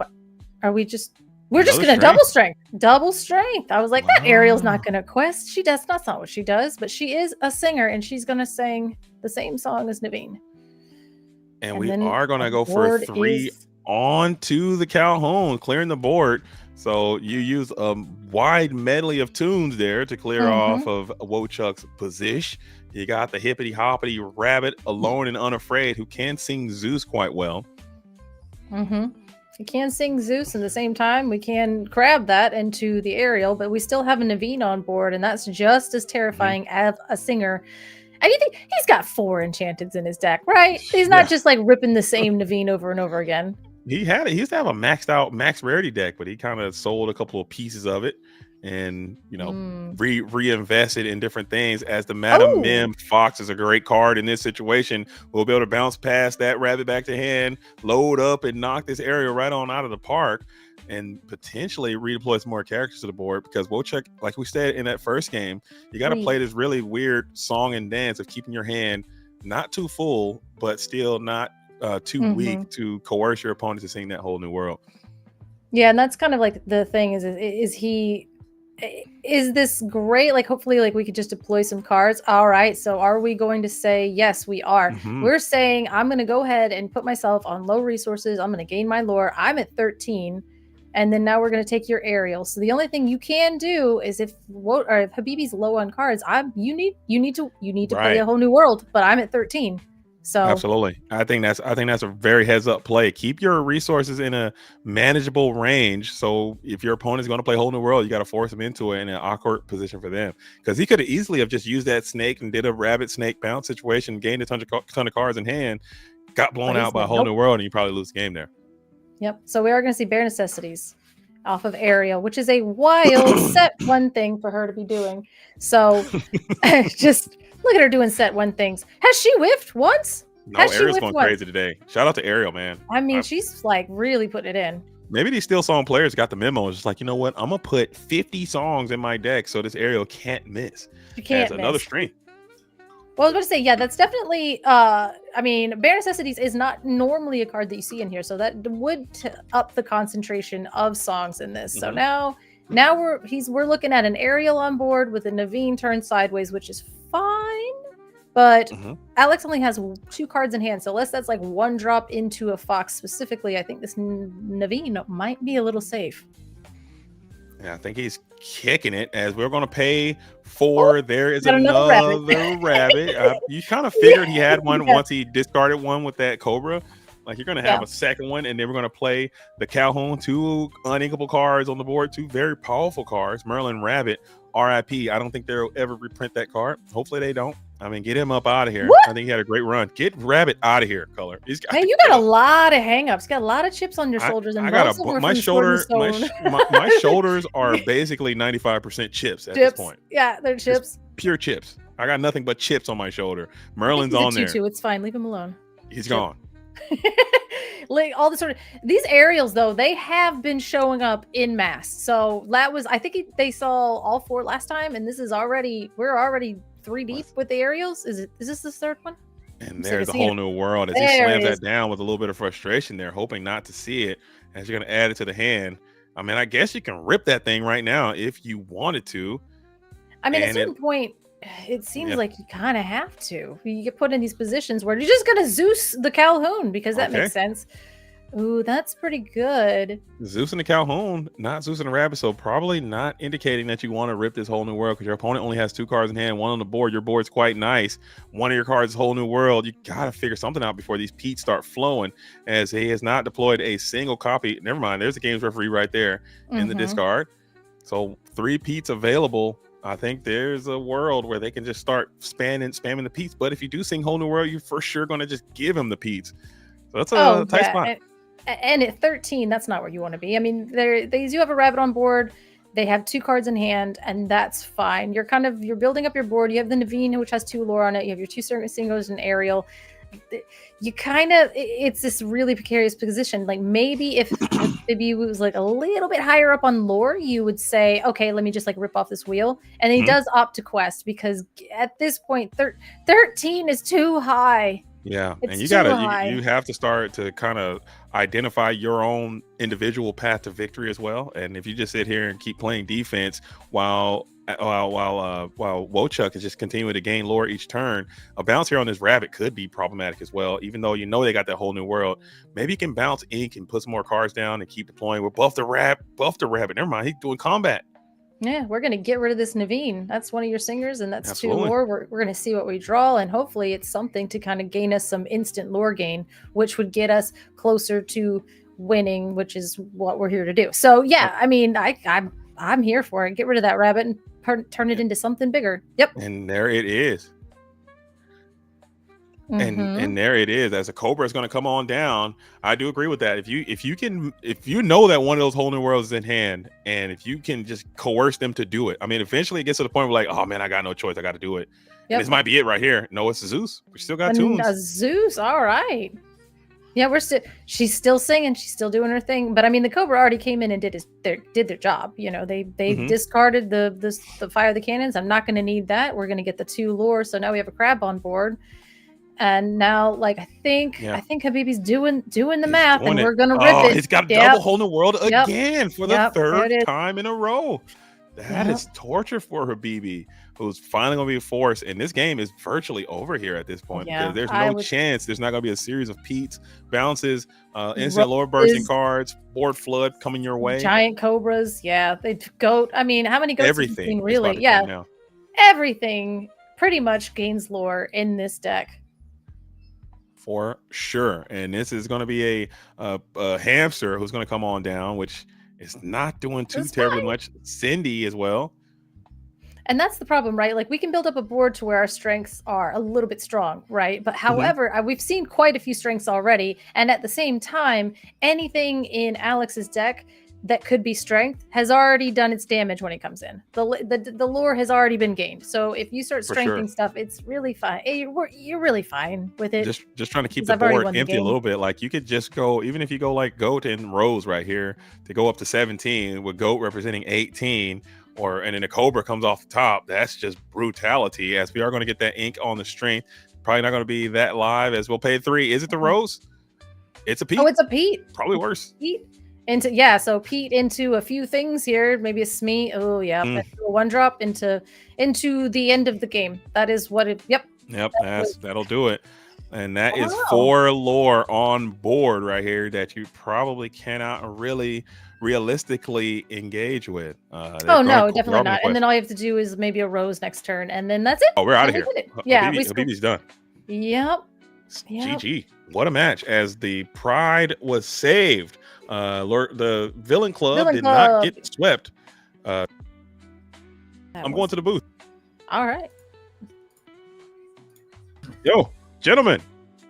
gonna double strength. I was like, that Ariel's not gonna quest. That's not what she does, but she is a singer, and she's gonna sing the same song as Naveen. And we are gonna go for 3 onto the Calhoun, clearing the board. So you use a wide medley of tunes there to clear off of Wochuk's position. You got the hippity hoppity rabbit, Alone and Unafraid, who can sing Zeus quite well. We can sing Zeus at the same time. We can crab that into the Ariel, but we still have a Naveen on board, and that's just as terrifying as a singer. And you think he's got 4 enchanteds in his deck, right? He's not just like ripping the same Naveen over and over again. He used to have a maxed out max rarity deck, but he kind of sold a couple of pieces of it and reinvested in different things. As the Madam Mim Fox is a great card in this situation. We'll be able to bounce past that rabbit back to hand, load up, and knock this area right on out of the park, and potentially redeploy some more characters to the board. Because Wochuk, like we said in that first game, you got to play this really weird song and dance of keeping your hand not too full, but still not too weak to coerce your opponent to sing that whole new world. Yeah, and that's kind of like the thing is this great? Like, hopefully, like we could just deploy some cards. All right, so are we going to say yes? We are. We're saying I'm going to go ahead and put myself on low resources. I'm going to gain my lore. I'm at 13, and then now we're going to take your Ariel. So the only thing you can do is if Habibi's low on cards, you need to play a whole new world. But I'm at 13. So absolutely, I think that's a very heads up play. Keep your resources in a manageable range. So if your opponent is going to play whole new world, you got to force them into it in an awkward position for them, because he could have easily have just used that snake and did a rabbit snake bounce situation, gained a ton of cards in hand, got blown out by a whole new world, and you probably lose the game there. Yep. So we are going to see Bare Necessities off of Ariel, which is a wild set 1 thing for her to be doing. So just look at her doing set 1 things. Has she whiffed once? No, Ariel's going crazy today. Shout out to Ariel, man. I mean, she's like really putting it in. Maybe these Steel Song players got the memo. It's just like, you know what? I'm going to put 50 songs in my deck so this Ariel can't miss. She can't miss. Another strength. Well, I was about to say, yeah, that's definitely, I mean, Bare Necessities is not normally a card that you see in here, so that would up the concentration of songs in this. So now we're looking at an Ariel on board with a Naveen turned sideways, which is fine, but Alex only has 2 cards in hand, so unless that's like 1 drop into a Fox specifically, I think this Naveen might be a little safe. Yeah, I think he's kicking it as we're going to pay for. There is got another another rabbit. You kind of figured he had one Yeah. once he discarded one with that Cobra. Like you're going to have Yeah. a second one, and then we're going to play the Calhoun. 2 uninkable cards on the board, 2 very powerful cards. Merlin Rabbit, RIP. I don't think they'll ever reprint that card. Hopefully they don't. I mean, get him up out of here. What? I think he had a great run. Get Rabbit out of here, Color. He's got Man, to you got go. a lot of hangups. Got a lot of chips on your shoulders, and I got most of them are my from Sword and shoulder. Stone. My shoulders are basically 95% chips at this Chips. point. Yeah, they're chips. Pure chips. I got nothing but chips on my shoulder. Merlin's He's a on there. tutu. It's fine. Leave him alone. He's gone. Like all the sort of these aerials though, they have been showing up in mass. So that was, I think they saw all 4 last time, and we're already 3 deep with the aerials. Is this the 3rd one? And there's a whole new world as he slams that down with a little bit of frustration there, hoping not to see it as you're going to add it to the hand. I mean, I guess you can rip that thing right now if you wanted to. I mean, at a certain point, it seems like you kind of have to. You get put in these positions where you're just going to Zeus the Calhoun because that makes sense. Ooh, that's pretty good. Zeus and the Calhoun, not Zeus and the Rabbit, so probably not indicating that you want to rip this whole new world because your opponent only has 2 cards in hand, 1 on the board. Your board's quite nice. One of your cards is whole new world. You got to figure something out before these Pete's start flowing, as he has not deployed a single copy. Never mind, there's a games referee right there in the discard. So 3 Pete's available. I think there's a world where they can just start spamming the Pete's. But if you do sing whole new world, you're for sure going to just give him the Pete's. So that's a tight spot. And at 13, that's not where you want to be. I mean, they do have a rabbit on board. They have 2 cards in hand, and that's fine. You're building up your board. You have the Naveen, which has 2 lore on it. You have your 2 singles and aerial. You it's this really precarious position. Like maybe if maybe it was like a little bit higher up on lore, you would say, okay, let me just like rip off this wheel. And he does opt to quest because at this point, 13 is too high. Yeah, it's and you have to start to kind of identify your own individual path to victory as well. And if you just sit here and keep playing defense while Wochuk is just continuing to gain lore each turn, a bounce here on this rabbit could be problematic as well. Even though they got that whole new world, maybe you can bounce ink and put some more cards down and keep deploying. We'll buff the rabbit. Never mind, he's doing combat. Yeah, we're going to get rid of this Naveen. That's one of your singers, and that's Absolutely. 2 lore. We're going to see what we draw, and hopefully it's something to kind of gain us some instant lore gain, which would get us closer to winning, which is what we're here to do. So, yeah, I mean, I'm here for it. Get rid of that rabbit and turn it into something bigger. Yep. And there it is. And there it is. As a Cobra is going to come on down, I do agree with that. If you know that one of those whole new worlds is in hand, and if you can just coerce them to do it, I mean, eventually it gets to the point where like, oh man, I got no choice, I got to do it. Yep. This might be it right here. No, it's Zeus. We still got tunes. Zeus, all right. Yeah, she's still singing, she's still doing her thing. But I mean, the Cobra already came in and did their job. You know, they discarded the fire of the cannons. I'm not going to need that. We're going to get the 2 lore, so now we have a crab on board. And now, like I think Habibi's doing the math, and we're gonna rip it. He's got a double whole new world again for the 3rd time in a row. That is torture for Habibi, who's finally gonna be forced. And this game is virtually over here at this point because there's no chance. There's not gonna be a series of Pete's, bounces, instant lower bursting cards, board flood coming your way. Giant Cobras, they goat. I mean, how many goats have you seen, really? Yeah, everything pretty much gains lore in this deck. For sure. And this is going to be a hamster who's going to come on down, which is not doing too terribly much. Cindy as well. And that's the problem, right? Like we can build up a board to where our strengths are a little bit strong, right? But however, we've seen quite a few strengths already. And at the same time, anything in Alex's deck that could be strength has already done its damage when it comes in. The lore has already been gained. So if you start strengthening stuff, it's really fine. You're really fine with it. Just trying to keep the board empty a little bit. Like you could just go, even if you go like Goat and Rose right here to go up to 17 with Goat representing 18, and then the Cobra comes off the top. That's just brutality, as we are going to get that ink on the strength. Probably not going to be that live, as we'll pay 3. Is it the Rose? It's a Pete. Oh, it's a Pete. Probably worse. Pete. So Pete into a few things here, maybe a Smee. Oh yeah, a 1-drop into the end of the game. That is what it. Yep. That'll do it. And that is 4 lore on board right here that you probably cannot really realistically engage with. Oh no, definitely not. And then all you have to do is maybe a rose next turn, and then that's it. Oh, we're out of And here. we did it. Yeah, Habibi's done. Yep. Yep. GG. What a match! As the Pride was saved. The Villain Club did not get swept. I'm going to the booth. All right. Yo, gentlemen.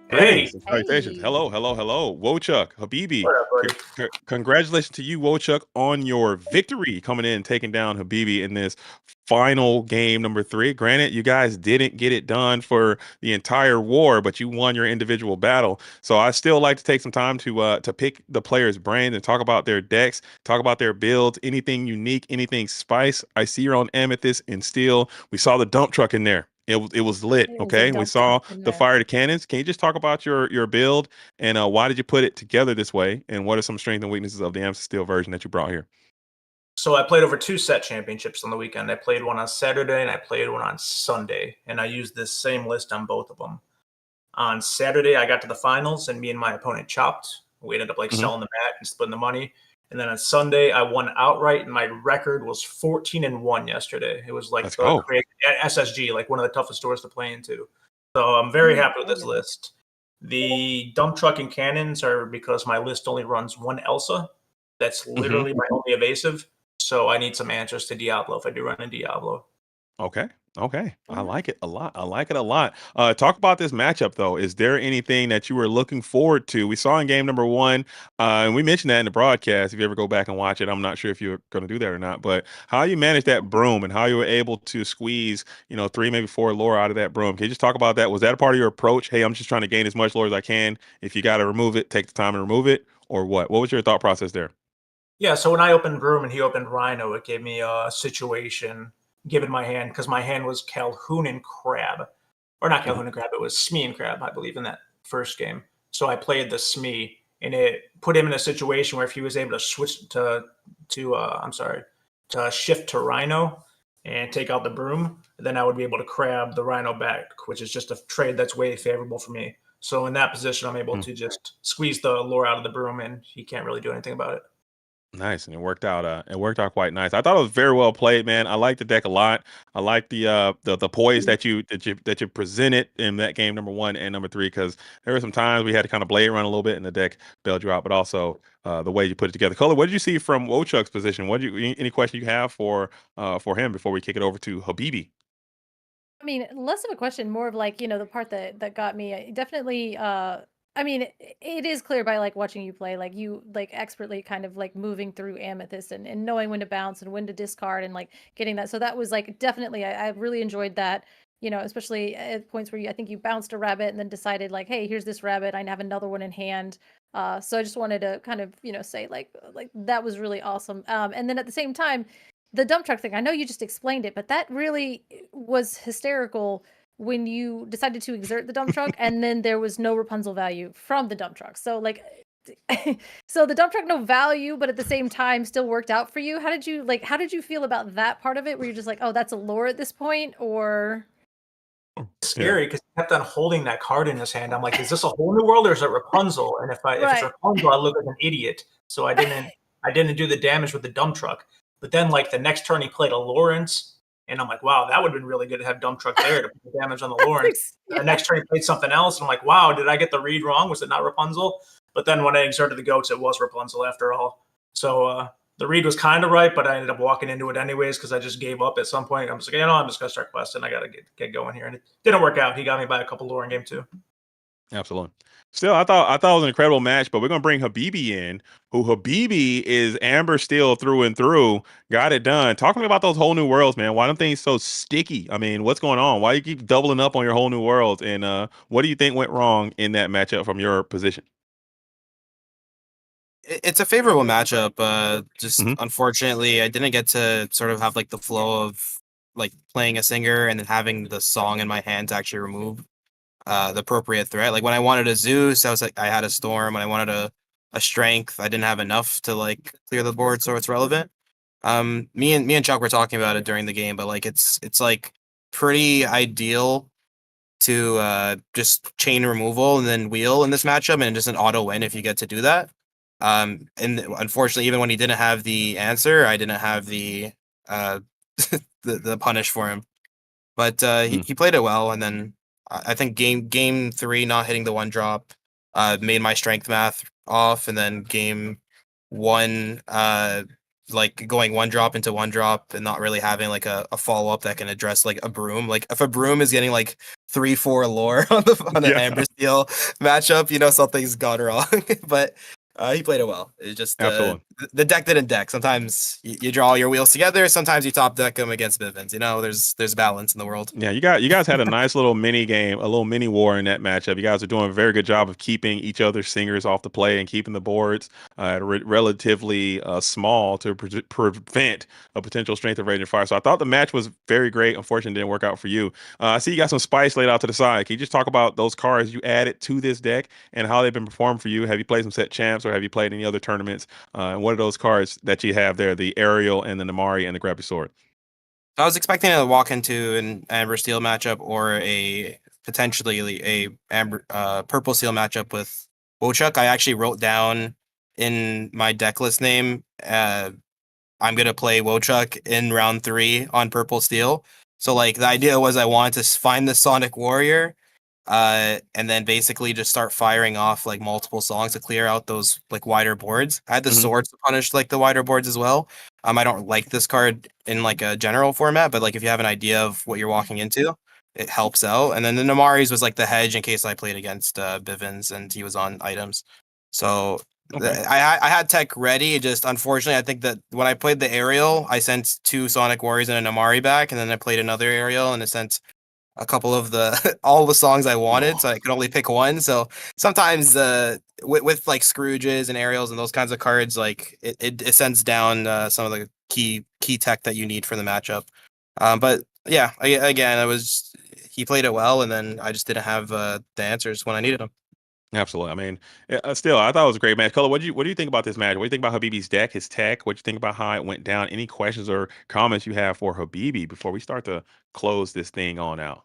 Hey. Salutations. Hey. Hello. Wochuk, Habibi. What up, buddy? Congratulations to you, Wochuk, on your victory coming in and taking down Habibi in this final game number 3. Granted, you guys didn't get it done for the entire war, but you won your individual battle. So I still like to take some time to pick the players' brains and talk about their decks, talk about their builds, anything unique, anything spice. I see you're on Amethyst and Steel. We saw the dump truck in there. It was lit. Okay, we saw the fire to cannons. Can you just talk about your build and why did you put it together this way? And what are some strengths and weaknesses of the Amethyst Steel version that you brought here? So I played over 2 set championships on the weekend. I played one on Saturday and I played one on Sunday, and I used this same list on both of them. On Saturday, I got to the finals, and me and my opponent chopped. We ended up selling the mat and splitting the money. And then on Sunday, I won outright, and my record was 14-1 yesterday. It was like crazy SSG, like one of the toughest stores to play into. So I'm very happy with this list. The dump truck and cannons are because my list only runs one Elsa. That's literally my only evasive. So I need some answers to Diablo if I do run a Diablo. Okay. I like it a lot. Talk about this matchup, though. Is there anything that you were looking forward to? We saw in game number 1, and we mentioned that in the broadcast. If you ever go back and watch it, I'm not sure if you're going to do that or not, but how you managed that broom and how you were able to squeeze, 3, maybe 4 lore out of that broom. Can you just talk about that? Was that a part of your approach? Hey, I'm just trying to gain as much lore as I can. If you got to remove it, take the time to remove it, or what? What was your thought process there? Yeah, so when I opened Broom and he opened Rhino, it gave me a situation given my hand, because my hand was Calhoun and Crab. Or not Calhoun and Crab, it was Smee and Crab, I believe, in that first game. So I played the Smee, and it put him in a situation where if he was able to switch to shift to Rhino and take out the Broom, then I would be able to Crab the Rhino back, which is just a trade that's way favorable for me. So in that position, I'm able to just squeeze the lore out of the Broom, and he can't really do anything about it. Nice, and it worked out. It worked out quite nice. I thought it was very well played, man. I like the deck a lot. I like the poise that you presented in that game number 1 and number 3, because there were some times we had to kind of blade run a little bit, and the deck bailed you out. But also the way you put it together. Color, what did you see from Wochuk's position? Any question you have for him before we kick it over to Habibi? I mean, less of a question, more of like, the part that got me. Definitely I mean, it is clear by like watching you play, like you like expertly kind of like moving through Amethyst and knowing when to bounce and when to discard and like getting that. So that was like definitely I really enjoyed that, especially at points where I think you bounced a rabbit and then decided like, hey, here's this rabbit, I have another one in hand. So I just wanted to kind of, say like that was really awesome. And then at the same time, the dump truck thing, I know you just explained it, but that really was hysterical when you decided to exert the dump truck and then there was no Rapunzel value from the dump truck. So like so the dump truck no value, but at the same time still worked out for you. How did you feel about that part of it? Were you just like, oh, that's a lore at this point? Or scary because he kept on holding that card in his hand. I'm like, is this a whole new world or is it Rapunzel? And if it's Rapunzel, I look like an idiot. So I didn't do the damage with the dump truck. But then like the next turn he played a Lawrence. And I'm like, wow, that would have been really good to have dump truck there to put the damage on the Lawrence. The next turn he played something else. And I'm like, wow, did I get the read wrong? Was it not Rapunzel? But then when I exerted the goats, it was Rapunzel after all. So the read was kind of right, but I ended up walking into it anyways because I just gave up at some point. I'm just like, I'm just going to start questing. I got to get going here. And it didn't work out. He got me by a couple lore in game 2. Absolutely. Still, I thought it was an incredible match, but we're gonna bring Habibi in, who Habibi is Amber Steel through and through. Got it done. Talk to me about those whole new worlds, man. Why are things so sticky? I mean, what's going on? Why do you keep doubling up on your whole new worlds? And what do you think went wrong in that matchup from your position? It's a favorable matchup. Just unfortunately, I didn't get to sort of have like the flow of like playing a singer and then having the song in my hand to actually remove the appropriate threat. Like when I wanted a Zeus, I was like I had a Storm. When I wanted a Strength, I didn't have enough to like clear the board, so it's relevant. Me and Chuck were talking about it during the game, but like it's like pretty ideal to just chain removal and then wheel in this matchup, and just an auto win if you get to do that. And unfortunately, even when he didn't have the answer, I didn't have the uh the punish for him. But he played it well, and then I think game 3 not hitting the 1-drop made my strength math off, and then game 1 like going 1-drop into 1-drop and not really having like a follow up that can address like a broom. Like if a broom is getting like 3-4 lore on an Yeah. Amber Steel matchup, something's gone wrong. But he played it well. It's just Absolutely. the deck didn't deck. Sometimes you draw your wheels together. Sometimes you top deck them against Bivens. There's balance in the world. Yeah, you guys had a nice little mini game, a little mini war in that matchup. You guys are doing a very good job of keeping each other's singers off the play and keeping the boards relatively small to prevent a potential strength of Raging Fire. So I thought the match was very great. Unfortunately, it didn't work out for you. I see you got some spice laid out to the side. Can you just talk about those cards you added to this deck and how they've been performing for you? Have you played some set champs or have you played any other tournaments? And what are those cards that you have there? The Aerial and the Namari and the Grab Your Sword. I was expecting to walk into an Amber Steel matchup or a potentially a Amber Purple Steel matchup with Wochuk. I actually wrote down in my deck list name, I'm gonna play Wochuk in round 3 on Purple Steel. So like the idea was I wanted to find the Sonic Warrior, and then basically just start firing off like multiple songs to clear out those like wider boards. I had the swords to punish like the wider boards as well. I don't like this card in like a general format, but like if you have an idea of what you're walking into, it helps out. And then the Namari's was like the hedge in case I played against Bivens and he was on items. So Okay. I had tech ready. Just unfortunately, I think that when I played the Aerial, I sent 2 Sonic Warriors and a Namari back, and then I played another Aerial and it sent a couple of the all the songs I wanted, so I could only pick one. So sometimes with like Scrooges and Aerials and those kinds of cards, like it sends down some of the key tech that you need for the matchup. But yeah, again, he played it well, and then I just didn't have the answers when I needed them. Absolutely. I mean, still, I thought it was a great match. Color, what do you think about this match? What do you think about Habibi's deck, his tech? What do you think about how it went down? Any questions or comments you have for Habibi before we start to close this thing on out?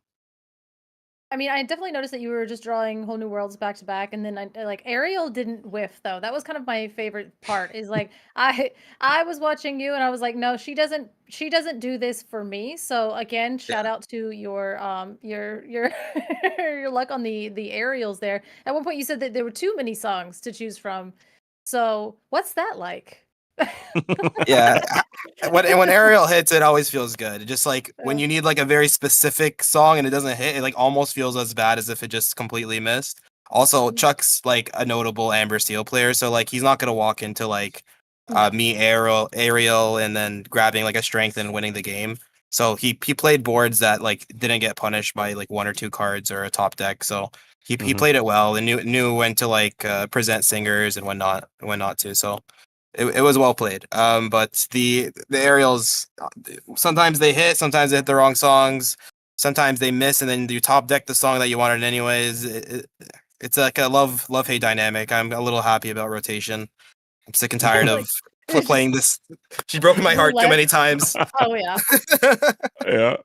I mean, I definitely noticed that you were just drawing whole new worlds back to back, and then like Ariel didn't whiff though. That was kind of my favorite part. Is like I was watching you, and I was like, no, she doesn't do this for me. So again, shout out to your your luck on the aerials there. At one point, you said that there were too many songs to choose from. So what's that like? Yeah, when Ariel hits, it always feels good. Just like when Yeah. you need like a very specific song and it doesn't hit, it like almost feels as bad as if it just completely missed. Also, Chuck's like a notable Amber Steel player, so like he's not gonna walk into like No. me Ariel and then grabbing like a strength and winning the game. So he played boards that like didn't get punished by like 1 or 2 cards or a top deck. So he played it well and knew when to like present singers and when not to. So it was well played. But the aerials, sometimes they hit, sometimes they hit the wrong songs, sometimes they miss, and then you top deck the song that you wanted anyways. It's like a love hate dynamic. I'm a little happy about rotation. I'm sick and tired Like, of playing this. She's broken my heart too many times. Oh yeah. Yeah.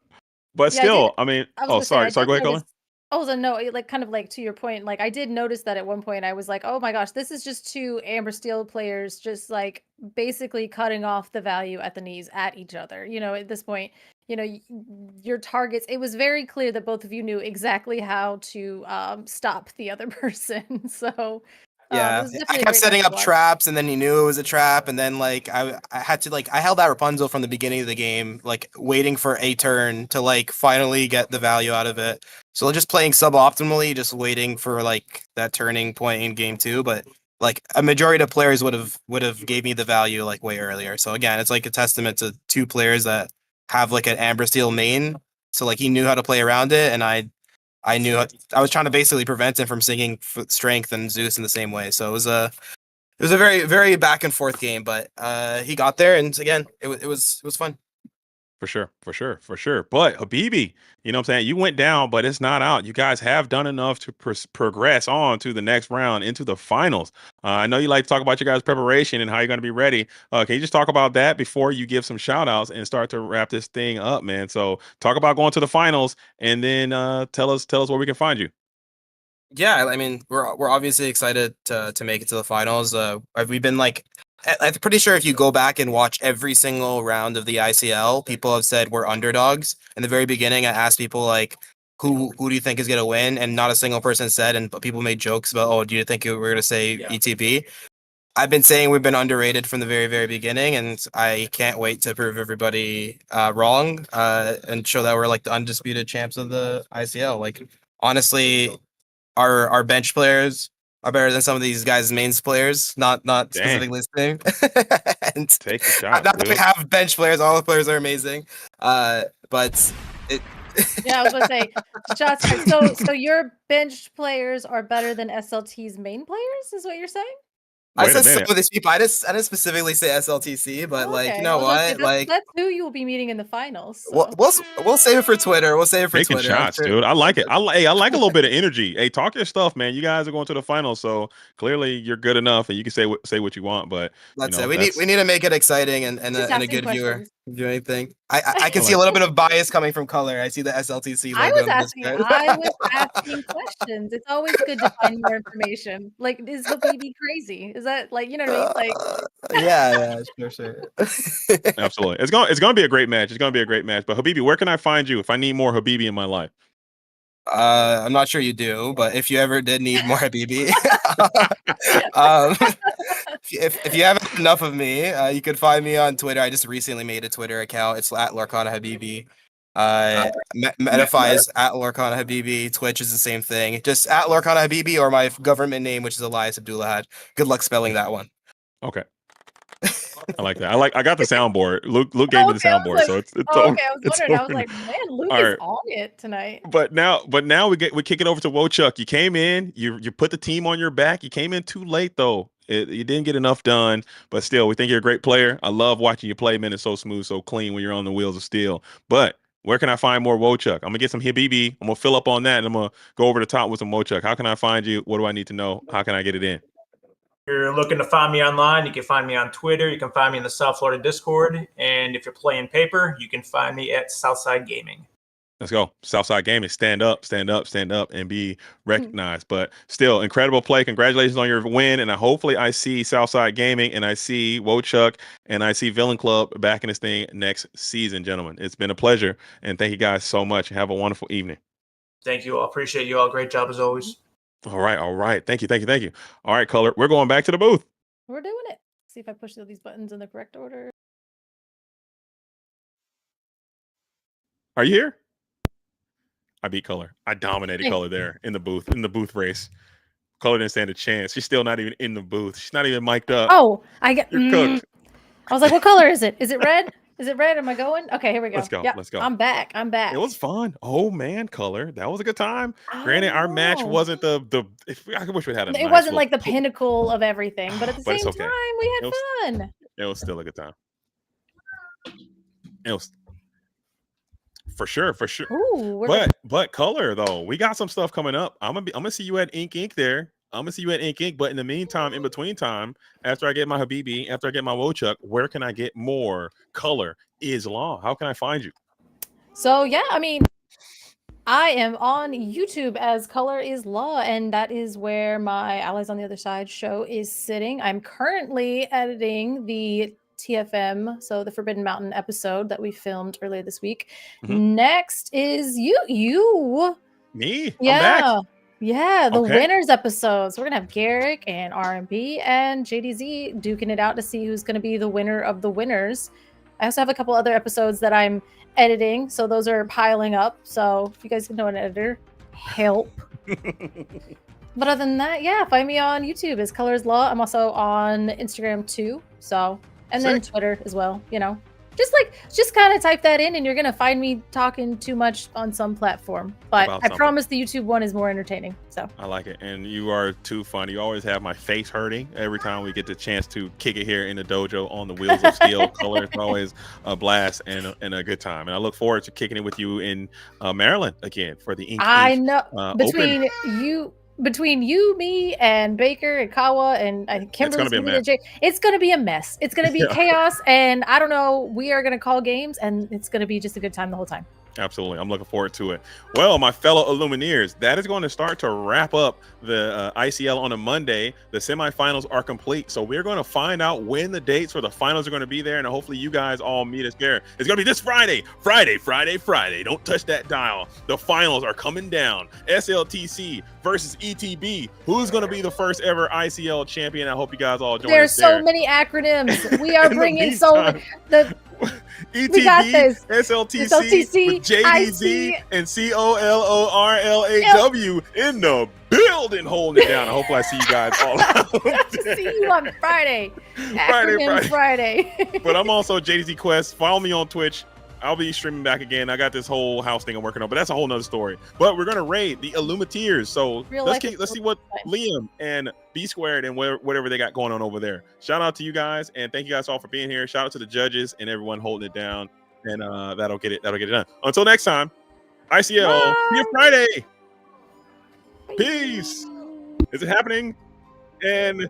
But Yeah, I did. still, I mean, I was oh, gonna say, I sorry, did go ahead, Color. notice. Oh, so no, like kind of like to your point, like I did notice that at one point I was like, oh my gosh, this is just 2 Amber Steel players just like basically cutting off the value at the knees at each other. At this point, your targets. It was very clear that both of you knew exactly how to stop the other person. So it Yeah, was I definitely a kept great setting match to up watch. traps, and then he knew it was a trap, and then like I had to like I held that Rapunzel from the beginning of the game, like waiting for a turn to like finally get the value out of it. So just playing suboptimally, just waiting for like that turning point in game 2. But like a majority of players would have gave me the value like way earlier. So again, it's like a testament to 2 players that have like an Amber Steel main. So like he knew how to play around it, and I knew I was trying to basically prevent him from singing Strength and Zeus in the same way. So it was a very very back and forth game, but he got there, and again it was fun. For sure, for sure, for sure. But Habibi, you know what I'm saying? You went down, but it's not out. You guys have done enough to progress on to the next round into the finals. I know you like to talk about your guys' preparation and how you're going to be ready. Can you just talk about that before you give some shout outs and start to wrap this thing up, man? So talk about going to the finals and then tell us where we can find you. Yeah, I mean, we're obviously excited to make it to the finals. We've been like, I'm pretty sure if you go back and watch every single round of the ICL, people have said we're underdogs. In the very beginning, I asked people like, who do you think is gonna win, and not a single person said. And people made jokes about, oh, do you think we're gonna say ETB? I've been saying we've been underrated from the very, very beginning, and I can't wait to prove everybody wrong and show that we're like the undisputed champs of the ICL. Like, honestly, our bench players are better than some of these guys' mains players. Not Dang. specifically listening. And Take the shots, not that we dude. have bench players, all the players are amazing. But it. Yeah, I was gonna say shots. So your bench players are better than SLT's main players, is what you're saying? I Wait a said some minute. of these people. I didn't specifically say SLTC, but like, you Okay, I know was gonna say what? Like, that's who you will be meeting in the finals. So. we'll save it for Twitter. We'll save it for Taking Twitter. I'm shots, sure- dude. I like it. I like a little bit of energy. Hey, talk your stuff, man. You guys are going to the finals, so clearly you're good enough, and you can say what you want. But That's you know, it. We need to make it exciting and Just a asking good viewer. questions. Do anything. I can see a little bit of bias coming from color. I see the SLTC logo. I was on this asking. guy. I was asking questions. It's always good to find more information. Like, is Habibi crazy? Is that like, you know what I mean? Like, yeah, sure. absolutely, it's gonna be a great match. It's gonna be a great match. But Habibi, where can I find you if I need more Habibi in my life? I'm not sure you do, but if you ever did need more Habibi, um, if you haven't enough of me, you could find me on Twitter. I just recently made a Twitter account. It's at Lorcana Habibi. Metafy is at Lorcana Habibi. Twitch is the same thing. Just at Lorcana Habibi or my government name, which is Elias Abdullahad. Good luck spelling that one. Okay. I like that. I got the soundboard. Luke gave me the soundboard, so it's okay. I was it's wondering. I was over. like, man, Luke All is right. on it tonight. But now we kick it over to Wochuk. You came in, you put the team on your back. You came in too late though. You didn't get enough done, but still, we think you're a great player. I love watching you play, man. It's so smooth, so clean when you're on the wheels of steel. But where can I find more Wochuk? I'm gonna get some Habibi. I'm gonna fill up on that, and I'm gonna go over the top with some Wochuk. How can I find you? What do I need to know? How can I get it in? If you're looking to find me online, you can find me on Twitter. You can find me in the South Florida Discord. And if you're playing paper, you can find me at Southside Gaming. Let's go. Southside Gaming. Stand up, and be recognized. But still, incredible play. Congratulations on your win. And hopefully I see Southside Gaming and I see Wochuk and I see Villain Club back in this thing next season, gentlemen. It's been a pleasure. And thank you guys so much. Have a wonderful evening. Thank you all. Appreciate you all. Great job as always. All right. Thank you. All right, Color. We're going back to the booth. We're doing it. See if I push these buttons in the correct order. Are you here? I beat Color. I dominated Thanks. Color there in the booth race. Color didn't stand a chance. She's still not even in the booth. She's not even mic'd up. Oh, I get. You're cooked. I was like, what color is it? Is it red? Is it red? Am I going? Okay, here we go. Let's go. Yep, Let's go. I'm back. It was fun. Oh man, Color. That was a good time. Granted, our match know. wasn't the. I wish we had a. It nice wasn't like the little- pinnacle of everything, but at the But it's same okay. time, we It had was- fun. It was still a good time. It was for sure. Ooh, But Color though, we got some stuff coming up. I'm gonna see you at Ink there. I'm gonna see you at Ink. But in the meantime, in between time, after I get my Habibi, after I get my Wochuk, where can I get more? Color is law. How can I find you? So yeah, I mean, I am on YouTube as Color is Law, and that is where my Allies on the Other Side show is sitting. I'm currently editing the TFM, so the Forbidden Mountain episode that we filmed earlier this week. Next is you. Me? Yeah. I'm back. Yeah, the Okay. winners episode. So we're gonna have Garrick and RMB and JDZ duking it out to see who's gonna be the winner of the winners. I also have a couple other episodes that I'm editing, so those are piling up. So if you guys know an editor, help. But other than that, yeah, find me on YouTube as Colors Law. I'm also on Instagram too. So and then Twitter as well, you know. Just kind of type that in and you're gonna find me talking too much on some platform. But About I something. promise the YouTube one is more entertaining. So I like it. And you are too funny. You always have my face hurting every time we get the chance to kick it here in the dojo on the wheels of steel. Color is always a blast and a good time. And I look forward to kicking it with you in Maryland again for the Ink. I know Open. between you, me, and Baker and Kawa and I think Kimberly's be a gonna be mess. there. It's gonna be a mess. It's gonna be Yeah. chaos, and I don't know. We are gonna call games, and it's gonna be just a good time the whole time. Absolutely. I'm looking forward to it. Well, my fellow Illumineers, that is going to start to wrap up the ICL on a Monday. The semifinals are complete. So we're going to find out when the dates for the finals are going to be there. And hopefully you guys all meet us there. It's going to be this Friday. Friday. Don't touch that dial. The finals are coming down. SLTC versus ETB. Who's going to be the first ever ICL champion? I hope you guys all join There's us there. so many acronyms. We are In the bringing so meantime, the we got ETB, this. SLTC, with JDZ and COLORLAW in the building holding it down. I hope I see you guys all out there. See you on Friday. Friday. But I'm also JDZ Quest. Follow me on Twitch. I'll be streaming back again. I got this whole house thing I'm working on, but that's a whole nother story. But we're gonna raid the Illumineers. So let's see what Liam and B Squared and whatever they got going on over there. Shout out to you guys, and thank you guys all for being here. Shout out to the judges and everyone holding it down. And that'll get it done. Until next time, ICL. See you Friday. Peace. Is it happening? And